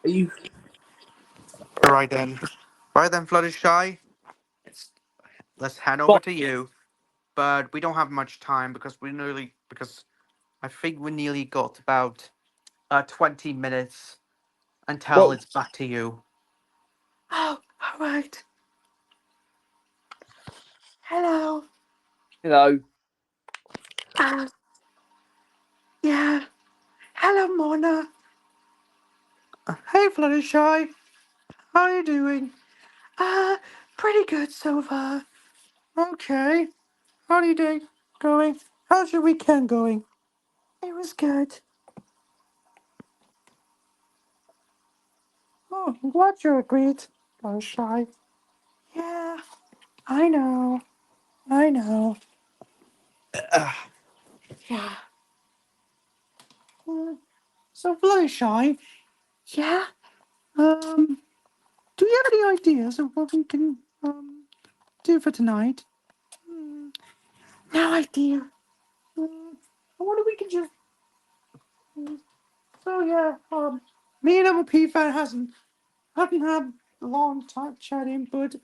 Are you? Right then. Right then, Fluttershy. Let's hand over But to you. But we don't have much time because I think we nearly got about 20 minutes until well, it's back to you. Oh, all right. Hello. hello. Uh, yeah. Hello, Mona. Hey, Fluttershy. How are you doing? Uh, pretty good so far. Okay. How's your day going? How's your weekend going? It was good. Oh, I'm glad you agreed, Fluttershy. Yeah, I know. I know. Yeah. Uh, So, Fluttershy, yeah. Do you have any ideas of what we can do for tonight? Hmm, no idea. I wonder if we can just. So yeah. Me and MLP Fan haven't had a long time chatting, but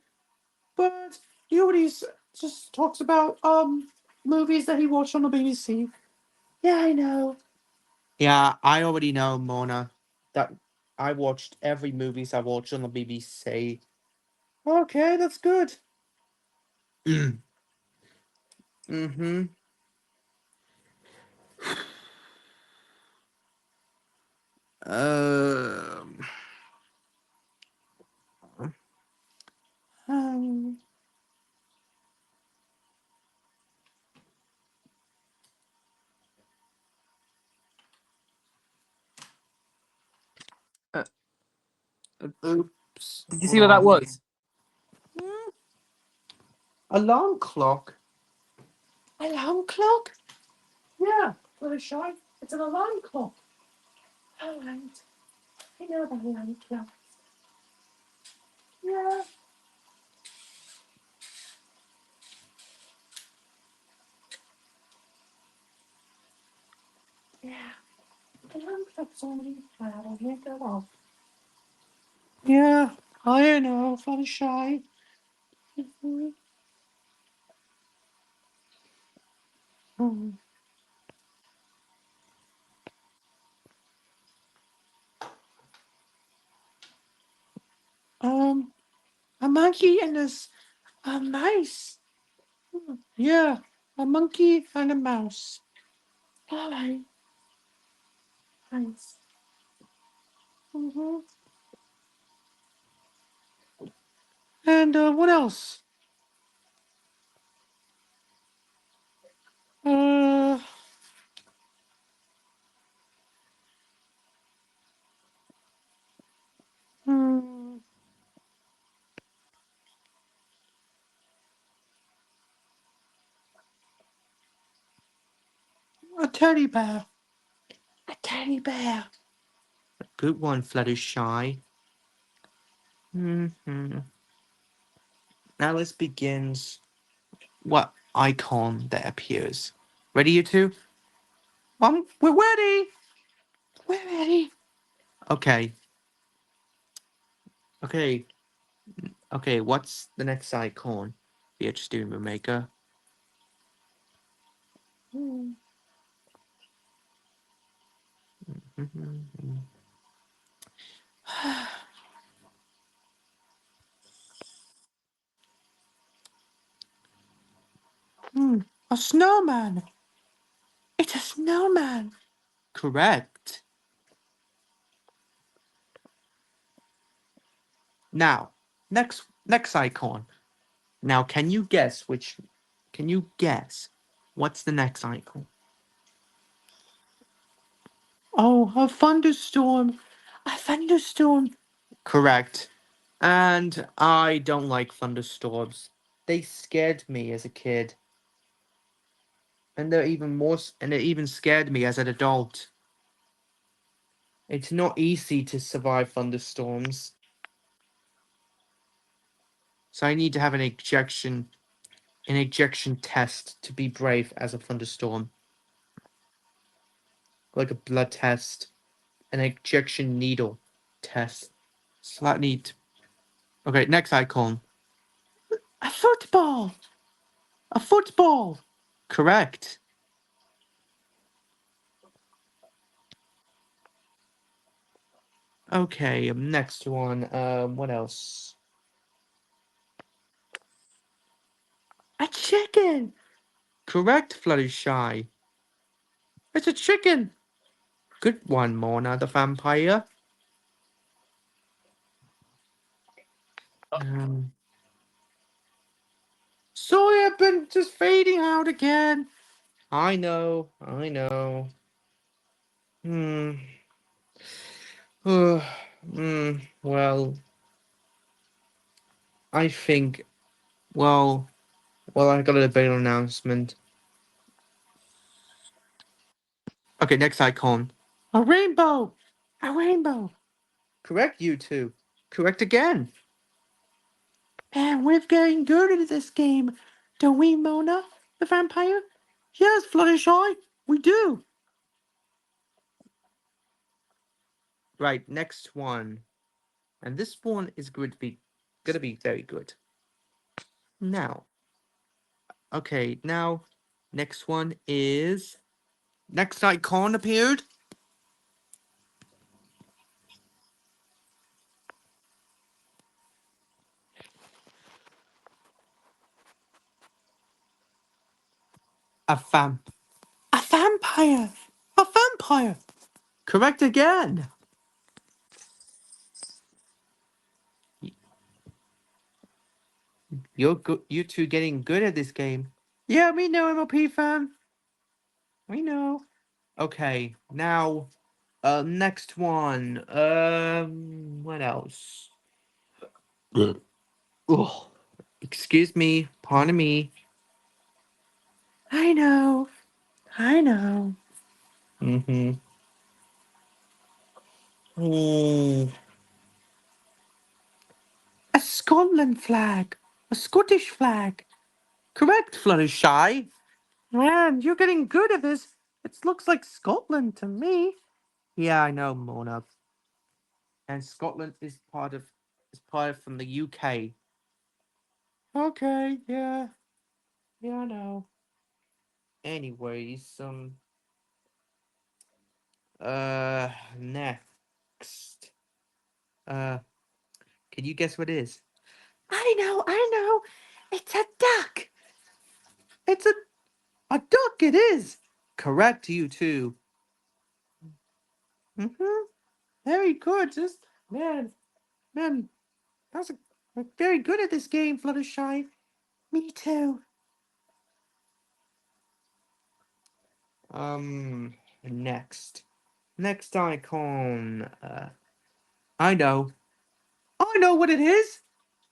he always just talks about movies that he watched on the BBC. Yeah, I know. Yeah, I already know, Mona, that I watched every movies I watched on the BBC. Okay, that's good. Mm-hmm. Um, um, Uh, oops. did you see Hold what that on. was? Alarm clock. Alarm clock? Yeah, really shy. It's an alarm clock. All right. I know the alarm clock. Yeah. Yeah. Alarm clock's already loud. I hear it go off. Yeah, I know. Funny shy. Mhm. Mm. Um. monkey and a mouse. Yeah, a monkey and a mouse. Hi. Nice. And what else? Uh, hmm, a teddy bear. A teddy bear. Good one, Fluttershy. Mm-hmm. Now let's begin. What icon that appears? Ready, you two? We're ready. We're ready. Okay. Okay. Okay. What's the next icon? The Edge Student Maker. A snowman. It's a snowman. Correct. Now, next icon. Now, can you guess which? Can you guess what's the next icon? Oh, a thunderstorm. A thunderstorm. Correct. And I don't like thunderstorms. They scared me as a kid. And they're even more, and it even scared me as an adult. It's not easy to survive thunderstorms. So I need to have an ejection test to be brave as a thunderstorm. Like a blood test, an ejection needle test. So that need. Okay, next icon. A football. A football. Correct. Okay, next one. What else? A chicken. Correct, Fluttershy. It's a chicken. Good one, Mona the vampire. Sorry, I've been just fading out again. I know. Uh, well, I think, I got a big announcement. Okay, next icon. A rainbow. A rainbow. Correct, you two. Correct again. And we're getting good at this game, don't we, Mona, the vampire? Yes, Fluttershy, we do. Right, next one. And this one is going to be very good. Now, okay, now, next one is... Next icon appeared. A vampire. A vampire. Correct again. You're good. You two getting good at this game. Yeah, we know, MLP fan. We know. Okay, now, next one. What else? Oh, excuse me. Pardon me. I know. Mm-hmm. A Scotland flag. A Scottish flag. Correct, Fluttershy. Man, you're getting good at this. It looks like Scotland to me. Yeah, I know, Mona. And Scotland is part of from the UK. Okay, yeah. Yeah, I know. Anyways, next. Can you guess what it is? I know. It's a duck. It's a duck, it is. Correct, you two. Mm-hmm. Very good. Just, man, that's very good at this game, Fluttershy. Me too. Next. Next icon. I know. I know what it is.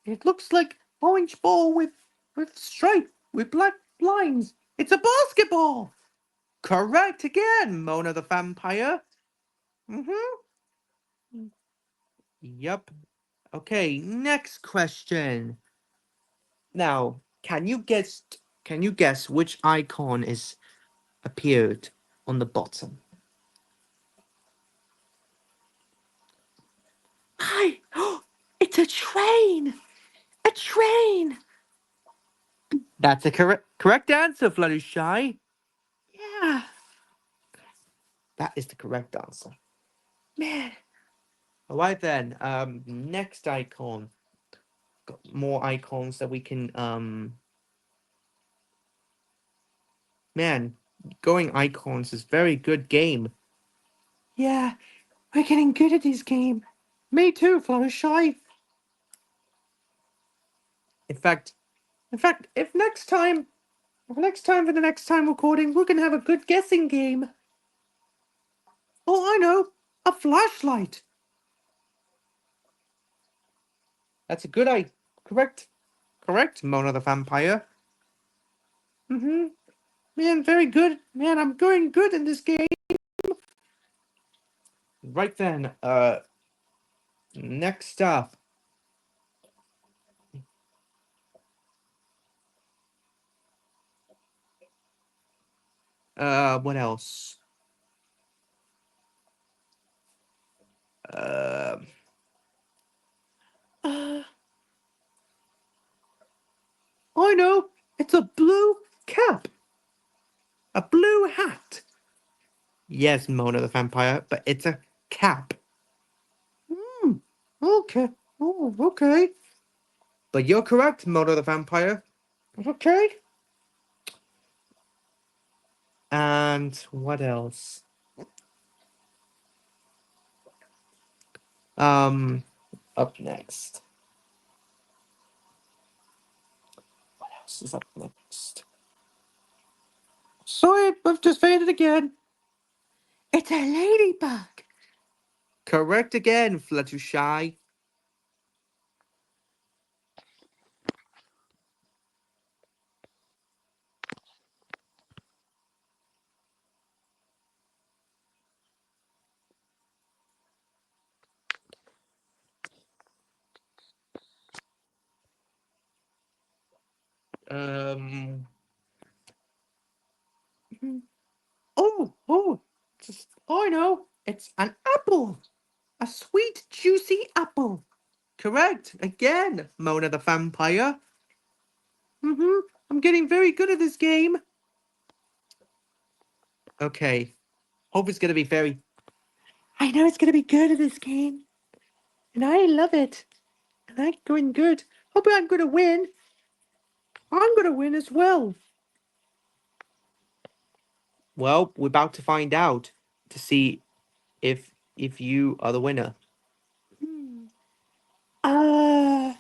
It looks like orange ball with stripe with black lines. It's a basketball. Correct again, Mona the vampire. Mm-hmm. Yep. Okay, next question. Now, can you guess which icon is appeared on the bottom? Hi! It's a train! A train! That's a correct answer, Fluttershy. Yeah. That is the correct answer. Man. Alright then. Next icon. Got more icons that we can man, going icons is very good game. Yeah, we're getting good at this game. Me too, Fluttershy. In fact, if next time for the next time recording, we're gonna have a good guessing game. Oh, I know, a flashlight. That's a good idea. Correct, Mona the vampire. Mm-hmm. Man, very good. Man, I'm going good in this game. Right then, next up. What else? Uh, I know. It's a blue cap. A blue hat. Yes, Mona the vampire, but it's a cap. Okay. Oh, okay. But you're correct, Mona the vampire. Okay. And what else? Up next. What else is up next? Sorry, I've just fainted again. It's a ladybug. Correct again, Fluttershy. Um. Oh, I know. It's an apple. A sweet, juicy apple. Correct. Again, Mona the vampire. Mm-hmm. I'm getting very good at this game. Okay. Hope it's going to be very... I know it's going to be good at this game. And I love it. And I'm going good. Hope I'm going to win. I'm going to win as well. Well, we're about to find out to see if you are the winner. Oh,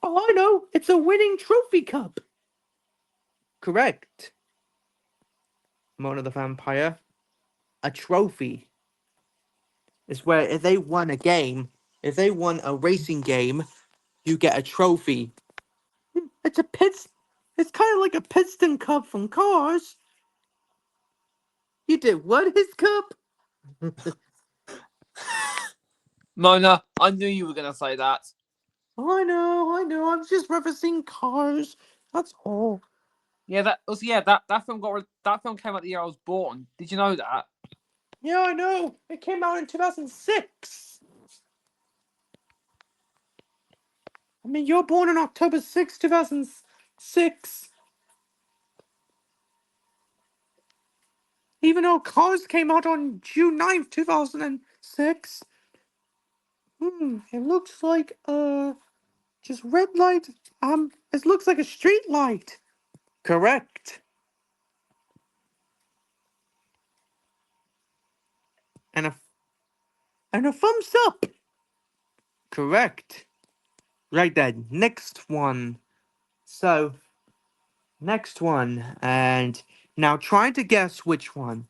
I know. It's a winning trophy cup. Correct. Mona the vampire. A trophy is where if they won a game, if they won a racing game, you get a trophy. It's a pits. It's kind of like a piston cup from Cars. You did what, his cup? Mona, I knew you were gonna say that. I know. I was just referencing Cars. That's all. Yeah, that film came out the year I was born. Did you know that? Yeah, I know. It came out in 2006. I mean, you're born on October 6, 2006. Even though Cars came out on June 9th, 2006. It looks like, Just red light. It looks like a street light. Correct. And a thumbs up. Correct. Right then. Next one. So, next one. And now try to guess which one.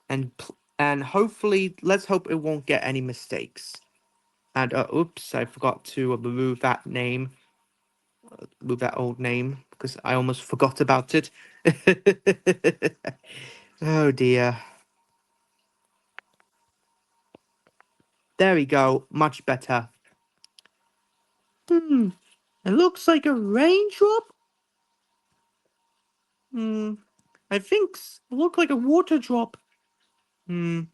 And hopefully, let's hope it won't get any mistakes. And oops, I forgot to remove that name. Move that old name because I almost forgot about it. Oh dear. There we go. Much better. It looks like a raindrop. I think it looks like a water drop. I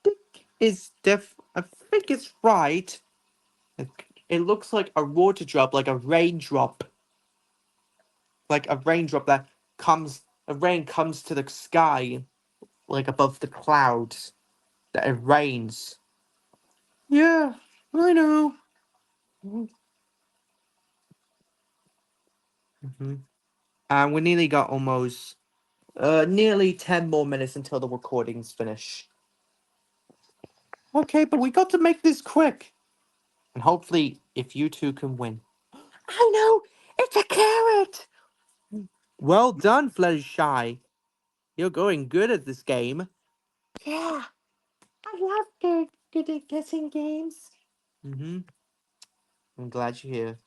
think I think it's right. It looks like a water drop, like a raindrop. Like a raindrop that rain comes to the sky, like above the clouds, that it rains. Yeah, I know. And we nearly got almost, nearly 10 more minutes until the recording's finish. Okay, but we got to make this quick. And hopefully, if you two can win. I know! It's a carrot! Well done, Fluttershy. You're going good at this game. Yeah, I love good at guessing games. I'm glad you're here.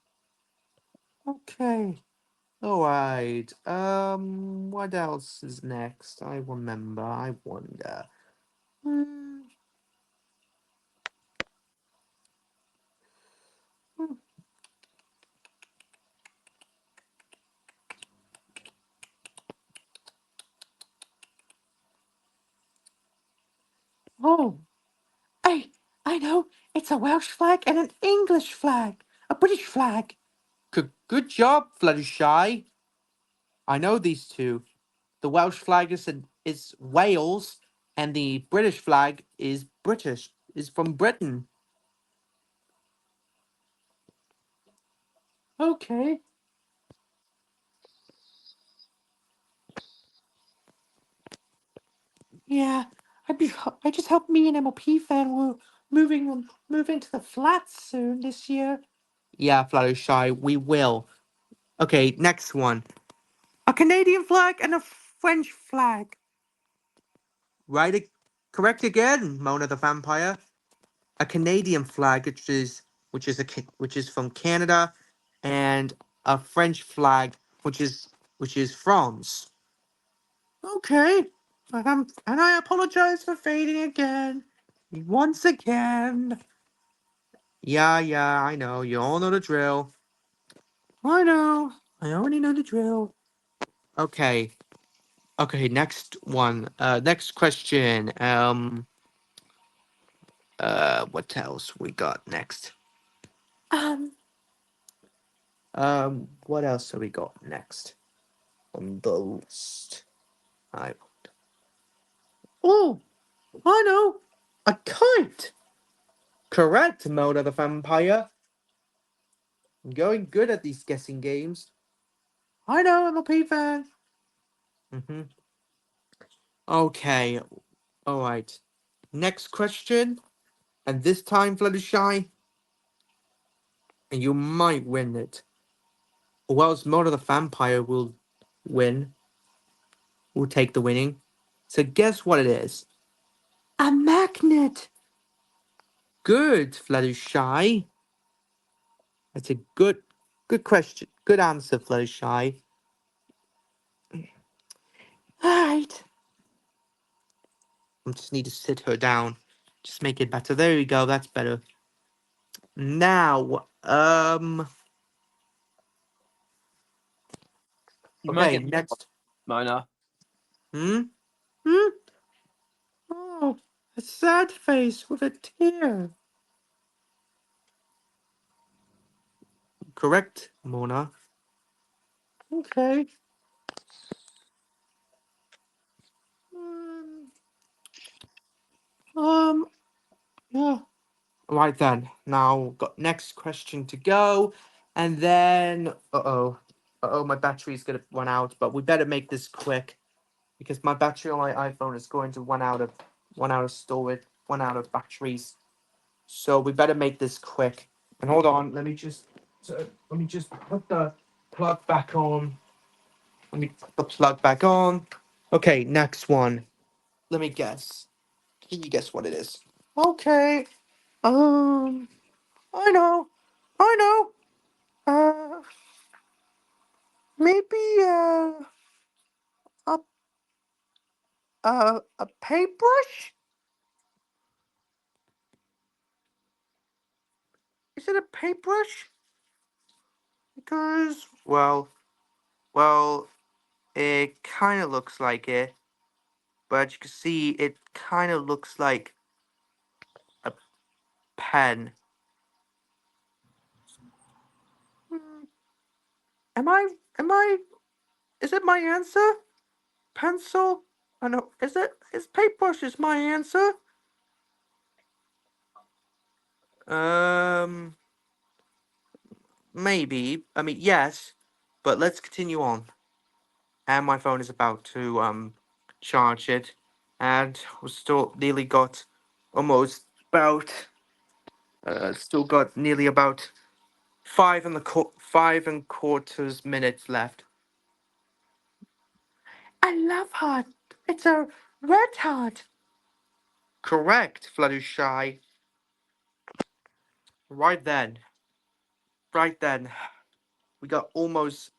Okay. Alright. What else is next? I wonder. Hmm. Oh, I know. It's a Welsh flag and an English flag. A British flag. Good job, Fluttershy. I know these two. The Welsh flag is Wales, and the British flag is British. Is from Britain. Okay. Yeah, I just hope me and MLP Fan will moving to the flats soon this year. Yeah, Fluttershy, we will. Okay, next one. A Canadian flag and a French flag. Right, correct again, Mona the Vampire. A Canadian flag, which is from Canada, and a French flag, which is France. Okay, and I apologize for fading again, once again. Yeah, I know. You all know the drill. I know. I already know the drill. Okay. Okay, next one. Next question. What else we got next? What else have we got next on the list? Oh, I know. A kite. Correct, Mona the Vampire. I'm going good at these guessing games. I know, I'm a P fan. Okay. All right. Next question. And this time, Fluttershy, and you might win it. Or else Mona the Vampire will win. Will take the winning. So guess what it is? A magnet. Good, Fluttershy. That's a good question. Good answer, Fluttershy. Alright. I just need to sit her down. Just make it better. There we go, that's better. Now, You might okay, get next. Mona. Oh, a sad face with a tear. Correct, Mona. Okay. Yeah. Right then. Now got next question to go, and then my battery's gonna run out. But we better make this quick because my battery on my iPhone is going to run out of storage, run out of batteries. So we better make this quick. And hold on, let me just put the plug back on. Let me put the plug back on. Okay, next one. Let me guess. Can you guess what it is? Okay. I know. I know. Maybe a a paintbrush? Is it a paintbrush? Because well, it kind of looks like it, but you can see it kind of looks like a pen. Hmm, Am I? Am I? Is it my answer? Pencil? I know. Is it? Is paintbrush is my answer? Um, Maybe. I mean, yes, but let's continue on. And my phone is about to charge it, and we still nearly got almost about still got nearly about 5 and 4 minutes left. I love heart. It's a red heart. Correct, Fluttershy. Right then. Right then. We got almost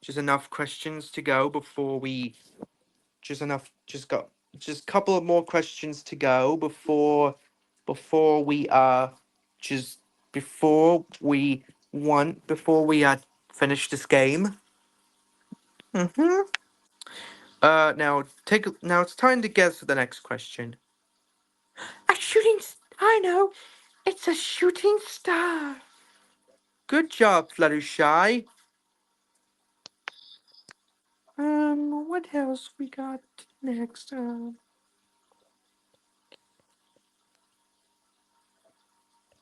just enough questions to go before we just enough just a couple of more questions to go before we just before we finish this game. Mm-hmm. Now it's time to guess the next question. A shooting I know. It's a shooting star. Good job, Fluttershy. What else we got next?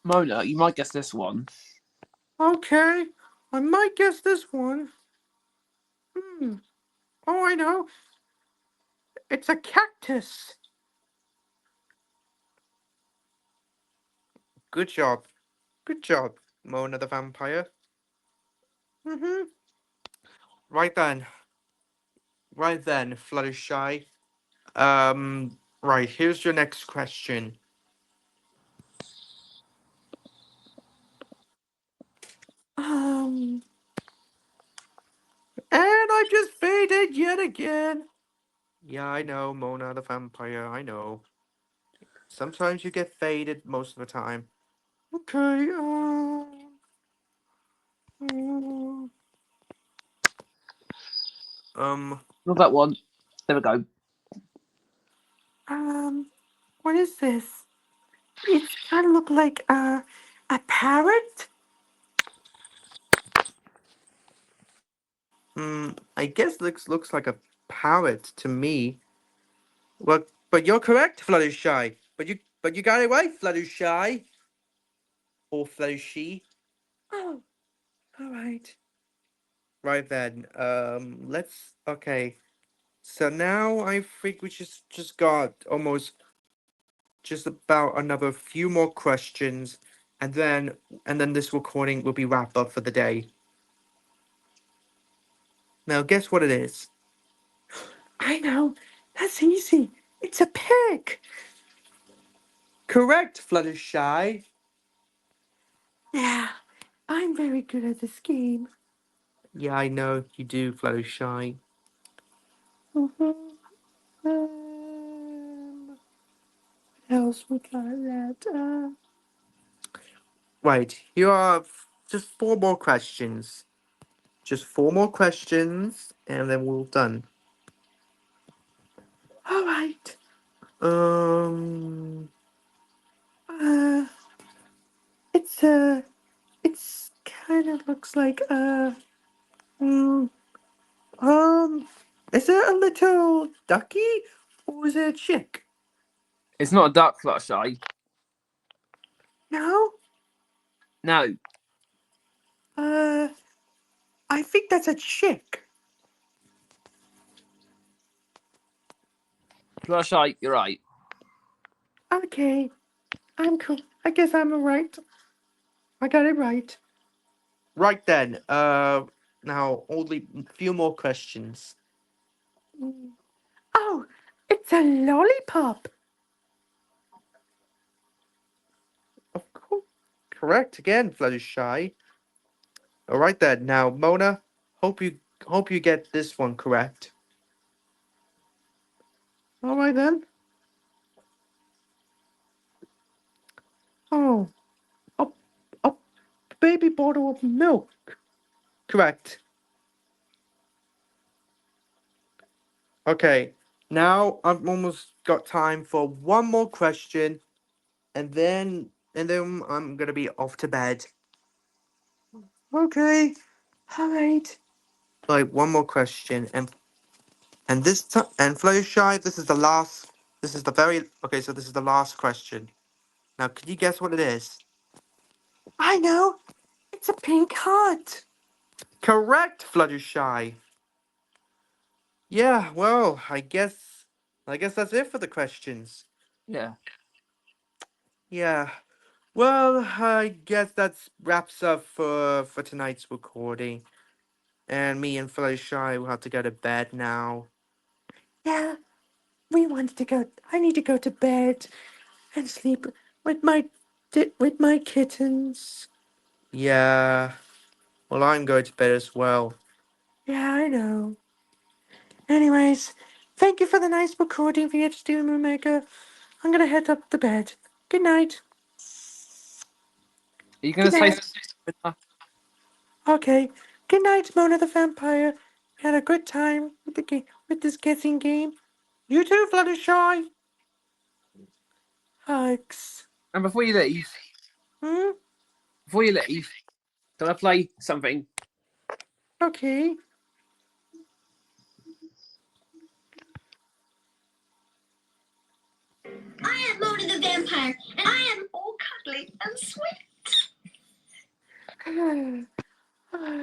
Mona, you might guess this one. Okay, I might guess this one. Oh, I know. It's a cactus. Good job. Good job, Mona the vampire. Mm-hmm. Right then. Right then, Fluttershy. Right, here's your next question. And I just faded yet again. Yeah, I know, Mona the vampire, I know. Sometimes you get faded most of the time. Okay, Not that one. There we go. what is this? It's kind of look like a parrot. I guess looks like a parrot to me. Well, but you're correct, Fluttershy. But you got it right, Fluttershy. Or Fluttershy. Oh, all right. Right then. Let's. Okay. So now I think we just got almost just about another few more questions, and then this recording will be wrapped up for the day. Now, guess what it is? I know. That's easy. It's a pig. Correct, Fluttershy. Yeah, I'm very good at this game. Yeah, I know you do, Fluttershy. What else we got that? Right, here are just 4 more questions. Just 4 more questions, and then we're done. All right. It's kind of looks like is it a little ducky or is it a chick? It's not a duck, Fluttershy. No? No. I think that's a chick. Fluttershy, you're right. Okay, I'm cool. I guess I'm right. I got it right. Right then. Now only a few more questions. Oh, it's a lollipop. Of course. Correct again, Fluttershy. All right then. Now, Mona, hope you get this one correct. All right then. Oh, a, a baby bottle of milk. Correct. Okay. Now I've almost got time for one more question, and then I'm gonna be off to bed. Okay. All right. Like one more question, and this time, and Fluttershy, this is the last. This is the very okay. So this is the last question. Now, can you guess what it is? I know. It's a pink heart. Correct, Fluttershy. Yeah. Well, I guess that's it for the questions. Yeah. Yeah. Well, I guess that wraps up for tonight's recording. And me and Fluttershy will have to go to bed now. Yeah, we want to go. I need to go to bed and sleep with my kittens. Yeah. Well, I'm going to bed as well. Yeah, I know. Anyways, thank you for the nice recording, VHD Moonmaker. I'm gonna head up to bed. Good night. Are you going to Good say night. something? Okay. Good night, Mona the Vampire. Had a good time with the with this guessing game. You too, Fluttershy. Hugs. And before you leave, Hmm? can I play something? Okay. I am Mona the Vampire, and I am all cuddly and sweet. Oh,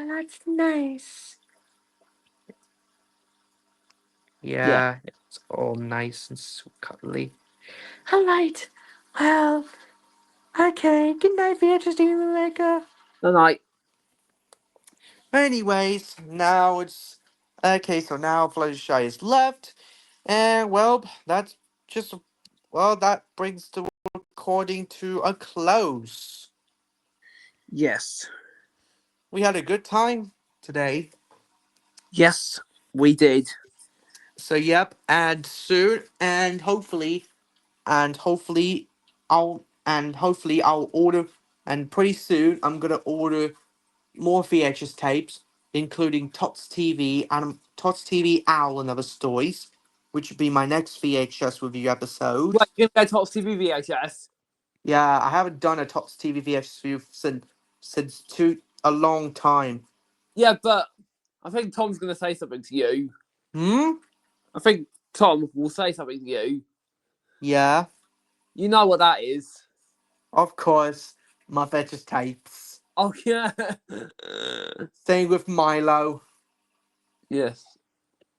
that's nice. Yeah. Yeah, it's all nice and so cuddly. All right. Well, okay. Good night, VHD Moonmaker. No night. Anyways, now it's okay. So now Fluttershy is left, and well, that's just that brings the recording to a close. Yes. We had a good time today. Yes, we did. So yep, and soon, and hopefully I'll order, and pretty soon I'm gonna order more VHS tapes, including Tots TV Owl and Other Stories, which would be my next VHS review episode. Wait, you're going to go top TV VHS? Yeah, I haven't done a Tots TV VHS review since a long time. Yeah, but I think Tom's going to say something to you. Hmm? I think Tom will say something to you. Yeah, You know what that is. of course, my VHS tapes. Oh, yeah. Same with Milo. Yes.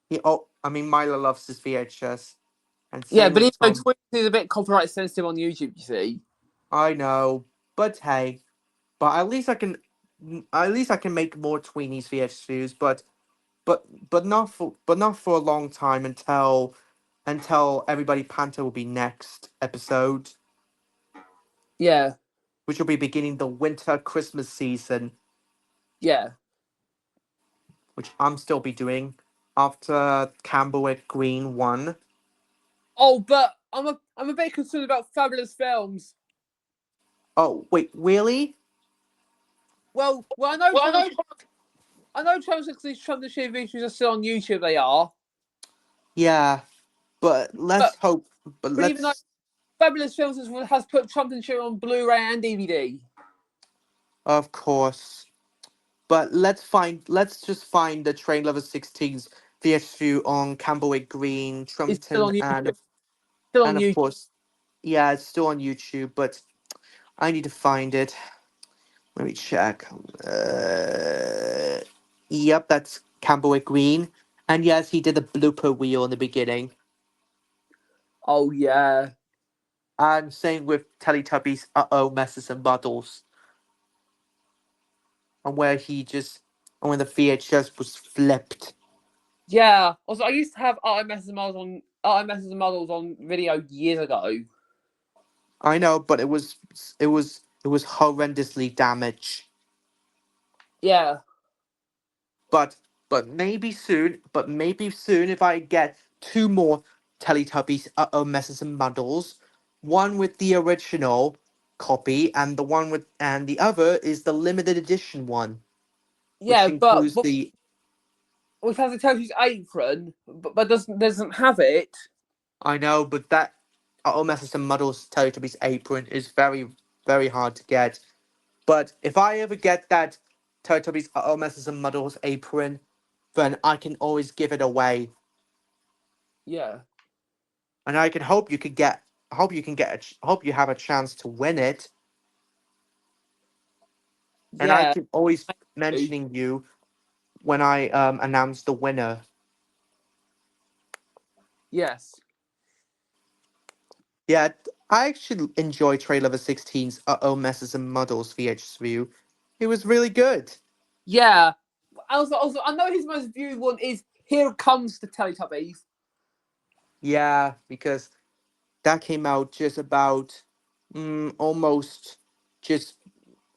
Milo loves his VHS. And Yeah, same but with even though Tom. Twitch is a bit copyright sensitive on YouTube, you see. I know, but hey, at least I can make more Tweenies VHS views, but not for a long time until Everybody Panther will be next episode, Yeah. which will be beginning the winter Christmas season, Yeah. which I'm still be doing after Camberwick Green 1. Oh, but I'm a bit concerned about Fabulous Films. Oh wait, really? Well, I know Trump the Share videos are still on YouTube. They are. Yeah, but let's hope. But But even though let's Fabulous Films has put Trump and Share on Blu-ray and DVD. Of course. But let's just find the Train Lover 16's VHS view on Camberwick Green, It's still Trumpton, on YouTube. and Still on of YouTube. course, yeah, it's still on YouTube. But I need to find it. Let me check. Yep, that's Campbell Green. And yes, he did a blooper reel in the beginning. Oh yeah. And same with Teletubbies Uh-Oh Messes and Muddles. And when the VHS was flipped. Yeah. Also, I used to have RMS's models on video years ago. I know, but it was horrendously damaged. Yeah. But maybe soon if I get two more Teletubbies Uh-Oh Messes and Muddles, one with the original copy and the other is the limited edition one, which Yeah, includes but the which has a Tetris apron, but doesn't have it. I know, but that Oh Messes and Muddles Teletubbies apron is very, very hard to get. But if I ever get that Teletubbies Oh Messes and Muddles apron, then I can always give it away. Yeah. And I can hope you could get hope you can get hope you have a chance to win it. And I Yeah. can always mentioning you when I announce the winner. Yes. Yeah, I actually enjoy Trailer of 16's Uh-Oh Messes and Muddles VHS review. It was really good. Yeah. Also, I know his most viewed one is Here Comes the Teletubbies. Yeah, because that came out just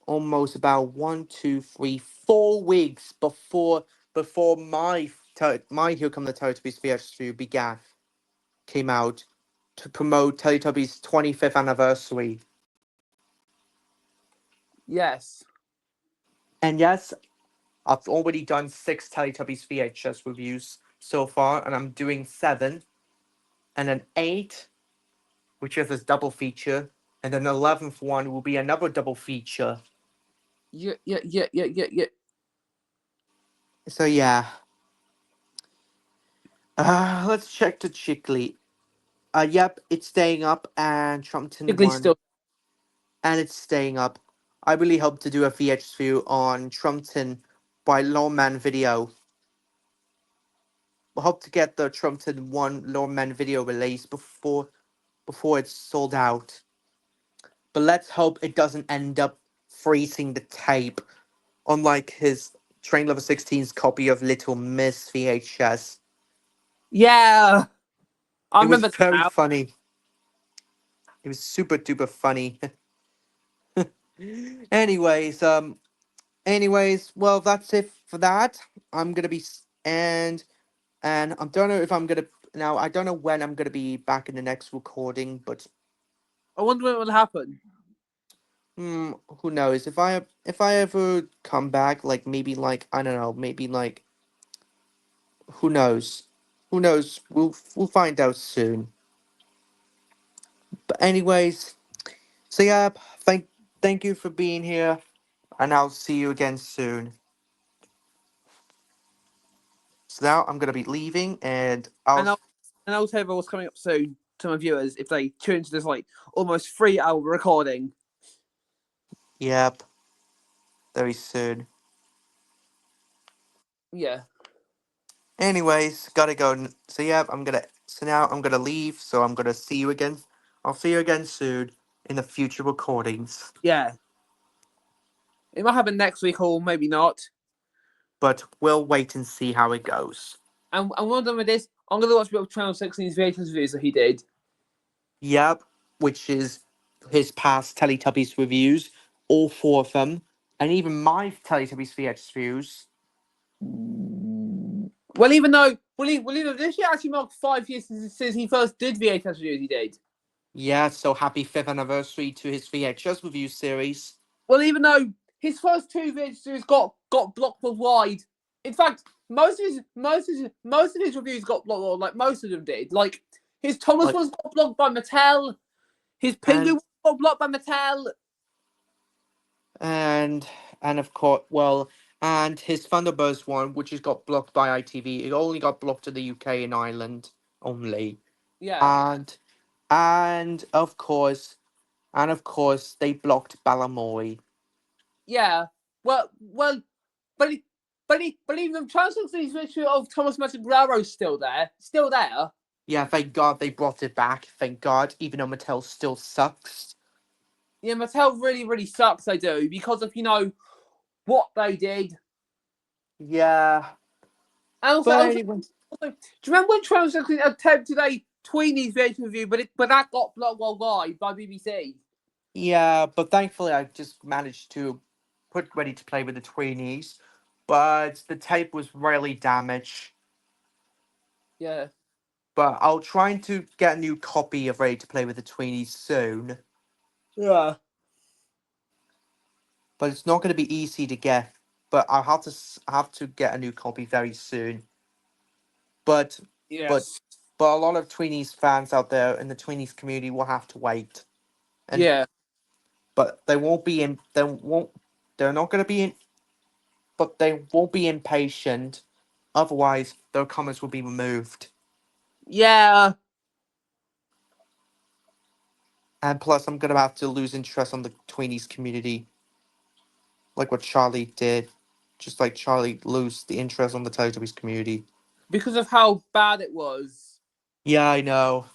almost about 4 weeks before my Here Come the Teletubbies VHS review came out to promote Teletubbies 25th anniversary. Yes. And yes, I've already done 6 Teletubbies VHS reviews so far, and I'm doing 7, and then 8, which is a double feature, and then the 11th one will be another double feature. Yeah. So yeah. Let's check the Chickley. Yep, it's staying up, and Trumpton Jiggly's won, still. and it's staying up. I really hope to do a VHS review on Trumpton by Lawman Video. We hope to get the Trumpton 1 Lawman video released before it's sold out. But let's hope it doesn't end up freezing the tape, unlike his Train Level 16's copy of Little Miss VHS. Yeah. I It was remember very now. funny. It was super duper funny. anyways, well, that's it for that. I'm gonna be and I don't know if I'm gonna now. I don't know when I'm gonna be back in the next recording, but I wonder what will happen. who knows? If I ever come back, like maybe like I don't know, maybe like who knows? Who knows? We'll find out soon. But anyways, so yeah, thank you for being here, and I'll see you again soon. So now I'm gonna be leaving, and And I'll tell you what's coming up soon to my viewers if they tune into this like almost 3 hour recording. yep, very soon. Yeah. Anyways, gotta go. So yeah, So now I'm gonna leave. So I'm gonna see you again. I'll see you again soon in the future recordings. Yeah. It might happen next week or maybe not. But we'll wait and see how it goes. And one of them with this, I'm gonna watch a bit of Channel 16's VHS reviews that he did. Yep, which is his past Teletubbies reviews, all 4 of them, and even my Teletubbies VHS reviews. Well, even though this year actually marked 5 years since he first did VHS reviews, he did. Yeah, so happy 5th anniversary to his VHS review series. Well, even though his first 2 VHS reviews got blocked worldwide. In fact, most of his reviews got blocked. Like most of them did. Like his Thomas Like, ones got blocked by Mattel. His Penguin and got blocked by Mattel. and and of course, well, and his Thunderbirds one, which has got blocked by ITV, it only got blocked in the UK and Ireland only. Yeah. And of course, And of course, they blocked Balamoy. Yeah. Well, but even the transfer of Thomas Matsubraro's still there. Still there. Yeah, thank God they brought it back. Thank God, even though Mattel still sucks. Yeah, Mattel really, really sucks. They do because of what they did. Yeah. And also, But anyway. do you remember when Transfer attempted a Tweenies version review, but that got blocked worldwide by BBC? Yeah, but thankfully I just managed to put Ready to Play with the Tweenies. But the tape was really damaged. Yeah. But I'll try to get a new copy of Ready to Play with the Tweenies soon. Yeah. But it's not going to be easy to get. But I'll have to get a new copy very soon. But Yes. but a lot of Tweenies fans out there in the Tweenies community will have to wait. And, Yeah. But they won't be in. They're not going to be in. But they won't be impatient. Otherwise, their comments will be removed. Yeah. And plus, I'm going to have to lose interest on the Tweenies community. Like what Charlie did. Just like Charlie lose the interest on the Teletubbies community. Because of how bad it was. Yeah, I know.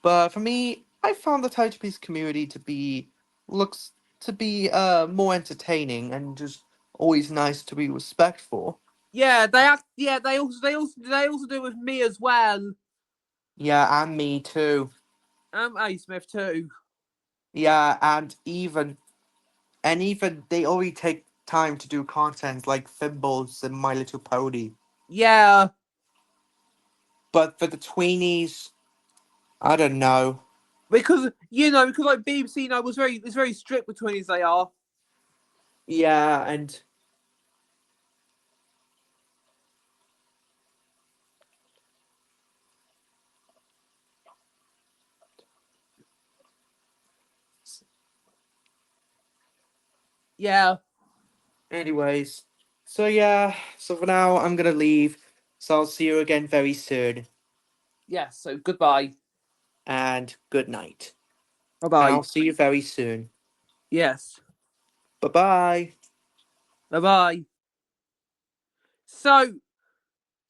But for me, I found the Teletubbies community to be more entertaining and just always nice to be respectful. Yeah, they also do with me as well. Yeah, and me too. A Smith too. Yeah, and even they already take time to do content like Fimbles and My Little Pony. Yeah. But for the Tweenies, I don't know. Because like BBC is very strict with Tweenies, they are. Yeah, and Yeah. anyways, so for now I'm gonna leave. So I'll see you again very soon. Yeah, so goodbye. And good night. Bye And bye. I'll see you very soon. Yes. Bye bye. Bye bye. So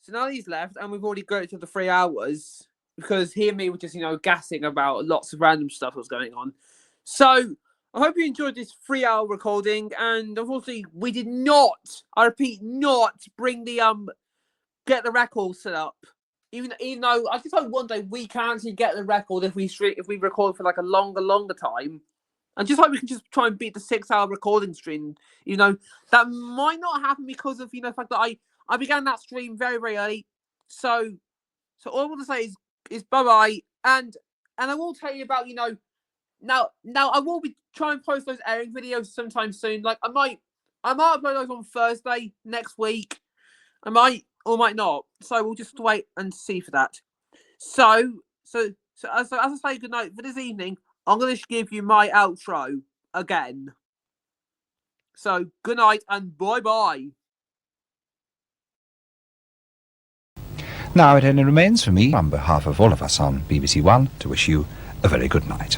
now he's left, and we've already got to the 3 hours because he and me were just gassing about lots of random stuff that was going on. So I hope you enjoyed this 3-hour recording, and unfortunately we did not. I repeat, not bring the get the record set up. Even though I just hope one day we can actually get the record if we record for like a longer time. And just hope we can just try and beat the 6-hour recording stream. That might not happen because of the fact that I began that stream very, very early. So all I want to say is bye bye. And I will tell you about now I will be trying to post those airing videos sometime soon. Like I might upload those on Thursday next week. I might or might not. So we'll just wait and see for that. So as I say goodnight for this evening, I'm going to give you my outro again. So good night and bye bye. Now it only remains for me, on behalf of all of us on BBC One, to wish you a very good night.